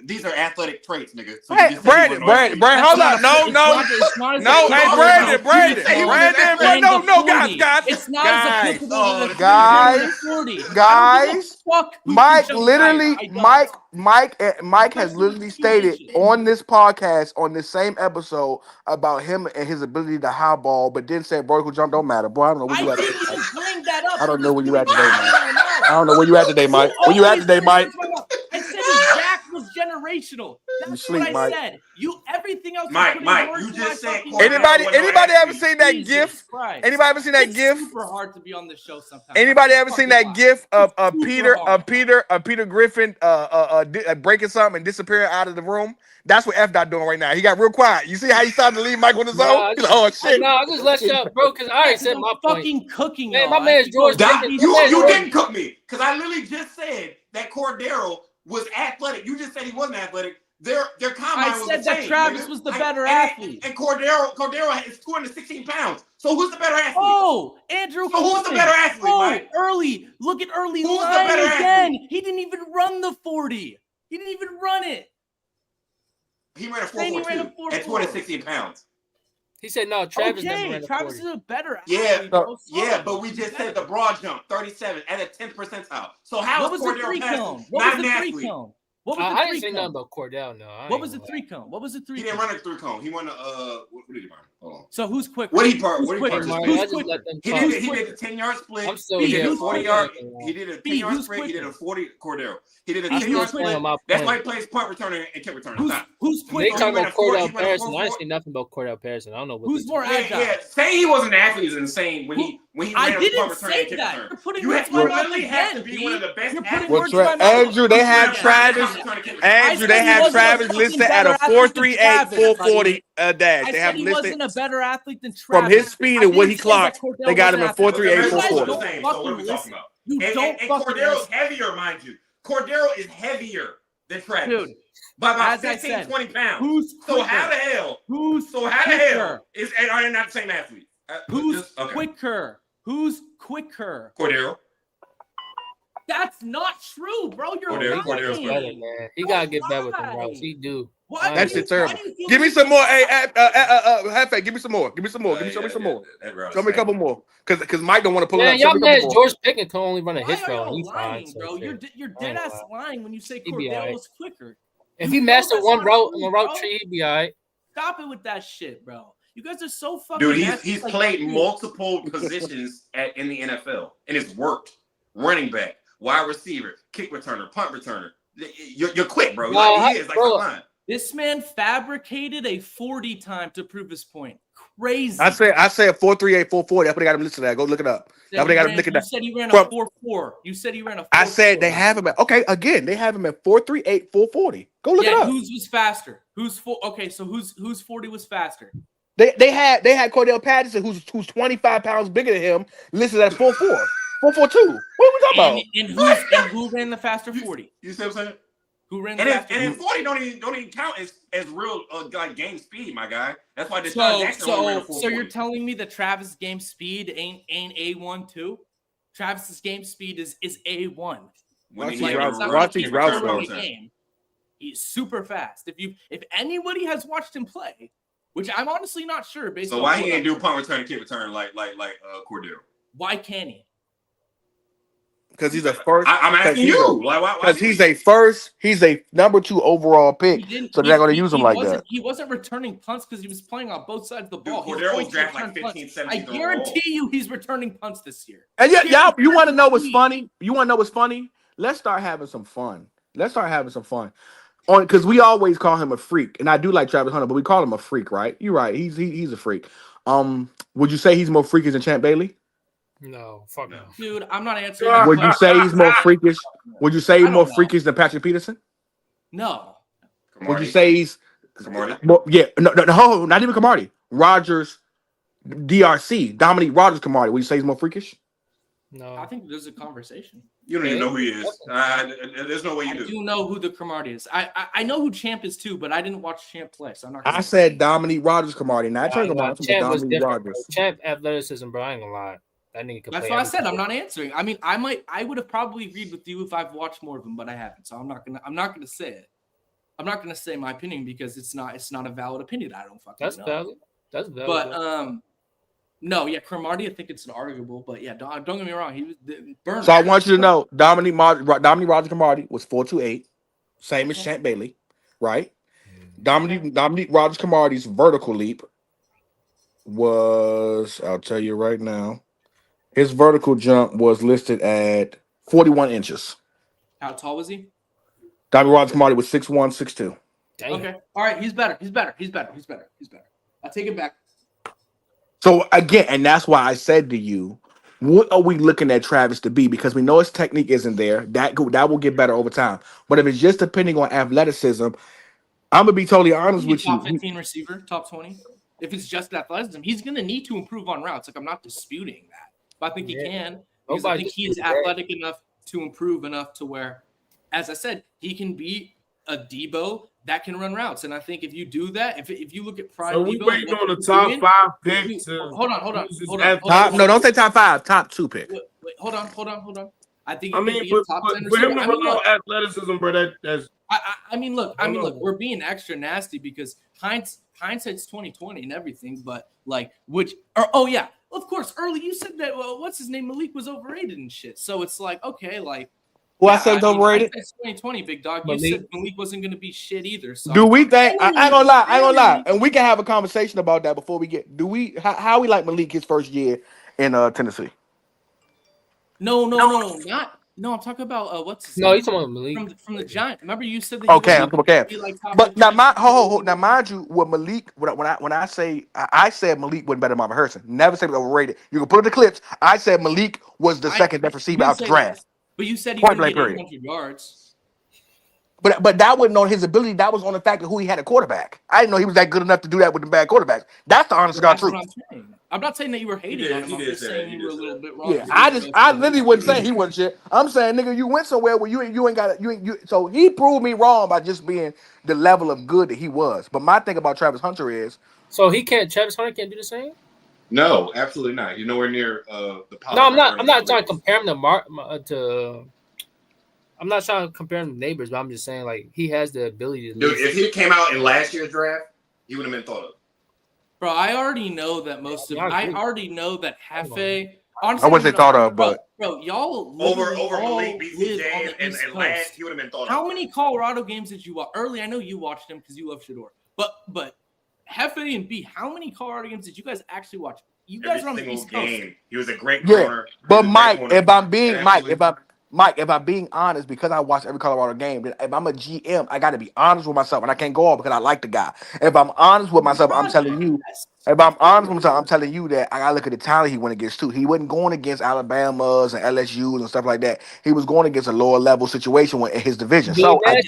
these are athletic traits, nigga. So hey, Brandon, hold on. No, guys. Mike has literally stated on this podcast, on this same episode, about him and his ability to high ball, but then said vertical jump don't matter. Boy, I don't know where you at today. I don't know where you at today, man. I don't know where you at today, Mike. Where you at today, Mike? I said his jack was generational. That's what I said. Everything else. Mike, you just said. Anybody ever seen that GIF? Anybody ever seen that GIF? Super hard to be on the show sometimes. Anybody ever seen that GIF of Peter Griffin breaking something and disappearing out of the room? That's what F Dot doing right now. He got real quiet. You see how he started to leave Mike on his own? Oh shit! No, I just let you up, bro. Because I already said my fucking cooking. Man, my man's George. You didn't cook me because I literally just said that Cordero was athletic. You just said he wasn't athletic. Their combine was the same. I said that Travis was the better athlete. And Cordero is 216 pounds. So who's the better athlete? Oh, Andrew. So who's the better athlete, Mike? Early. Look at Early. Who's the better again. athlete? He didn't even run the 40. He didn't even run it. He ran a 4.42 at 216 pounds. He said no. Travis never ran a 40. Travis is a better athlete. But we just said the broad jump 37 at a 10th percentile. So how is Cordero Patterson not an athlete? I didn't say nothing about Cordell. No. What was the 3 cone? He didn't run a 3 cone. He won what did he run? Hold on. So who's quicker? What he part? He did the 10-yard split. He did a 40-yard. He did a 10-yard sprint. He did a 40 Cordero. He did a 10-yard sprint. That's why he plays punt returner and kick returner. Who's quicker? They talking about Cordell Patterson. I didn't say nothing about Cordell Patterson. I don't know who's more agile. Yeah, saying he wasn't an athlete is insane when he ran a punt returner and kick return. You literally have to be one of the best athletes. Andrew, they have Travis. Andrew, they have Travis listed at a 4.38, 4.40 dash. They have he listed wasn't a better athlete than Travis. From his speed and what he clocked. They got him at 4.38, 4.40. So what are we talking about? And Cordero's heavier, mind you. Cordero is heavier than Travis. Dude, by about 15, 20 pounds. So how the hell? Are they not the same athlete? Who's quicker? Who's quicker? Cordero. That's not true, bro. You're lying. Man. He gotta get better with the routes. He do. What? That shit's terrible. Give me some more. Hey, Hefe, give me some more. Show me a couple more. Because Mike don't want to pull it up. Y'all man, George Pickens can only run a hitch route. He's lying, fine, bro. You're dead ass lying when you say Cordell was quicker. If he mastered one route on the route tree, he'd be all right. Stop it with that shit, bro. You guys are so fucking. Dude, he's played multiple positions in the NFL, and it's worked. Running back, wide receiver, kick returner, punt returner. You're quick, bro. He is. Come on. This man fabricated a 40 time to prove his point. Crazy. I say a 4.38, 4.40. That's what they got him listed at. Go look it up. You said he ran a 4.4. You said he ran a 4.4. I said they have him at again. They have him at 4.38, 4.40. Go look it up. Whose was faster? So whose 40 was faster? They had Cordell Patterson, who's 25 pounds bigger than him, listed at 4.4. 4.42. What are we talking about? And who ran the faster 40? You see what I'm saying? Who ran the And faster then 40? 40 don't even count as real like game speed, my guy. That's why Deshaun Jackson only ran a So 440. you're telling me that Travis' game speed ain't A1 too? Travis's game speed is A1. When Watch he these have routes- a watch these kick routes, return though. return. Game, he's super fast. If anybody has watched him play, which I'm honestly not sure based So on why what he ain't I've do heard, punt return and kick return like Cordero? why can't he? Because he's a first. I'm asking you. Like why? Because he's a number 2 overall pick. So they're not going to use him like that. He wasn't returning punts because he was playing on both sides of the ball. Dude, He's going Cordero to drafted return like 15, punts. 17 I guarantee you he's returning punts this year. And yeah, y'all, you want to know what's Guaranteed. funny? You want to know what's funny? Let's start having some fun. Because we always call him a freak, and I do like Travis Hunter, but we call him a freak, right? You're right. He's a freak. Would you say he's more freakish than Champ Bailey? No, fuck no. Dude, I'm not answering. that Would you say he's more freakish? Would you say he's I more don't know. freakish than Patrick Peterson? No. Would you say he's Camardi? more, yeah, no, not even Camardi. Rodgers, DRC, Dominique Rodgers, Camardi. Would you say he's more freakish? No. I think there's a conversation. You don't even know who he is. There's no way I you do. do know who the Cromartie is. I know who Champ is too, but I didn't watch Champ play, so I'm not. I said Dominique Rodgers, Camardi. Not Trey Nah, Camardi, Champ was Dominique different. Rodgers. Champ athleticism, bro. I ain't gonna lie. That nigga could That's play what I said. I'm everything. not answering. I mean, I would have probably agreed with you if I've watched more of him, but I haven't. So I'm not gonna say it. I'm not gonna say my opinion because it's not a valid opinion. I don't fucking That's know. valid. That's valid. But no, yeah, Cromartie, I think it's an arguable, but yeah, don't get me wrong. He was burned. So I want you to know Dominique Rodgers, Camardi was 4.28, same as Okay. Champ Bailey, right? Dominique Rodgers, Camardi's vertical leap was, I'll tell you right now, his vertical jump was listed at 41 inches. How tall was he? Dominique Rodgers, Camardi was 6'1", 6'2". Damn. Okay, all right, he's better. I take it back. So again, and that's why I said to you, what are we looking at Travis to be? Because we know his technique isn't there. That will get better over time. But if it's just depending on athleticism, I'm gonna be totally honest with you. Top 15 receiver, top 20. If it's just athleticism, he's going to need to improve on routes. Like, I'm not disputing that, but I think he can because I think he is athletic enough to improve enough to where, as I said, he can be a Debo that can run routes. And I think if you do that, if you look at prime, So we Debo, waiting on the he's top doing, 5 pick to hold on. use his No, don't say top 5, top 2 pick. Wait, hold on. I think I he mean, can be a top 10 for him receiver. to run on athleticism, bro, that's I mean, look, we're being extra nasty because hindsight's 20/20 and everything, but like, of course, early you said that. Well, what's his name? Malik was overrated and shit. So it's like, okay, like, I said it's overrated. It's 2020, big dog. You said Malik wasn't going to be shit either. So Do we think? I ain't gonna lie, and we can have a conversation about that before we get. Do we? How we like Malik his first year in Tennessee? No, not. No, I'm talking about what's his name? He's talking about Malik from the Giants. Remember you said that. Okay. Like But now, now, mind you, with Malik, when I say I said Malik wasn't better than Marvin Harrison. Never said he was overrated. You can put in the clips. I said Malik was the second best receiver out the draft. But you said he Point wouldn't blank get period. 800 yards. But that wasn't on his ability. That was on the fact of who he had a quarterback. I didn't know he was that good enough to do that with the bad quarterbacks. That's the honest to God truth. I'm not saying that you were hating on him. I'm just saying you were a little bit wrong. Yeah, I literally wouldn't say he wasn't shit. I'm saying, nigga, you went somewhere where you ain't got you. So he proved me wrong by just being the level of good that he was. But my thing about Travis Hunter is, so Travis Hunter can't do the same. No, absolutely not. You're nowhere near the. No, I'm not trying to compare him to. I'm not trying to compare him to neighbors, but I'm just saying like he has the ability to. Dude, if he came out in last year's draft, he would have been thought of. Bro, I already know that I already know that Hefe. Honestly, I wouldn't say thought of, but bro, y'all over Malik, BCJ, and Lance, he would have been thought of. How many Colorado games did you watch? Early, I know you watched them because you love Shador. But Hefe and B, how many Colorado games did you guys actually watch? You guys Every are on the single East Coast. game. He was a great corner. But Mike, if I'm being honest, because I watch every Colorado game, then if I'm a GM, I got to be honest with myself, and I can't go off because I like the guy. If I'm honest with myself, I'm telling you. If I'm honest with myself, I'm telling you that I gotta look at the talent he went against too. He wasn't going against Alabamas and LSU's and stuff like that. He was going against a lower level situation in his division. So I'm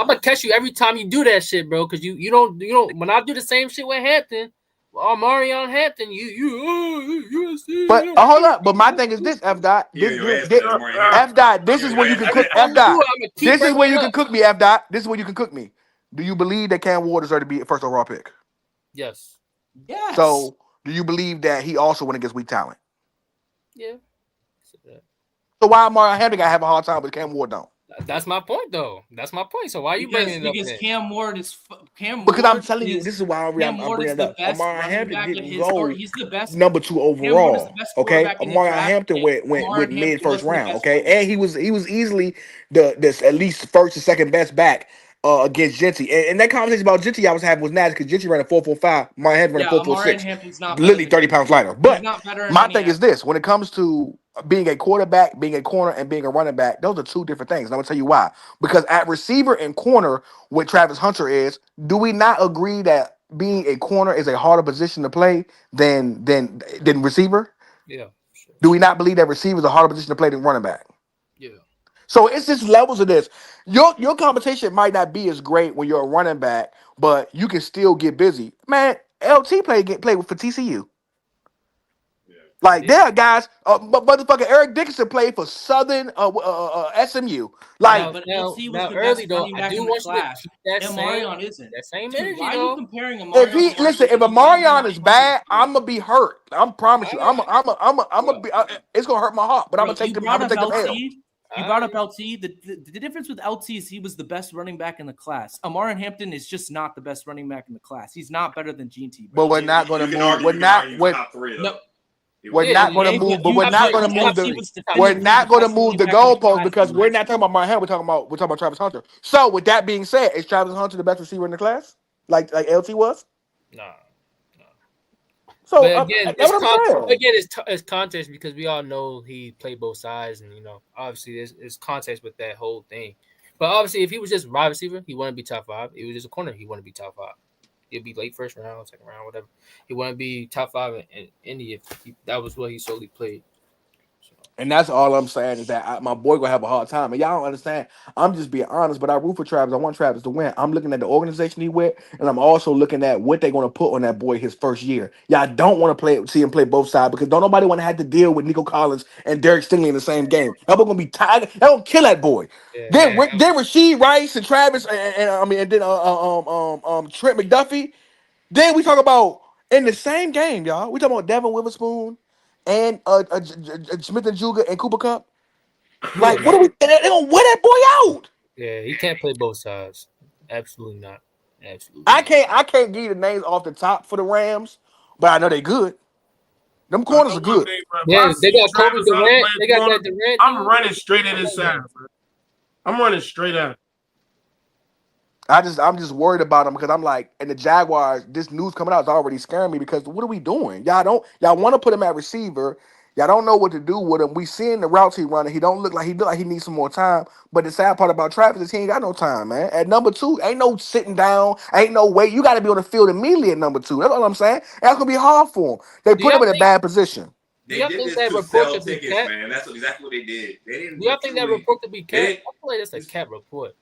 gonna catch you every time you do that shit, bro. Because you don't. When I do the same shit with Hampton, Oh, Marion Hampton, USC. But hold up. But my thing is this, F dot. Yeah, This, your this, ass this, better, Mario. F dot. This Yeah, is where you your can ass cook. better. F dot. I'm gonna keep This is bringing where it you up. can cook me, F dot. This is where you can cook me. Do you believe that Cam Ward deserved to be a first overall pick? Yes. Yes. So do you believe that he also went against weak talent? Yeah. So why Marion Hampton got to have a hard time, but Cam Ward don't? That's my point, though. That's my point. So why are you bringing it up because then? Cam Ward is Because I'm telling you, this is why I'm Cam Ward bringing is it the up. best Amarian running Hampton back in didn't his go he's the best. number 2 Cam Ward is the overall. best Okay, quarterback in the Amarian draft. Hampton went Amarian mid Hampton first wasn't the round. best Okay, quarterback. and he was easily the at least first or second best back against Genty. And that conversation about Genty I was having was nasty because Genty ran a 4.45. Amarian Hampton ran a Yeah, Amarian 4.46. Hampton's not better Literally than 30 pounds lighter. he's But not better in my any thing is this: when it comes to being a quarterback, being a corner, and being a running back, those are two different things. And I'm gonna tell you why. Because at receiver and corner, what Travis Hunter is, do we not agree that being a corner is a harder position to play than receiver? Yeah. Sure. Do we not believe that receiver is a harder position to play than running back? Yeah. So it's just levels of this. Your competition might not be as great when you're a running back, but you can still get busy. Man, LT played for TCU. Like there are guys, but motherfucking Eric Dickinson played for Southern SMU. Like, but now LT was the early best though, running I back do in the want you to class. keep that Amarion isn't. same Dude, energy why are you though. comparing Amarion? if he listen, if Amarion is bad, I'm gonna be hurt. I promise you, I'm gonna be. It's gonna hurt my heart, but I'm gonna take them. I'm gonna take them hell. You brought up LT. The difference with LT is he was the best running back in the class. Amarion Hampton is just not the best running back in the class. He's not better than G.T. But we're not gonna move. We're top 3 though. No, We're not going to move, but we're not going to move we're not going to move the goalpost because we're not talking about my hand. We're talking about Travis Hunter. So with that being said, is Travis Hunter the best receiver in the class, like LT was? No. So But again, that's what I'm saying. it's context because we all know he played both sides, and obviously there's context with that whole thing. But obviously, if he was just wide receiver, he wouldn't be top 5. If he was just a corner, he wouldn't be top 5. He'd be late first round, second round, whatever. He wouldn't be top 5 in Indy if that was what he solely played. So. And that's all I'm saying is that my boy gonna have a hard time. And y'all don't understand. I'm just being honest, but I root for Travis. I want Travis to win. I'm looking at the organization he with, and I'm also looking at what they're gonna put on that boy his first year. Y'all don't want to see him play both sides because don't nobody want to have to deal with Nico Collins and Derek Stingley in the same game. That boy gonna be tired. That gonna kill that boy. Yeah, Then Rasheed Rice and Travis and then Trent McDuffie. Then we talk about in the same game, y'all. We talking about Devin Witherspoon and Smith and Juga and Cooper Cup. Like, what are we? They gonna wear that boy out. Yeah, he can't play both sides. Absolutely not. Absolutely. I can't give you the names off the top for the Rams, but I know they good. Them corners are good. Yeah, they got Kobe Durant. They got that Durant. I'm running straight at his side, bro. I'm running straight at him. I'm just worried about them because I'm like, and the Jaguars, this news coming out is already scaring me because what are we doing? Y'all want to put him at receiver. Y'all don't know what to do with him. We seeing the routes he running. He look like he needs some more time. But the sad part about Travis is he ain't got no time, man. At number 2, ain't no sitting down, ain't no wait. You got to be on the field immediately at number 2. That's all I'm saying. That's gonna be hard for him. They put him in a bad position. They did this to sell tickets, man. That's exactly what they did. They didn't. Do y'all think that report could be cat? I feel like that's a cat report.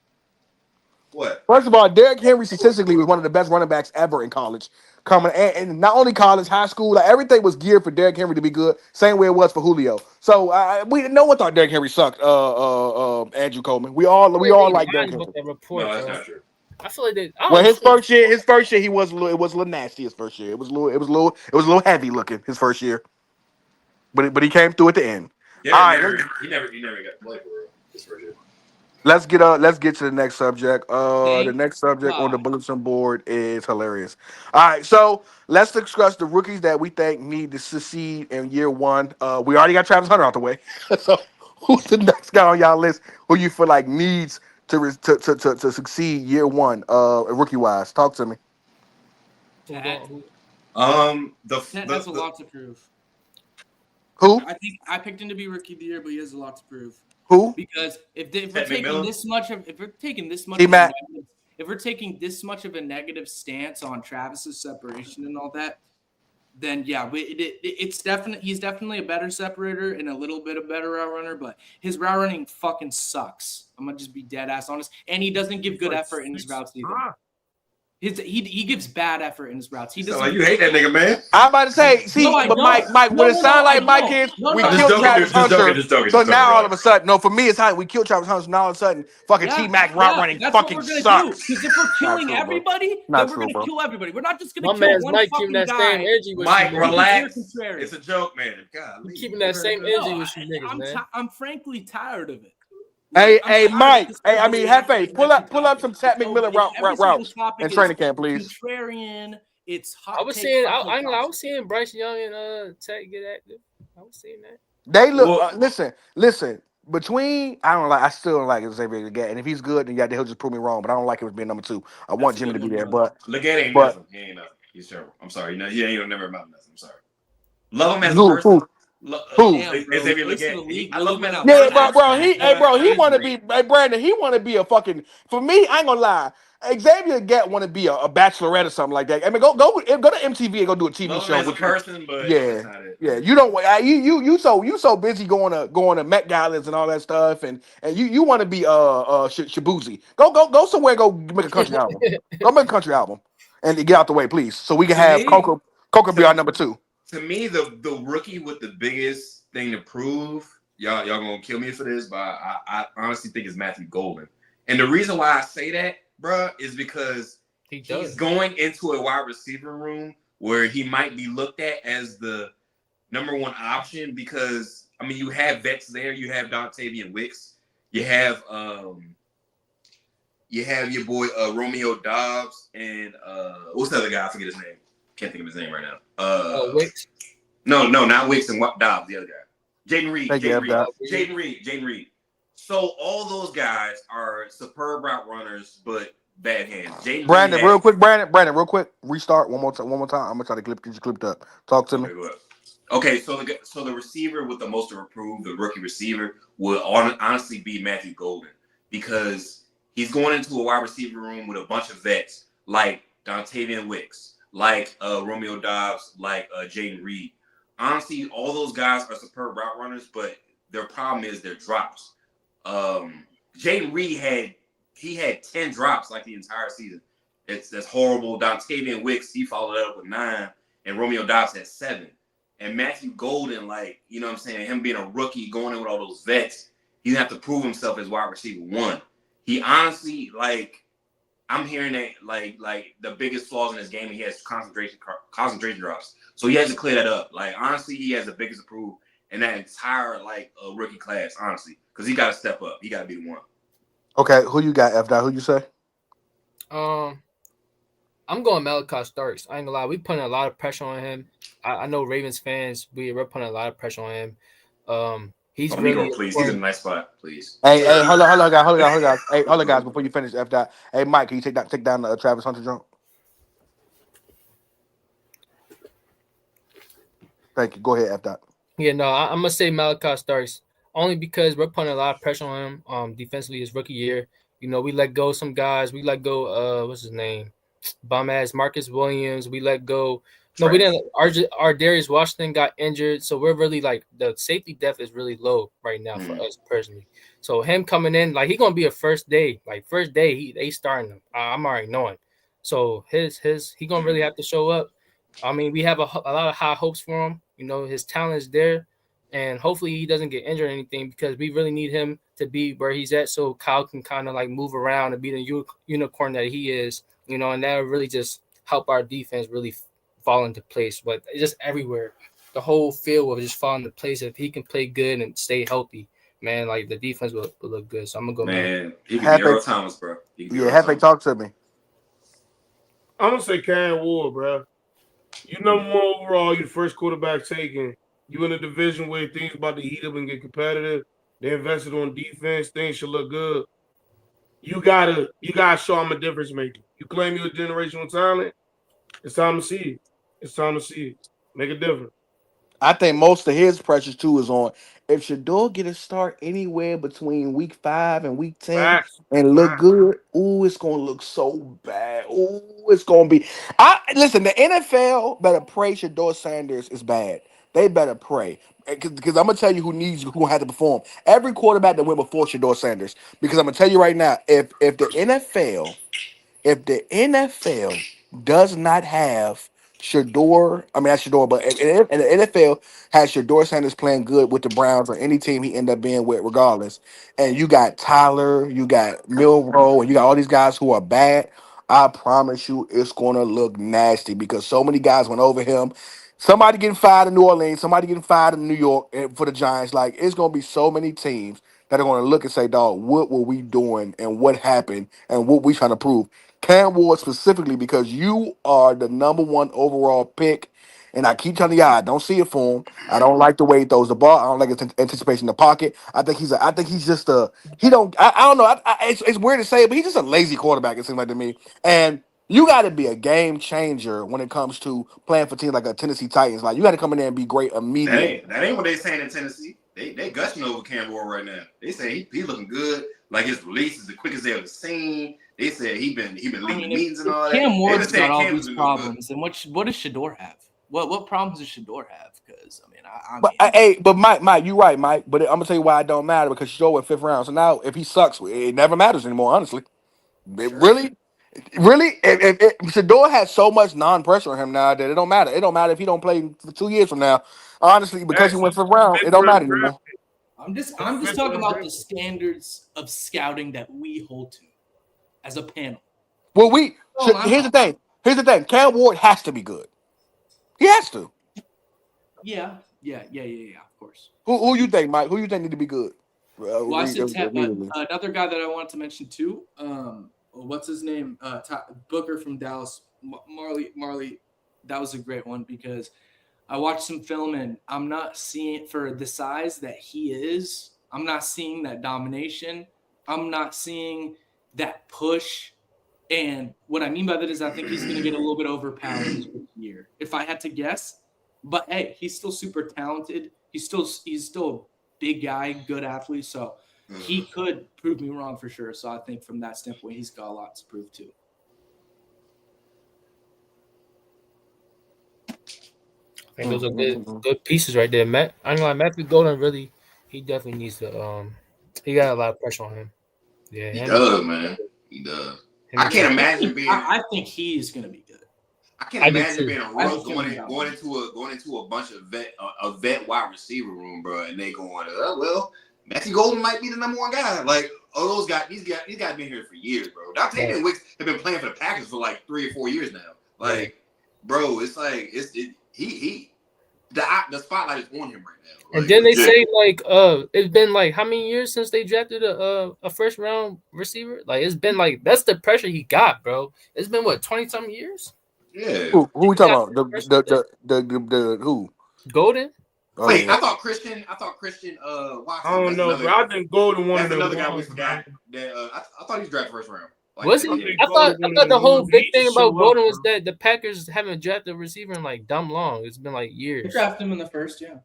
What? First of all, Derrick Henry statistically was one of the best running backs ever in college. And not only college, high school, like everything was geared for Derrick Henry to be good. Same way it was for Julio. So no one thought Derrick Henry sucked. Andrew Coleman. We all like Derrick Henry. No, that's not true. I feel like that. Well, his first year, it was a little nasty. His first year, it was a little heavy looking. His first year, but he came through at the end. Yeah, all right, he never got to play for real his first year. Let's get to the next subject. The next subject on the bulletin board is hilarious. All right, so let's discuss the rookies that we think need to succeed in year 1. We already got Travis Hunter out the way. So who's the next guy on y'all list who you feel like needs to succeed year 1, rookie wise? Talk to me. That's a lot to prove. Who? I think I picked him to be rookie of the year, but he has a lot to prove. Who? Because if we're taking this much of a negative stance on Travis's separation and all that, then yeah, he's definitely a better separator and a little bit of better route runner, but his route running fucking sucks. I'm gonna just be dead ass honest, and he doesn't give good effort in his routes either. He gives bad effort in his routes. He You doesn't. sound like you hate that nigga, man. I'm about to say, see, No, I but don't. Mike, No, what it no, sound no, like I Mike don't. is No, we no, I'm killed just joking, Travis Hunter. just joking. So now all of a sudden, no, for me it's how we killed Travis Hunter. So now all of a sudden, fucking Yeah, T-Mac route running that's fucking what we're gonna sucks. do. Because if we're killing true, bro. everybody, Not then we're true, gonna bro. kill everybody. We're not just gonna My kill man's one Mike fucking keeping that guy. same energy with Mike, you, man. relax. Contrarian. It's a joke, man. God, You keeping that same energy with you niggas, man. I'm frankly tired of it. Hey, I'm tired of Mike. this Hey, I mean, every Hefe, pull up topic. some Tat So McMillan every single routes topic in is training camp, please. contrarian. It's hot I was take, seeing, hot take, I was seeing Bryce Young and Tech get active. I was seeing that. They look. Well- Listen. Between I still don't like Xavier Leggett, and if he's good, then yeah, he'll just prove me wrong. But I don't like him as being number 2. I want Jimmy to be there, but Leggett ain't but- nothing. He ain't nothing. He's terrible. I'm sorry. He ain't never amount to nothing. I'm sorry. Love him as a Who? person. Who? Damn, bro. Xavier Voice of the Leggett. league I love him as a really Yeah, went out. bro, he he's want to great. be. Hey, Brandon, he want to be a fucking. For me, I ain't gonna lie. Xavier Leggett want to be a bachelorette or something like that. I mean, go to MTV and go do a TV Love him show as a with person, but Yeah, that's not it. yeah. You don't. You so busy going to Met Galas and all that stuff, and you want to be Shabuzi. Go somewhere. Go make a country album. Go make a country album, and get out the way, please, so we can To have me- Coco be our number 2. To me, the rookie with the biggest thing to prove, y'all gonna kill me for this, but I honestly think it's Matthew Golden. And the reason why I say that, bruh, is because he's going into a wide receiver room where he might be looked at as the number 1 option because I mean you have vets there, you have Dontavian Wicks, you have your boy Romeo Dobbs and what's the other guy? I forget his name. Can't think of his name right now. Wicks. No, not Wicks and Dobbs, the other guy. Jaden Reed. Jaden Reed. So all those guys are superb route runners, but bad hands. Brandon, real quick. Restart one more time. I'm gonna try to get you clipped up. Talk to me. Okay, so the receiver with the most to improve, the rookie receiver, would honestly be Matthew Golden because he's going into a wide receiver room with a bunch of vets like Dontavian Wicks, like Romeo Dobbs, like Jaden Reed. Honestly, all those guys are superb route runners, but their problem is their drops. Jaden Reed had 10 drops like the entire season. That's horrible. Dontavian Wicks, he followed up with 9, and Romeo Dobbs had 7. And Matthew Golden, like, you know what I'm saying, him being a rookie, going in with all those vets, he's gonna have to prove himself as wide receiver 1. He honestly, like, I'm hearing that like the biggest flaws in his game, he has concentration drops. So he has to clear that up. Like, honestly, he has the biggest improve in that entire rookie class, honestly, because he got to step up. He got to be the one. Okay, who you got, F Dot? Who you say? I'm going Malachi Starks. I ain't gonna lie, we putting a lot of pressure on him. I know Ravens fans, we're putting a lot of pressure on him. He's really please. He's in a nice spot, please. Hey, hold on, guys. Hey, hold on, guys. Before you finish, F Dot. Hey, Mike, can you take down the Travis Hunter jump? Thank you. Go ahead, F Dot. Yeah, no, I'm gonna say Malachi Starks only because we're putting a lot of pressure on him. Defensively, his rookie year, you know, we let go some guys. We let go. What's his name? Bum ass Marcus Williams. We let go. No, we didn't. Our Darius Washington got injured, so we're really like the safety depth is really low right now for us personally. So him coming in, like, he gonna be a first day they starting him. I'm already knowing. So he gonna really have to show up. I mean, we have a lot of high hopes for him. You know, his talent is there, and hopefully he doesn't get injured or anything because we really need him to be where he's at, so Kyle can kind of like move around and be the unicorn that he is. You know, and that would really just help our defense really fall into place. But it's just everywhere, the whole field will just fall into place if he can play good and stay healthy. Man, like the defense will look good. So I'm gonna go. Man, he can be Earl Thomas, bro. Hefe, talk to me. I'm gonna say Cam Ward, bro. You number 1 overall. You the first quarterback taken. You in a division where things about to heat up and get competitive. They invested on defense. Things should look good. You gotta show them a difference maker. You claim you're a generational talent. It's time to see it. Make a difference. I think most of his pressure too is on if Shador get a start anywhere between week 5 and week 10 Facts. and look good. Ooh, it's gonna look so bad. Ooh, it's gonna be. Listen. The NFL better pray Shador Sanders is bad. They better pray because I'm gonna tell you who had to perform. Every quarterback that went before Shador Sanders. Because I'm gonna tell you right now, if the NFL if the NFL does not have Shador, I mean not Shador, but if the NFL has Shador Sanders playing good with the Browns or any team he end up being with, regardless, and you got Tyler, you got Milrow, and you got all these guys who are bad, I promise you it's gonna look nasty because so many guys went over him. Somebody getting fired in New Orleans, somebody getting fired in New York for the Giants. Like it's gonna be so many teams that are gonna look and say, "Dog, what were we doing and what happened and what we trying to prove?" Cam Ward specifically because you are the number one overall pick. And I keep telling y'all, I don't see it for him. I don't like the way he throws the ball. I don't like his anticipation in the pocket. I think he's just a. He don't. I don't know. It's weird to say it, but he's just a lazy quarterback. It seems like to me. And you got to be a game changer when it comes to playing for teams like a Tennessee Titans. Like you got to come in there and be great immediately. That ain't what they saying in Tennessee. They gushing over Cam Ward right now. They say he looking good. Like his release is the quickest they ever seen. They said he been leading meetings and all that. Cam Ward's They got all Cam's these been problems, and what does Shador have? What problems does Shador have? Because But Mike, you right, Mike. But I'm gonna tell you why it don't matter because Shador went 5th round. So now if he sucks, it never matters anymore. Honestly, really, if Shador has so much non-pressure on him now that it don't matter. It don't matter if he don't play for 2 years from now. Honestly, because he went 5th round, it don't matter anymore. I'm just talking about the standards of scouting that we hold to as a panel. Well, I'm here's the thing. Here's the thing. Cam Ward has to be good. He has to. Yeah. Of course. Who you think, Mike? Who you think need to be good? Well, I said another guy that I want to mention too. What's his name? Booker from Dallas. Marley. That was a great one because I watched some film and I'm not seeing for the size that he is. I'm not seeing that domination. I'm not seeing that push. And what I mean by that is I think he's going to get a little bit overpowered this year, if I had to guess. But hey, he's still super talented. He's still a big guy, good athlete. So he could prove me wrong for sure. So I think from that standpoint, he's got a lot to prove too. I think those are good pieces right there. Matt, I know Matthew Golden really, he definitely needs to. He got a lot of pressure on him. Yeah, he does, man. He does. I can't imagine being. I think he's going to be good. I can't imagine being a rook going into a bunch of vet wide receiver room, bro, and they going, well, Matthew Golden might be the number one guy. Like, those guys, these guys been here for years, bro. Dante Wicks have been playing for the Packers for like 3 or 4 years now. Like, bro, it's like the spotlight is on him right now. Like, and then they say it's been like how many years since they drafted a 1st round receiver? Like it's been like that's the pressure he got, bro. It's been what 20-something years. Yeah. Who we talking about? The who? Golden. Oh, wait, yeah. I thought Christian Watson. I don't know, bro. I think Golden one of That's them. another guy we forgot. That I thought he was drafted 1st round. Like, Was he? I thought the whole big thing about Golden was that the Packers haven't drafted a receiver in like dumb long. It's been like years. They drafted him in the 1st, yeah.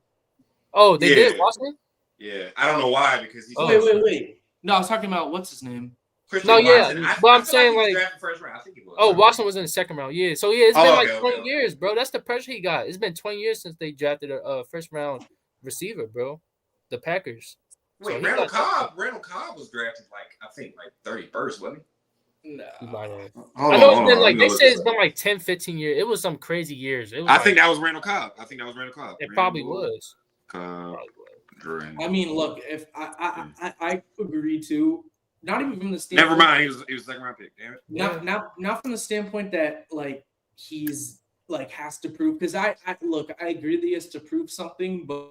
Oh, they did Washington? Yeah, I don't know why because he's. Wait. No, I was talking about what's his name. Christian Watson. But I'm saying like drafted 1st round. I think he was. Oh, Watson was in the 2nd round. Yeah, so it's been 20 years, bro. That's the pressure he got. It's been 20 years since they drafted a 1st round receiver, bro. The Packers. Wait, Randall Cobb was drafted I think 31st, wasn't he? No. I know it's been like they said it's been like 10, 15 years. It was some crazy years. I think that was Randall Cobb. It probably was. I mean, look, if I agree too. Not even from the standpoint. Never mind, he was 2nd round pick. Damn it. Not from the standpoint that like he's like has to prove because I agree that he has to prove something, but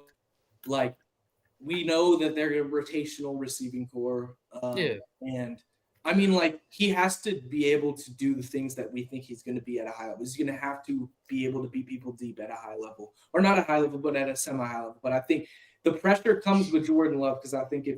like we know that they're a rotational receiving core. And I mean, like he has to be able to do the things that we think he's going to be at a high level. He's going to have to be able to beat people deep at a high level, or not a high level, but at a semi-high level. But I think the pressure comes with Jordan Love because I think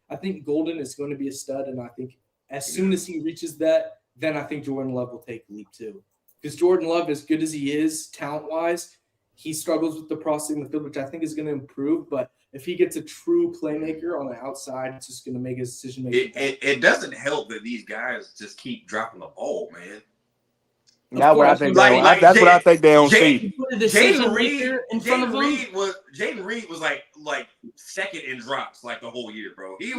I think Golden is going to be a stud, and I think as soon as he reaches that, then I think Jordan Love will take a leap too. Because Jordan Love, as good as he is talent-wise, he struggles with the processing the field, which I think is going to improve. But if he gets a true playmaker on the outside, it's just going to make his decision making. It doesn't help that these guys just keep dropping the ball, man. That's what I think. That's what I think they don't see. Jaden Reed was like 2nd in drops like the whole year, bro. He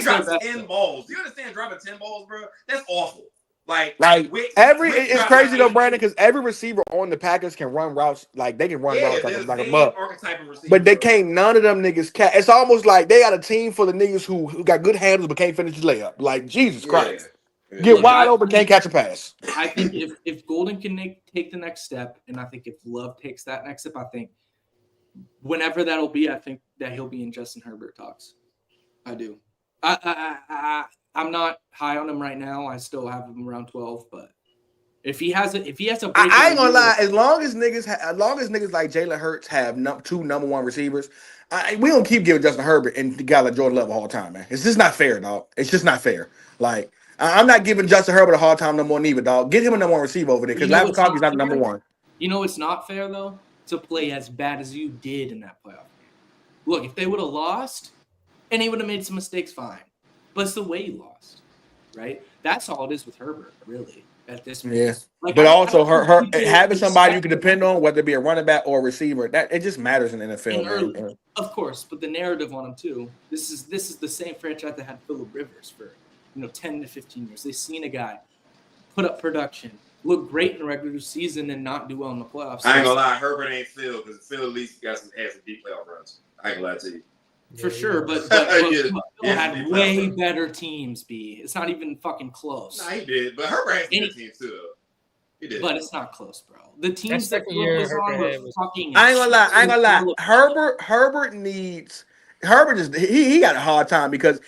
dropped 10 balls. Do you understand dropping 10 balls, bro? That's awful. Like Wicks it's dropped crazy like though, 8 Brandon, because every receiver on the Packers can run routes. Like they can run Yeah, routes like they're a the mug. same archetype of receiver. But they can't. None of them niggas catch. It's almost like they got a team full of niggas who got good handles but can't finish the layup. Like Jesus Christ, get Look, wide open, can't catch a pass. I think if Golden can take the next step, and I think if Love takes that next step, I think whenever that'll be, I think that he'll be in Justin Herbert talks. I do. I'm not high on him right now. I still have him around 12, but if he has a I ain't gonna lie. As long as niggas like Jalen Hurts have two number one receivers, we don't keep giving Justin Herbert and the guy like Jordan Love a hard time, man. It's just not fair, dog. It's just not fair. Like I'm not giving Justin Herbert a hard time no more, neither, dog. Get him a number one receiver over there because Laviconkey's not the number one. You know it's not fair though to play as bad as you did in that playoff game. Look, if they would have lost and he would have made some mistakes, fine. But it's the way he lost, right? That's all it is with Herbert, really. At this point. Yeah. Like, But also having somebody you can depend on, whether it be a running back or a receiver, that it just matters in the NFL, man. Of course, but the narrative on him too. This is the same franchise that had Phillip Rivers for 10 to 15 years. They've seen a guy put up production, look great in the regular season, and not do well in the playoffs. I ain't gonna lie, Herbert ain't Phil because Phil at least had some deep playoff runs. I ain't gonna lie to you. For sure, but Phil had way better teams. It's not even fucking close. Nah, he did, but Herbert had good teams too, though. He did, but it's not close, bro. The teams that Phil was on were fucking. I ain't gonna lie. Herbert he got a hard time because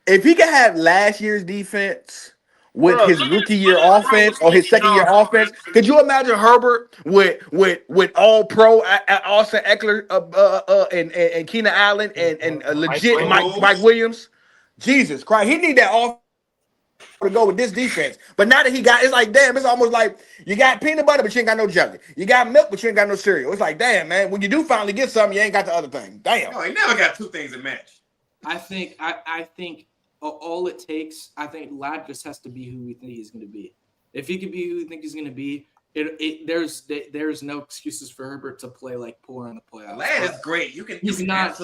if he could have last year's defense with his rookie year offense or his second year offense, could you imagine Herbert with all pro Austin Eckler and Keenan Allen and legit Mike Williams? Jesus Christ, he need that offense to go with this defense. But now that he got, it's like damn, it's almost like you got peanut butter but you ain't got no jelly. You got milk but you ain't got no cereal. It's like damn, man, when you do finally get something, you ain't got the other thing. Damn. No, he never got two things that match. I think all it takes, I think Lad just has to be who we think he's going to be. If he could be who we think he's going to be, there's no excuses for Herbert to play like poor in the playoffs. Lad is great. He's not.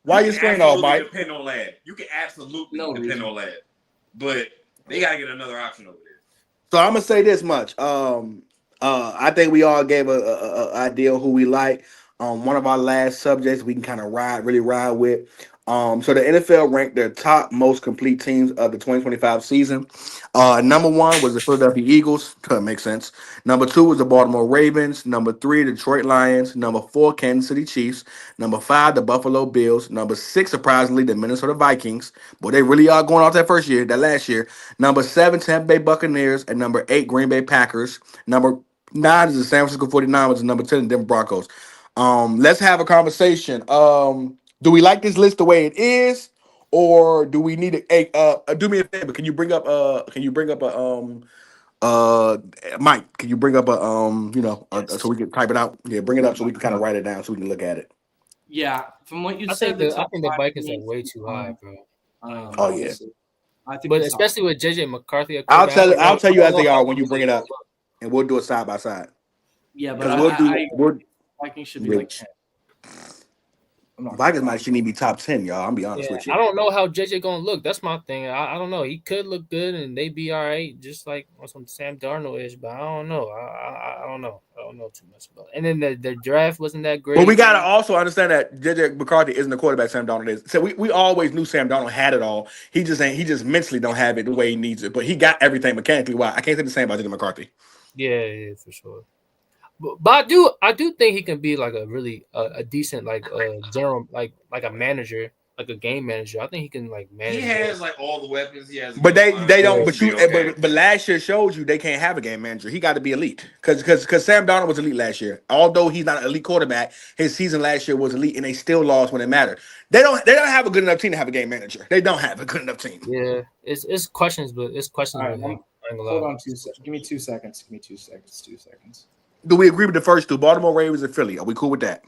Why you screen off, Mike? Depend on Lad. You can absolutely depend on Lad, but they got to get another option over there. So I'm gonna say this much. I think we all gave a idea of who we like. One of our last subjects we can kind of really ride with. So the NFL ranked their top most complete teams of the 2025 season. Number 1 was the Philadelphia Eagles. That makes sense. Number 2 was the Baltimore Ravens. Number 3, the Detroit Lions. Number 4, Kansas City Chiefs. Number 5, the Buffalo Bills. Number 6, surprisingly, the Minnesota Vikings. Boy, they really are going off that last year. Number 7, Tampa Bay Buccaneers. And number 8, Green Bay Packers. Number 9 is the San Francisco 49ers. And number 10, the Denver Broncos. Let's have a conversation. Do we like this list the way it is, or do we need to? Do me a favor. Can you bring up Mike? Can you bring up so we can type it out? Yeah, bring it up so we can kind of write it down so we can look at it. Yeah, from what you I said, think the Vikings are way too high, bro. Oh yeah, I think, but especially with JJ McCarthy. I'll tell you as they are when you bring it up, and we'll do it side by side. Yeah, but Vikings should be like 10. Vikings might shouldn't even be top 10, y'all. I'm be honest with you. I don't know how JJ gonna look. That's my thing. I don't know. He could look good and they be all right, just like on some Sam Darnold ish, but I don't know. I don't know. I don't know too much about it. And then the draft wasn't that great. But we gotta also understand that JJ McCarthy isn't the quarterback Sam Darnold is. So we always knew Sam Darnold had it all. He just mentally don't have it the way he needs it. But he got everything mechanically. Why? I can't say the same about JJ McCarthy. Yeah, for sure. But I do think he can be like a really a decent general like a manager, like a game manager. I think he can like manage. He has like all the weapons. He has. But they don't. But last year showed you they can't have a game manager. He got to be elite because Sam Darnold was elite last year. Although he's not an elite quarterback, his season last year was elite, and they still lost when it mattered. They don't have a good enough team to have a game manager. They don't have a good enough team. Yeah, it's questions, but it's questions. Right, hold on 2 seconds. Give me 2 seconds. 2 seconds. Do we agree with the first two? Baltimore Ravens and Philly. Are we cool with that?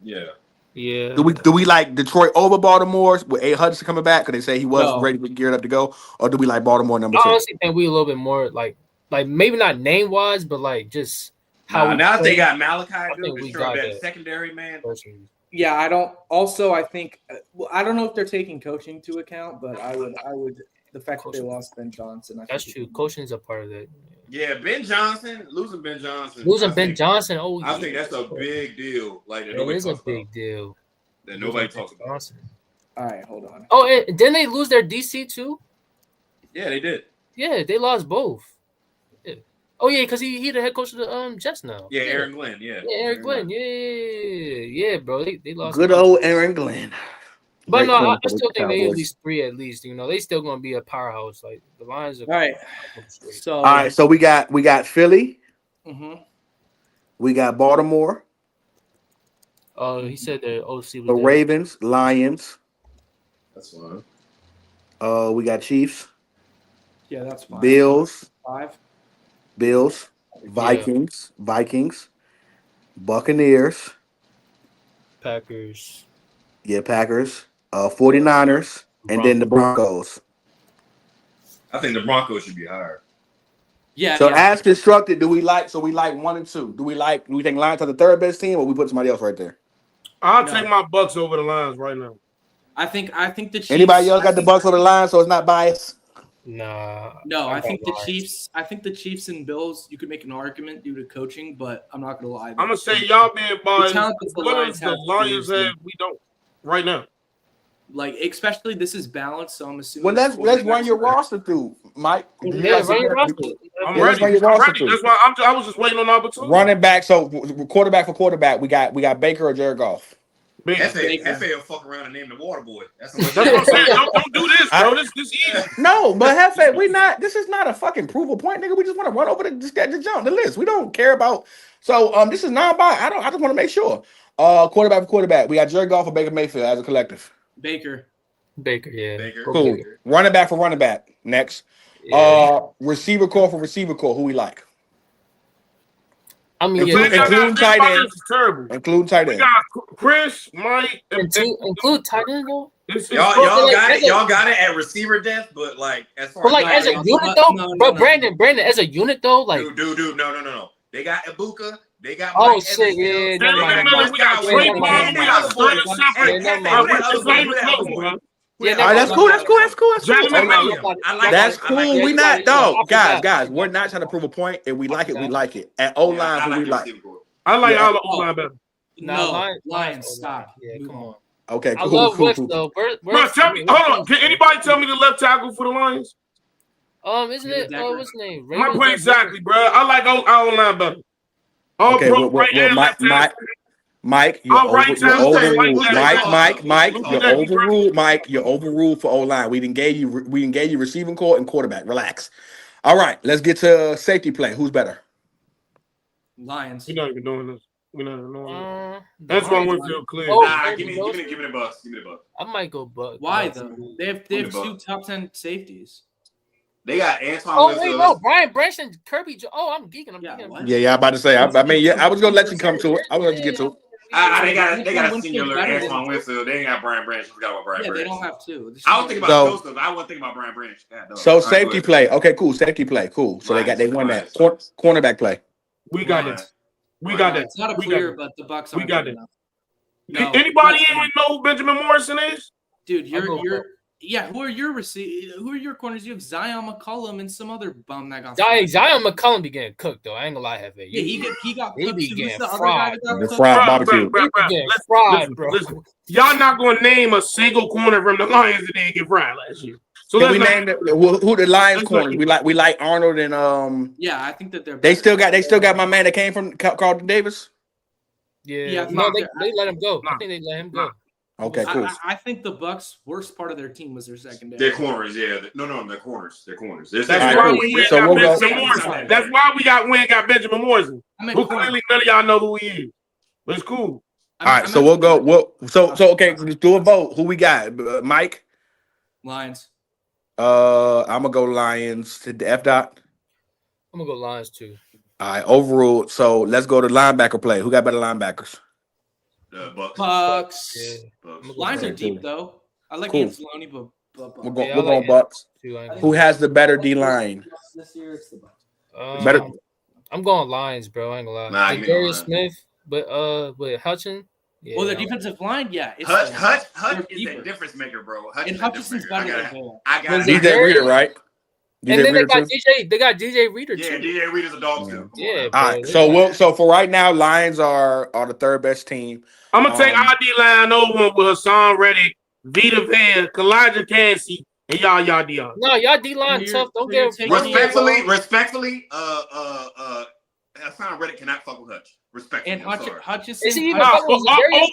Yeah. Yeah. Do we like Detroit over Baltimore with A. Hudson coming back? Because they say he was ready, geared up to go, or do we like Baltimore number 2? I honestly think we a little bit more like maybe not name wise, but like just how. Now they got Malachi. We got that secondary man. Personally. Yeah, I don't. Also, I think I don't know if they're taking coaching into account, but I would The fact that they Coaching. lost Ben Johnson. I That's think true. Coaching is a part of it. Yeah, Ben Johnson, losing Ben Johnson. Losing I Ben think- Johnson. Oh, I think that's a big deal. Like that It nobody is a talks big about. deal. That nobody Losing talks Ben about. Johnson. All right, hold on. Oh, and didn't they lose their DC too? Yeah, they did. Yeah, they lost both. Yeah. Oh yeah, because he the head coach of the Jets now. Yeah, Aaron Glenn. Yeah, Yeah, Eric Glenn. Yeah, bro. They lost. Good both. old Aaron Glenn. But Great no, I corner for still the think they at Cowboys. least 3 at least. You know, they still gonna be a powerhouse. Like the Lions are. All right. Straight. So, All right, so we got Philly, mhm. we got Baltimore, He said the OC was the there. Ravens, Lions. That's fine. We got Chiefs, Yeah, that's fine. Bills, 5. Vikings, Buccaneers, Packers. Packers, 49ers, and then the Broncos. I think the Broncos should be higher. Yeah. So yeah. as constructed, do we like 1 and 2? Do we think Lions are the third best team, or we put somebody else right there? I'll No. take my Bucks over the Lions right now. I think the Chiefs. Anybody else got the Bucks over the Lions, so it's not biased? Nah. No, I got think the Lions. Chiefs. I think the Chiefs and Bills. You could make an argument due to coaching, but I'm not gonna lie. I'm gonna say y'all being biased. talent that the What Lions does the have Lions is- have? We don't right now. Like, especially this is balanced, so I'm assuming. Well, let's run your roster through, Mike. Yeah, run your roster. I'm Yeah, let's ready. run your I'm roster ready. through. That's why I was just waiting on the opportunity. Running back, so quarterback for quarterback, we got Baker or Jared Goff. Big. FA will fuck around and name the water boy. That's That's what I'm saying. Don't do this, bro. This easy. No, but Hefe, we not. This is not a fucking provable point, nigga. We just want to run over the list. We don't care about. So this is non-biased. I just want to make sure. Quarterback for quarterback, we got Jared Goff or Baker Mayfield as a collective. Baker. Yeah. Baker. Cool. Running back for running back. Next. Yeah. Receiver core for receiver core. Who we like? I mean, Include tight end. This is terrible. Include tight We end. got Chris, Mike, include tight end though. Y'all got it at receiver depth, but like as far But like No, as a no, unit no, though, no, but no. Brandon, as a unit though, like dude, no. They got Ibuka. They got oh Mike shit, Evans. yeah, never Jalen mind. Miller, we got Trey never Palmer, mind. we got Sterling Yeah, Shepard. never Bro, mind. it's not even close, bro. Yeah, All right, that's cool. That's cool. Jalen Miller. That's cool. Yeah, We you not got it. guys. We're not trying to prove a point. If we like it, we like it. At O line, who we like? I like Yeah. all the O-line better. No, Lions. Stop. Yeah, Move come on. on. Okay, I cool. love Wicks cool. though. Bro, tell me, hold on. Can anybody tell me the left tackle for the Lions? Isn't it? What's his name? My point exactly, bro. I like our line better. All Okay, pro well, right and left tackle. Mike, you're All right, you're tackle, overruled. like Mike, that. you're overruled. Mike, you're overruled for O line. We didn't gave you receiving core and quarterback. Relax. All right, let's get to safety play. Who's better? Lions. We're not even doing this. We're not even doing this. The That's why Lions. Winfield clear. Oh, Nah, give me the Bucks. Give me the Bucks. I might go Buck. Why though? They have Who the 2 Bucks? top 10 safeties. They got Antoine Oh Wilson. wait, no, Brian Branson, Kirby. I'm geeking. Yeah, geeking. what? Yeah, I'm about to say. I mean, I was gonna let you come to it. I was gonna let you get to it. They got a Winfield's singular better than- Antoine Wilson. They ain't got Brian Branch. We got about Brian Yeah, Branch. they don't have 2. I was thinking about So- Joseph. I wasn't thinking about Brian Branch. God, no. So All right, safety go ahead. play. Okay, cool. Safety play. Cool. So they won that. Cornerback play. We got that. We got that. It's not a We got clear, that. but the Bucks We aren't got good it. enough. No, Anybody even know who Benjamin Morrison is? dude, I'll go you're yeah. Who are your corners? You have Zion McCollum and some other bum that got. Zion McCollum be getting cooked though. I ain't gonna lie, Hefe. Yeah, he got. He cooked be too. getting Who's the other fried. guy that got The cooked? fried barbecue. Bro. getting Listen, fried, bro. listen. Y'all not going to name a single corner from the Lions that didn't get fried last year. So Can we let's name who the Lions Let's corners? We like Arnold and Yeah, I think that they're. They still got my man that came from Carlton Davis. Yeah, Yeah, they let him go. Nah. I think they let him go. Okay, cool. I think the Bucks' worst part of their team was their secondary. They're corners, yeah. No, they're corners. They're corners. That's All right, why cool. we went So got we'll go- Benjamin Morrison. That's why we got Benjamin Morrison. I meant Who corner. clearly none of y'all know who he is. But it's cool. All right, so we'll go. So okay, let's do a vote. Who we got? Mike. Lions. I'm gonna go Lions to the F dot. I'm gonna go Lions too. All right, overruled. So let's go to linebacker play. Who got better linebackers? Bucks. Bucks. Yeah, Bucks. Lions are Okay, deep cool. though. I like Cool. Anzalone, but We're going. Yeah, I we're like going Bucks. too. I ain't Who has the better D line? this year it's the Bucks. gonna- Better. I'm going Lions, bro. I ain't gonna lie. Nah, give me Darius Lions. Smith, but Hutchin, Yeah, Well, the defensive line, yeah. It's Hutch they're is deeper. that difference maker, bro. Hutch And is that Hutchinson's difference better maker. than Vale. I got Was it. DJ Reader, right? And then they Reader got too? DJ. They got DJ Reader Yeah, too. DJ Reader's a dog too. Come Yeah, on. All bro. right. So for right now, Lions are the third best team. I'm gonna take our D line over with Hassan Reddick, Vita Vea, Kalijah Cansey, and Yaya Dion. No, y'all D line So tough. Don't you're give taking- Respectfully, Hassan Reddick cannot fuck with Hutch. Respectfully, And I'm sorry. Hutchinson. Is he even Nah, fucking with Zadarius?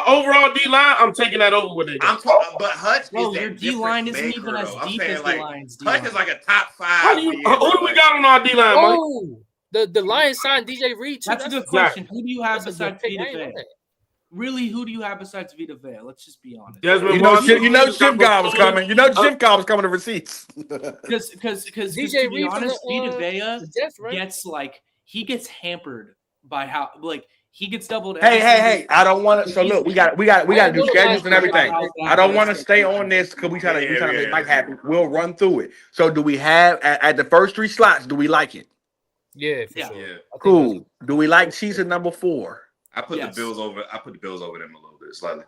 overall D line, I'm taking that over with it. I'm talking, but Hutch Bro, is your that D-line difference isn't even maker, as though. I'm deep saying, as the like, Lions' Hutch D-line. is like a top 5. How do you, who do we got on our D line, Mike? Oh, the Lions signed DJ Reed too. That's a good question. Who do you have that's a good besides pick. I Vita ain't know Vea? that. Really, who do you have besides Vita Vea? Let's just be honest. Desmond You know, Watson. Jim God was coming. You know, Jim God was coming to receipts. Because DJ to be Reed from honest, Vita the Vea Jets, right? gets he gets hampered by how he gets doubled. Hey! I don't want to. So look, we got to do schedules and everything. I don't want to stay on this because we trying to make Mike happy. We'll run through it. So do we have at the first 3 slots? Do we like it? Yeah, for Yeah. sure. Yeah. I think Cool. Do we like Chiefs at number 4? I put Yes. the Bills over them a little bit, slightly.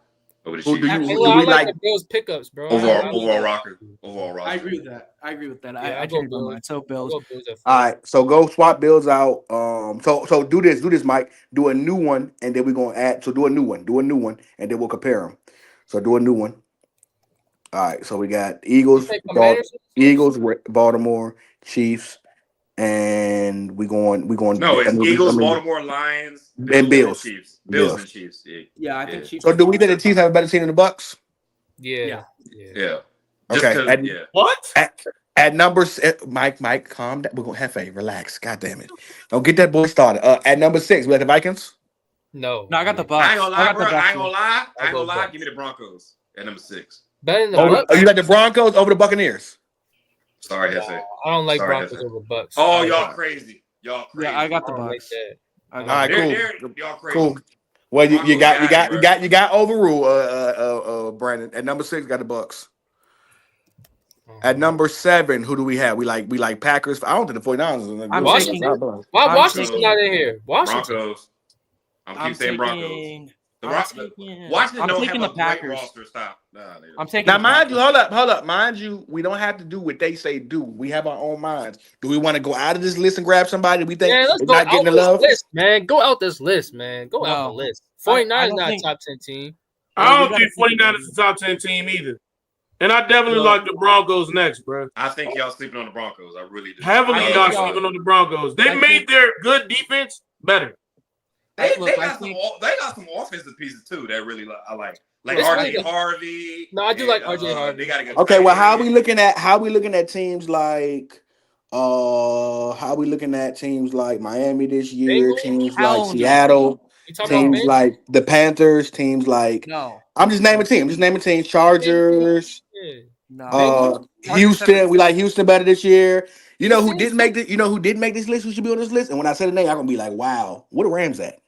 Over the Who do Chiefs. you? Hey, Do look, I we like like? the Bills pickups, bro. Overall roster. I agree with that. Yeah, I go changed my Bills. mind. So Bills. Go Bills at All 4. right, so go swap Bills out. So do this, Mike. Do a new one, and then we're gonna add. So do a new one, and then we'll compare them. So do a new one. All right, so we got Eagles, You say Commanders? Baltimore, Chiefs, and we going. No, it's Eagles, Baltimore, Baltimore, Lions, and Bills. Chiefs. Bills. Bills and Chiefs. Yeah. Yeah, I think Chiefs. So do we think the Chiefs have a better team than the Bucks? Yeah. Yeah. Just Okay. 'cause- yeah. What? At numbers, Mike, calm down. We're gonna Hefe, relax. God damn it! Don't get that boy started. At number 6, we got the Vikings. No. No, I got the Bucks. I ain't gonna lie, bro. Bucks. I ain't gonna lie. Bucks. Give me the Broncos at number 6. Better than the Over, Bucks. you got the Broncos over the Buccaneers. Sorry, Hefe. I don't like Sorry, Broncos Hefe. over Bucks. Oh, I y'all crazy. Y'all crazy. Yeah, I got the don't like Bucks. that. I All got right, the cool. Y'all crazy. Cool. Well, you Broncos got overruled. Brandon at number 6 got the Bucks. At number 7, who do we have? We like Packers. I don't think the 49ers. I'm Washington? taking- Why I'm Washington's taking- not in here? Washington. Broncos. I'm I'm keep saying Broncos. taking. The I'm Washington taking- don't I'm have taking a the great Packers. roster. Stop. Nah, they don't. I'm taking. Now, the mind you, Packers. hold up. Mind you, we don't have to do what they say do. We have our own minds. Do we want to go out of this list and grab somebody we think Man, let's is go not out getting the this love? list, man. Go out this list, man. Go out No. the list. I 49 is don't not think- a top 10 team. I we don't gotta think think 49 about is a top 10 team either. And I definitely Well- like the Broncos next, bro. I think y'all sleeping on the Broncos. I really do. Heavily, I y'all think y'all- sleeping on the Broncos. They I made think- their good defense better. They Look, I got think- they got some offensive pieces too that really I like. Like It's RJ really- Harvey. No, I do like RJ Harvey. They got to get Okay, well, how are we looking at teams like Miami this year, Bengals? teams Hell like no. Seattle, You talking teams about like the Panthers, teams like No. I'm just naming teams, Chargers, yeah. No. Houston. We like Houston better this year. You know who Houston? didn't make this? You know who did make this list? Who should be on this list? And when I say the name, I'm gonna be like, wow, what are Rams at?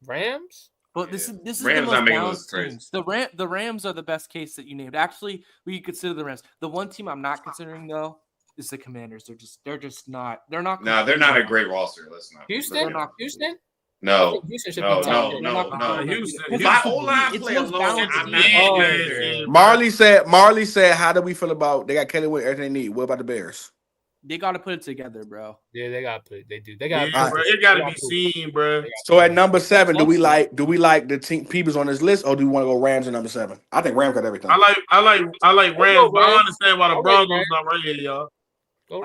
Rams? But this is the Rams not most making balanced those crazy. teams. The Rams are the best case that you named. Actually, we could consider the Rams. The one team I'm not considering though is the Commanders. They're just not. They're not. No, they're not a great roster. Let's not. Houston? not- Houston? I No. think Houston should No, be top 10. no. Houston. My O line It's play the most alone. balanced I'm team. not Oh, getting yeah. there. Marley said, how do we feel about they got Kelly with everything they need? What about the Bears? They got to put it together, bro. Yeah, they got to put it. They do. They Yeah, got bro. It got to be seen, bro. So at number 7, do we like the team people's on this list, or do we want to go Rams at number 7? I think Rams got everything. I like Rams, but I Rams. understand why I the like Broncos Rams. not right here, y'all.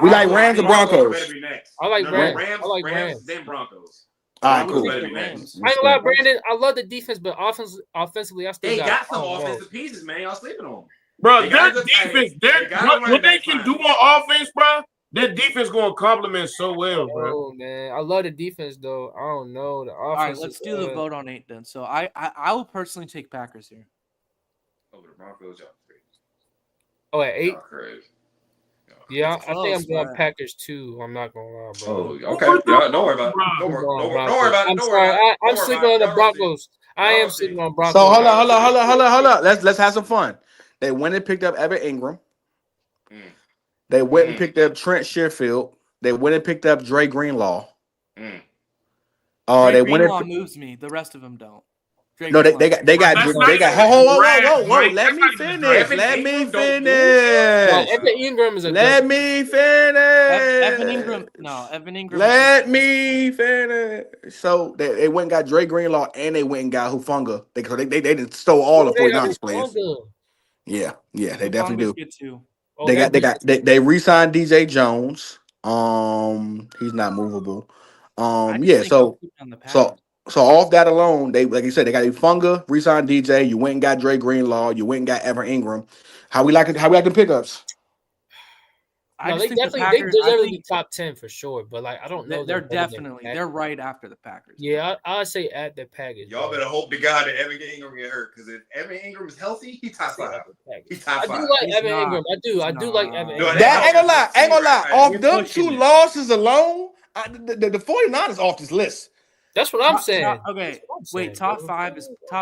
We like Rams or Broncos Broncos? better be next. I like No, Rams. I like Rams. Then Broncos. All right, I'm cool. taking Better be Rams. next. I ain't gonna lie, Brandon. I love the defense, but offensively, I still They got some I don't know. offensive pieces, man. Y'all sleeping on them. Bro, They their got good defense, players. They got what they running can back do on offense, bro, their defense going to complement so well, bro. Oh man, I love the defense though. I don't know the offense. All right, let's do the vote on 8 then. So I will personally take Packers here. Over the Broncos, y'all crazy. Oh, at 8. Y'all crazy. Yeah, It's I think I'm close, going but- Packers too. I'm not gonna lie, bro. Oh, okay. Y'all, don't worry about it. Don't worry about it. I'm Don't sorry. worry about it. I'm sleeping on the Broncos. I Y'all am see. sleeping on Broncos. So hold on. Let's have some fun. They went and picked up Evan Ingram. Mm. They went and picked up Trent Sherfield. They went and picked up Dre Greenlaw. Mm. They Dre went Greenlaw and moves me. The rest of them don't. Drake No, they Greenlaw. got they got That's they not got. even Whoa! Mike. Let That's me not even finish. draft. Let me Ingram don't finish. Evan Ingram is a Let good. me Evan finish. Ingram. No, Evan Ingram. Let me finish. So they went and got Dre Greenlaw and they went and got Hufanga. They didn't stole all the They got 49ers players. Hufanga. Yeah, they definitely do. Good too. Oh, They that got they re-signed DJ Jones. He's not movable. I just Yeah, think he'll keep on the so Packers. off that alone, they like you said, they got Hufanga, re-signed DJ. You went and got Dre Greenlaw. You went and got Evan Ingram. How we like the pickups? I No, just they think the definitely Packers. they I deserve to think be top 10 for sure. But like, I don't know. they're better than definitely Packers. they're right after the Packers. Yeah, I'd say at the Packers. Y'all bro. better hope to God that Evan Ingram get hurt, because if Evan Ingram is healthy, he top I'd say 5. at the Packers. He top I 5. do like He's Evan not. Ingram. I do like Evan No, Ingram. That ain't gonna lie. Off You're them pushing two it. losses alone, the 49ers off this list. That's what I'm saying. Okay, That's what I'm wait. saying, Top bro.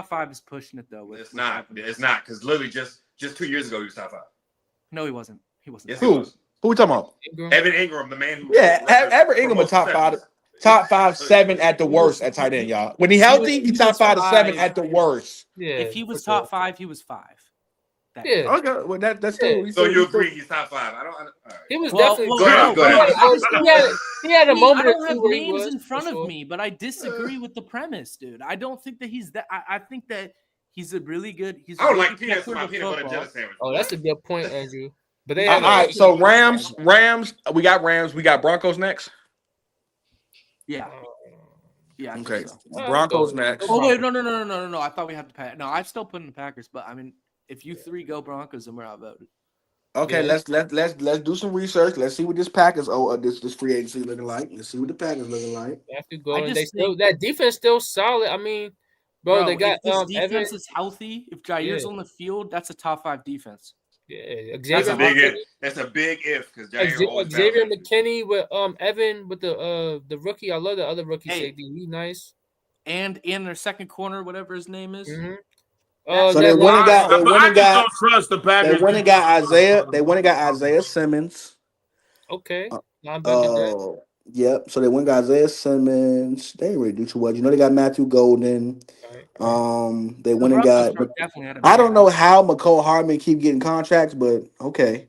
five is pushing it though. It's not, because literally just 2 years ago he was top 5. No, he wasn't. He wasn't. Yes, he Who? was. Who we talking about? Ingram. Evan Ingram, the man who Evan Ingram a top 5, 7 at the worst at tight end, y'all. When he healthy, he top 5 to 7 at the worst. Yeah, If he was for sure. top 5, he was 5. Yeah. Okay, well that's Yeah. true. So you agree he's top 5? I don't. All right. He was Well, definitely. Go ahead. He had a I moment or don't two have where he names was, in front for of sure. me, but I disagree with the premise, dude. I don't think that he's that. I think that he's a really good. He's. I don't a really like good peanuts in catcher my of peanut butter football. jelly sandwich. Oh, that's a good point, Andrew. But they All had right, so Rams. We got Rams. We got Broncos next. Yeah. Yeah. I Okay, think so. Broncos next. Oh wait, no. I thought we have to pay. No, I'm still putting the Packers, but I mean, if you three go Broncos, then we're outvoted. Okay, Yeah. let's do some research. Let's see what this Packers this free agency looking like. Let's see what the Packers looking like. They have to go, I and just they still think- that defense still solid. I mean, bro, they got if this Evan. defense is healthy, if Jair's on the field, that's a top 5 defense. Yeah, That's Xavier a big McKinney. if. That's a big if, because Jair always Xavier fouls McKinney with Evan with the rookie. I love the other rookie Hey. safety. He's nice. And in their second corner, whatever his name is. Mm-hmm. So they went and got. They went I and just got. don't trust the Packers. They went and got Isaiah. They went and got Isaiah Simmons. Okay. Linebacker depth. Yep. So they went and got Isaiah Simmons. They didn't really do too much. You know, they got Matthew Golden. Right. They The went and Broncos got. definitely had a I big don't know how McCole Hardman keep getting contracts, but okay.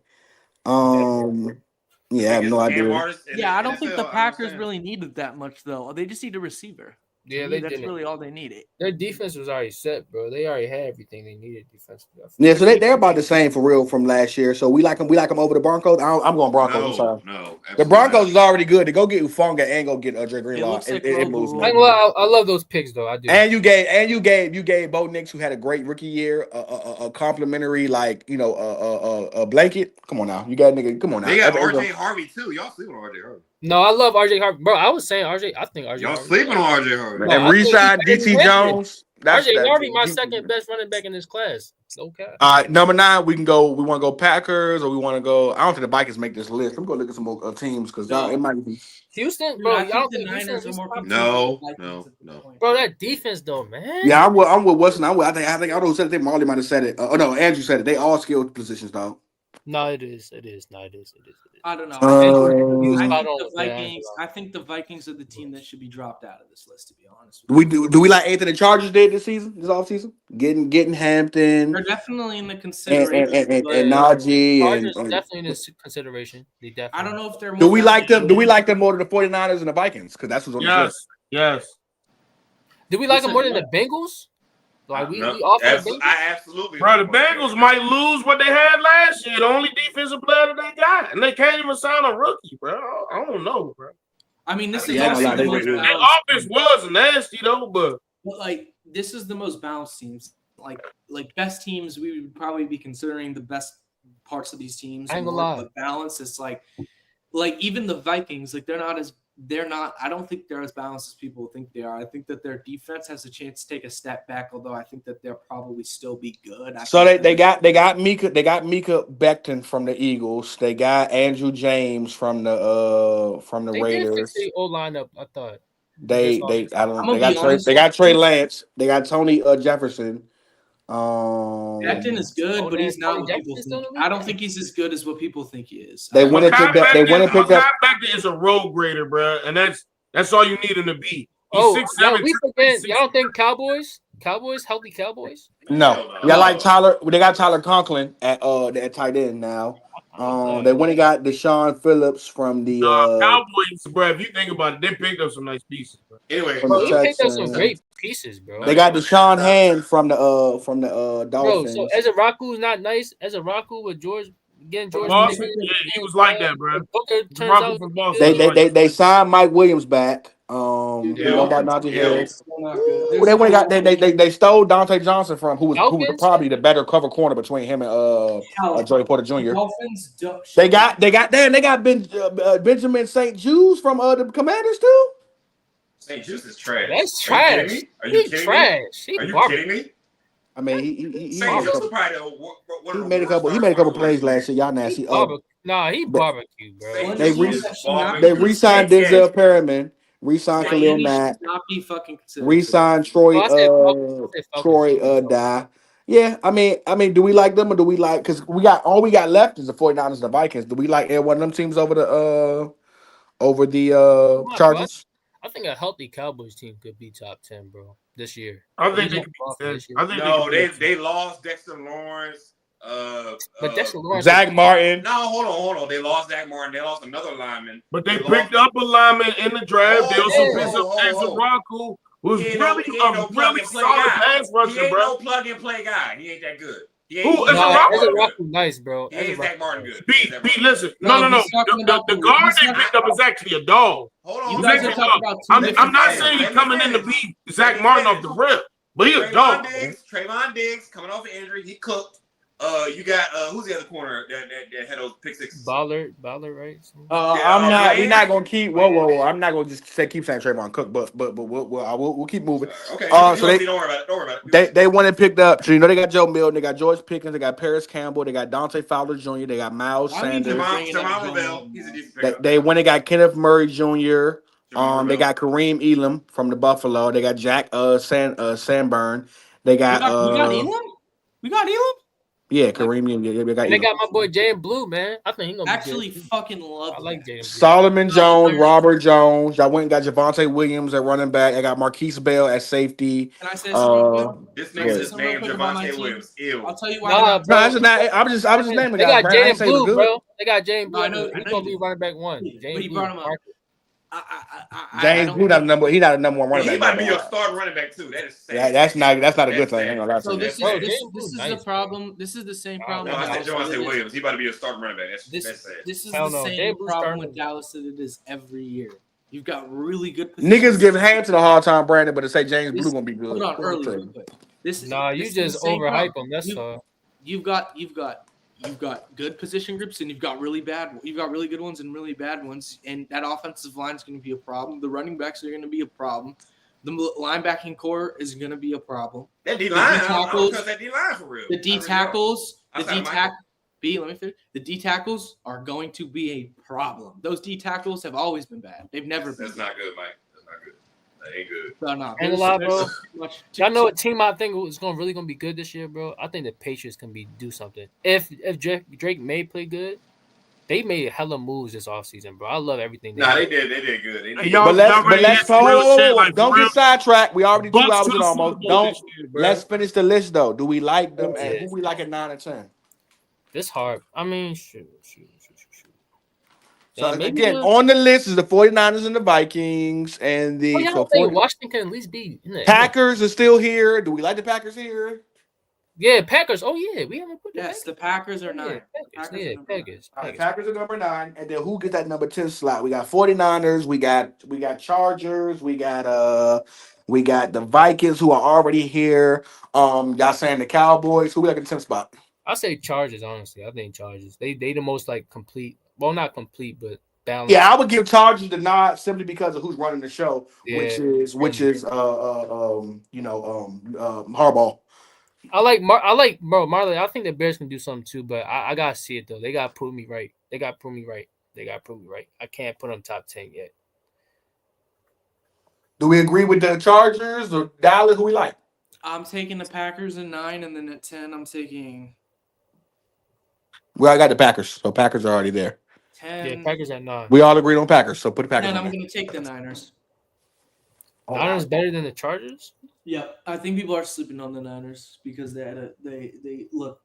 Yeah, I have no idea. Yeah, I don't think the Packers really needed that much though. They just need a receiver. Yeah, To me, that's really all they needed. Their defense was already set, bro. They already had everything they needed defensively. Yeah, so they're about the same for real from last year. So we like them. We like them over the Broncos. I'm going Broncos. I'm sorry. No, The Broncos is already good. To go get Ufonga and go get Dre Greenlaw. looks like It moves me. I love those picks though. I do. And you gave Bo Nix, who had a great rookie year, a complimentary a blanket. Come on now, you got nigga. Come on now. They got RJ Harvey too. Y'all sleeping on RJ Harvey? No, I love RJ Harvey, bro. I was saying RJ. I think RJ. Y'all Harvey. sleeping on RJ Harvey? And re-signed DT Jones. RJ Harvey, my second best running back in this class. Okay. All right, number 9. We want to go Packers, or we want to go. I don't think the Vikings make this list. I'm gonna look at some more teams because it might be Houston, bro. Dude, Y'all the think Niners Houston are more No. Bro, that defense though, man. Yeah, I'm with Wilson. I think I don't know who said it. I think Marley might have said it. Oh no, Andrew said it. They all skilled positions, dog. No, it is. No, it is. I don't know. I think the Vikings are the team that should be dropped out of this list. To be honest, Do we like anything the Chargers did this offseason? Getting Hampton. They're definitely in the consideration. And Najee Chargers and definitely in this consideration. They definitely. I don't know if they're. Do we like them? Do we like them more than the 49ers and the Vikings? Because that's what's on the list. Yes. Do we like them more than the Bengals? Like we offer the Bengals? I absolutely. Bro, the Bengals might lose what they had last year. The only defensive player that they got, and they can't even sign a rookie, bro. I don't know, bro. I mean, this is their offense was nasty though, but like this is the most balanced teams. Like best teams, we would probably be considering the best parts of these teams. I ain't gonna lie. But balance is like even the Vikings, I don't think they're as balanced as people think they are. I think that their defense has a chance to take a step back, although I think that they'll probably still be good. So they got Mika Becton from the Eagles. They got Andrew James from the Raiders. They did fix the old lineup, I thought. They got Trey Lance. They got Tony Jefferson. Becton is good, but he's not what people think. I don't think he's as good as what people think he is. They went and picked up. Becton is a road grader, bro, and that's all you need him to be. He's 6'7". We forget. Y'all don't think Cowboys? Cowboys, healthy Cowboys. No, Hell yeah, no. like Tyler. They got Tyler Conklin at tight end now. They went and got Deshaun Phillips from the Cowboys, bro. If you think about it, they picked up some nice pieces. Bro. Anyway, from Bro, the he picked up some Texans. great pieces, bro. They got Deshaun Hand from the Bro, so Dolphins. Ezra is not nice. Ezra with George getting From George Boston, Pickens, yeah, he and, was like that, bro. Booker The turns Rocket out from to be Boston good. was like that. They signed Mike Williams back. Dude, We know about Najee Ew. Harris. Still not good. Ooh, they went and got they stole Dante Johnson from who was Falcons? probably the better cover corner between him and Hell, Joey Porter Jr. Dolphins. They got Benjamin St. Juice from the Commanders too. St. Juice is trash. That's Are you trash. kidding me? Are you He kidding trash. me? He Are you garbage. kidding me? I mean, he St. Juice he, is probably one he of the made a worst couple starters plays in the last year. Y'all He nasty. barbecue. He But barbecue, bro. St. they Juice is balling. they re-signed Denzel Perriman, re-signed Miami Khalil should Mack, not be fucking considered. re-signed Oh, I said Falcons. Troy Dye. Yeah, I mean, do we like them or do we like? Because we got left is the 49ers and the Vikings. Do we like one of them teams over the Come on, bro. Chargers? I think a healthy Cowboys team could be top 10, bro, this year. I At think least they on could be offense 10. this year. I think No, they could be they lost Dexter Lawrence. But Dexter Lawrence, Zach Martin. No, hold on. They lost Zach Martin. They lost another lineman. But they picked up a lineman in the draft. They also yeah. picked up Jason Rocco, who's He ain't really no a plug really and play solid guy. pass He rusher, ain't bro. no plug and play guy. He ain't that good. He Who ain't is Nah, Rocco? Ezra Rocco nice, bro. He ain't Ezra Zach Rocco Martin nice. good. He ain't Zach Martin. Listen. No, No. he's talking about The the- guard he's they talking- picked up is actually a dog. Hold on. You He's guys actually are a talking dog. about two I'm different not things. saying he's Let me coming in to finish. beat Zach me Martin off finish. the rip, but he a dog. Trayvon Diggs coming off an injury. He cooked. You got who's the other corner that had those pick sixes? Ballard, right? We're not gonna keep. Whoa! I'm not gonna just keep saying Trayvon Cook, but we'll keep moving. Okay. So Don't worry about it. They went and picked up. So they got Joe Milton, they got George Pickens, they got Paris Campbell, they got Dante Fowler Jr., they got Miles Why would you Sanders. bring- Javon Ravel. He's a decent pickup. They went and got Kenneth Murray Jr. Javon They Ravel. got Kareem Elam from the Buffalo. They got Jack Sanborn. They got we got Elam? We got Elam? yeah, Kareem Elam. Yeah, they got And they Elam. got my boy Jaden Blue, man. I think he's gonna Actually, be good. fucking love I like that. Jaden Blue. Solomon Jones, Robert Jones. I went and got Javonte Williams at running back. I got Marquise Bell at safety. Can I say something real quick? This Can I say nigga's something real named quick about my Javonte team? Williams. Ew. I'll tell you why. Nah, No, bro. I was just naming They guys. got Brandon. I ain't Jaden say he was Blue, good. bro. They got Jaden Blue. I know He's you gonna be do. running back one. But Jaden you Blue. brought him up. Market. I James don't Blue not a number. He not a number one running He back. about to be your starting running back too. That is sad. Yeah, that's not a good That's thing. I ain't gonna lie to So you. this Bro, is Jaden Blue's the nice, problem. This is the same problem. No, with I said Dallas that Javonte it is- Williams. He about to be a starting running back. That's sad. This is Hell the no. same Jaden Blue's problem starting. with Dallas that it is every year. You've got really good Niggas give Hampton a hard time, Brandon, but to say James Blue gonna be good. Hold on, early real quick. Nah, you this is just the same overhype problem. him. That's all. You've got good position groups and you've got really good ones and really bad ones, and that offensive line is going to be a problem. The running backs are going to be a problem. The linebacking core is going to be a problem. That D line, I don't tackles- trust that D line for real. The D tackles, Outside of Michael. let me finish. The D tackles are going to be a problem. Those D tackles have always been bad. They've never been. That's not good, Mike. That's not good. That ain't good. No. Ain't a lot, bro. There's too much- Y'all know a team I think is really gonna be good this year, bro. I think the Patriots can do something. If Drake May play good, they made hella moves this offseason, bro. I love everything. Nah, they did good. They Hey, did. y'all- But let's some real shit, like, don't for real. get sidetracked. We already 2 Bucks hours to in the almost. Super Bowl Don't this year, bro. let's finish the list though. Do we like them and Yeah. who we like at 9 and 10? This hard. I mean, shoot. So Yeah, maybe again, on the list is the 49ers and the Vikings and the y'all think Washington can at least be in the Packers are still here. Do we like the Packers here? Yeah, Packers. Oh yeah, we haven't put the Yes, the Packers are Packers. nine. Packers. Yeah, Packers. All right, Packers are number 9, and then who gets that number 10 slot? We got 49ers, we got Chargers, we got the Vikings who are already here. Y'all saying the Cowboys? Who we like in the 10th spot? I say Chargers. Honestly, I think Chargers. They the most like complete. Well, not complete, but balanced. Yeah, I would give Chargers the nod simply because of who's running the show, which is Harbaugh. I like Marley. I think the Bears can do something too, but I gotta see it though. They gotta prove me right. I can't put them top 10 yet. Do we agree with the Chargers or Dallas? Who we like? I'm taking the Packers at 9, and then at 10, I'm taking Well, I got the Packers, so Packers are already there. 10. Yeah, Packers at 9. We all agreed on Packers, so put the Packers And on I'm there. going to take the Niners. Niners better than the Chargers. Yeah, I think people are sleeping on the Niners because they look.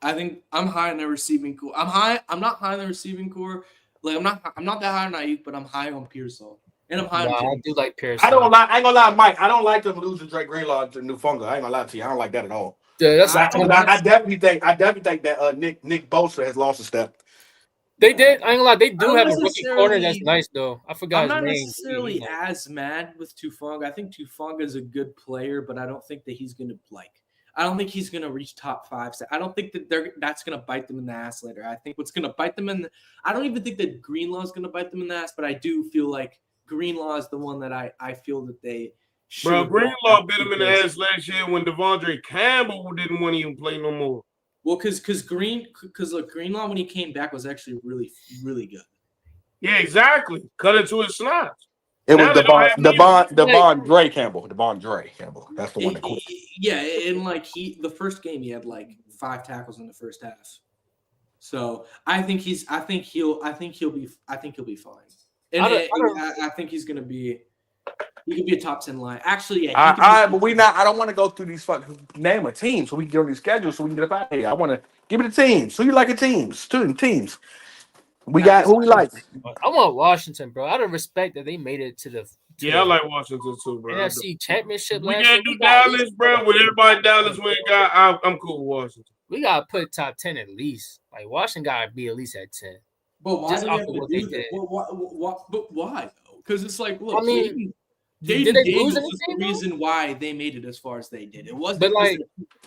I think I'm high in their receiving core. I'm not high in the receiving core. Like I'm not that high on Ayuk, but I'm high on Pearsall. And I'm high Nah, on I James. do like I don't Pearsall. like. I ain't gonna lie, Mike. I don't like them losing Drake Greenlaw to New Funga. I ain't gonna lie to you. I don't like that at all. Yeah, that's I, I definitely think that Nick Bosa has lost a step. they did. I ain't gonna lie, they I do don't have a rookie corner that's necessarily. nice though. I forgot I'm his not name. He necessarily nice. as mad with Tufanga. I think Tufanga is a good player, but I don't think that he's gonna like. I don't think he's gonna reach top five. I don't think that that's gonna bite them in the ass later. I think what's gonna bite them in. I don't even think that Greenlaw is gonna bite them in the ass, but I do feel like Greenlaw is the one that I feel that they should Bro, have gone Greenlaw after bit him in the because ass last year when Devondre Campbell didn't want to even play no more. well, because look, Greenlaw when he came back was actually really good. Yeah, exactly. Cut into his snaps. It was Now they don't have neither. Devon Campbell. Devon Campbell. That's the one that quit. Yeah, and like the first game he had like 5 tackles in the first half. So I think he'll be fine. And I think he could be a top 10 line. Actually, yeah, he could be. But we not. I don't want to go through these fucking name of teams so we can get on these schedules so we can get up out of here. I want to give me the teams. Who you like? Teams, student teams. We got who we like. I want Washington, bro. Out of respect that they made it to the Yeah, I like Washington too, bro. NFC Championship We last year. can't do Dallas, bro. With everybody Dallas went got, I'm cool with Washington. We gotta put top 10 at least. Like Washington gotta be at least at 10. But why Just do we off have of to what do they that? did. But why though? Because it's like, look, I mean, Jaden did they Daniels lose is the anything, though? reason why they made it as far as they did. It wasn't But, because like-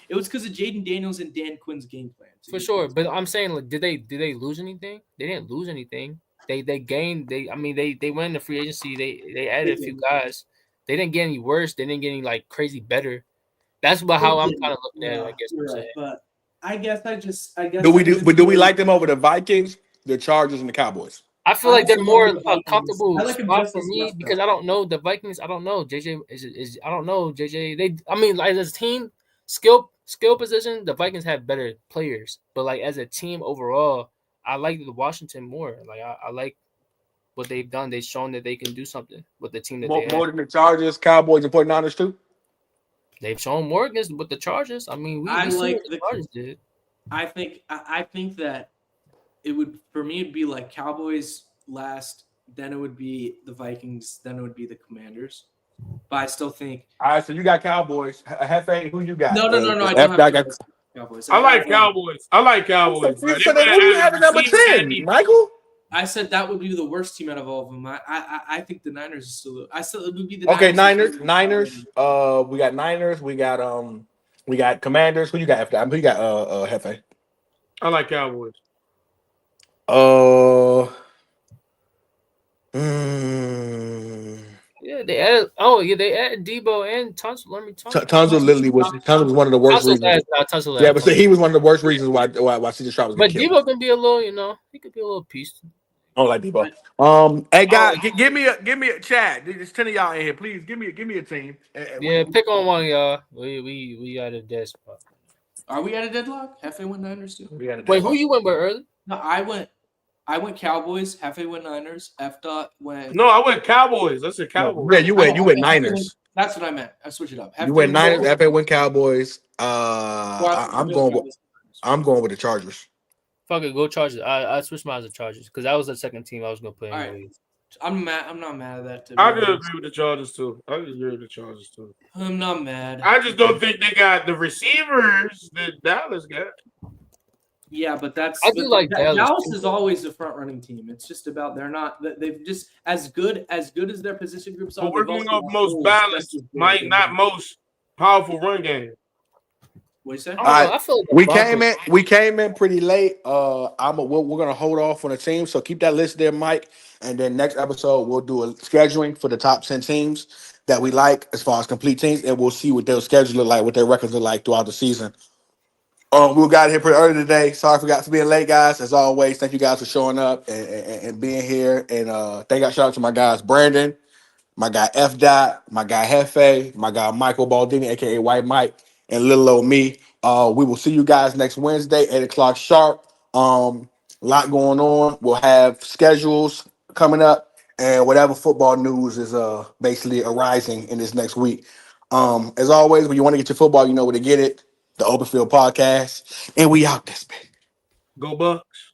it was because of Jaden Daniels and Dan Quinn's game plan. For sure. But I'm saying, like, did they lose anything? They didn't lose anything. They gained. They went into free agency. They added a few guys. They didn't get any worse. They didn't get any like crazy better. That's about how I'm kind of looking at it. I guess. You're right, but I guess Do we like them over the Vikings, the Chargers, and the Cowboys? I feel like they're more Vikings. comfortable I like them spot just for as me much, because though. I don't know the Vikings. I don't know JJ is I don't know JJ. Like as a team skill position, the Vikings have better players, but like as a team overall, I like the Washington more. Like I like what they've done. They've shown that they can do something with the team that they More have. than the Chargers, Cowboys, and 49ers too. They've shown more against with the Chargers. I mean, we see like what the Chargers did. I think that it would for me it'd be like Cowboys last, then it would be the Vikings, then it would be the Commanders. But I still think All right, so you got Cowboys. Hefe, who you got? no. I F- don't have got- Cowboys. I like Cowboys. I like Cowboys. Bro. So then who you have at number 10, Michael? I said that would be the worst team out of all of them. I think the Niners are still. I said it would be the Okay, Niners. Niners. We got Niners. We got Commanders. Who you got after that? Who you got? Hefe. I like Cowboys. Yeah, they added. Oh yeah, they added Debo and Tunsil. Let me talk. Tunsil literally was one of the worst reasons. Tunsil Yeah, but so he was one of the worst reasons why CJ Stroud was But getting killed. Debo can be a little, he could be a little piece. I don't like Debo. Hey guys, give me a chat. There's 10 of y'all in here. Please give me a team. Yeah, pick on one, y'all. We got a dead spot. Are we at a deadlock? Hefe went Niners too. Wait, who you went with early? No, I went Cowboys. Hefe went Niners. F dot went. No, I went Cowboys. I said Cowboys. Yeah, you went Niners. That's what I meant. I switched it up. You went Niners. Hefe went Cowboys. I'm going with the Chargers. Fuck it, go Chargers. I switched mine to Chargers because that was the second team I was gonna put in. All right. I'm not mad at that. To be I could honest. agree with the Chargers too. I'm not mad. I just don't think they got the receivers that Dallas got. Yeah, but that's I do like Dallas, Dallas too. is always a front running team. It's just about they've just as good as their position groups are. But we're they've going also off got most holes balanced, just as good. might not most powerful run game. What you say? I don't know, I feel like the We came in pretty late. We're gonna hold off on the team, so keep that list there, Mike. And then next episode we'll do a scheduling for the top 10 teams that we like as far as complete teams, and we'll see what their schedule look like, what their records look like throughout the season. We got here pretty early today. Sorry for being late, guys. As always, thank you guys for showing up and being here. And shout out to my guys Brandon, my guy F Dot, my guy Hefe, my guy Michael Baldini, aka White Mike, and little old me. We will see you guys next Wednesday, 8:00 sharp. A lot going on. We'll have schedules coming up and whatever football news is basically arising in this next week. As always, when you want to get your football, you know where to get it. The Open Field Podcast. And we out this bitch. Go Bucks.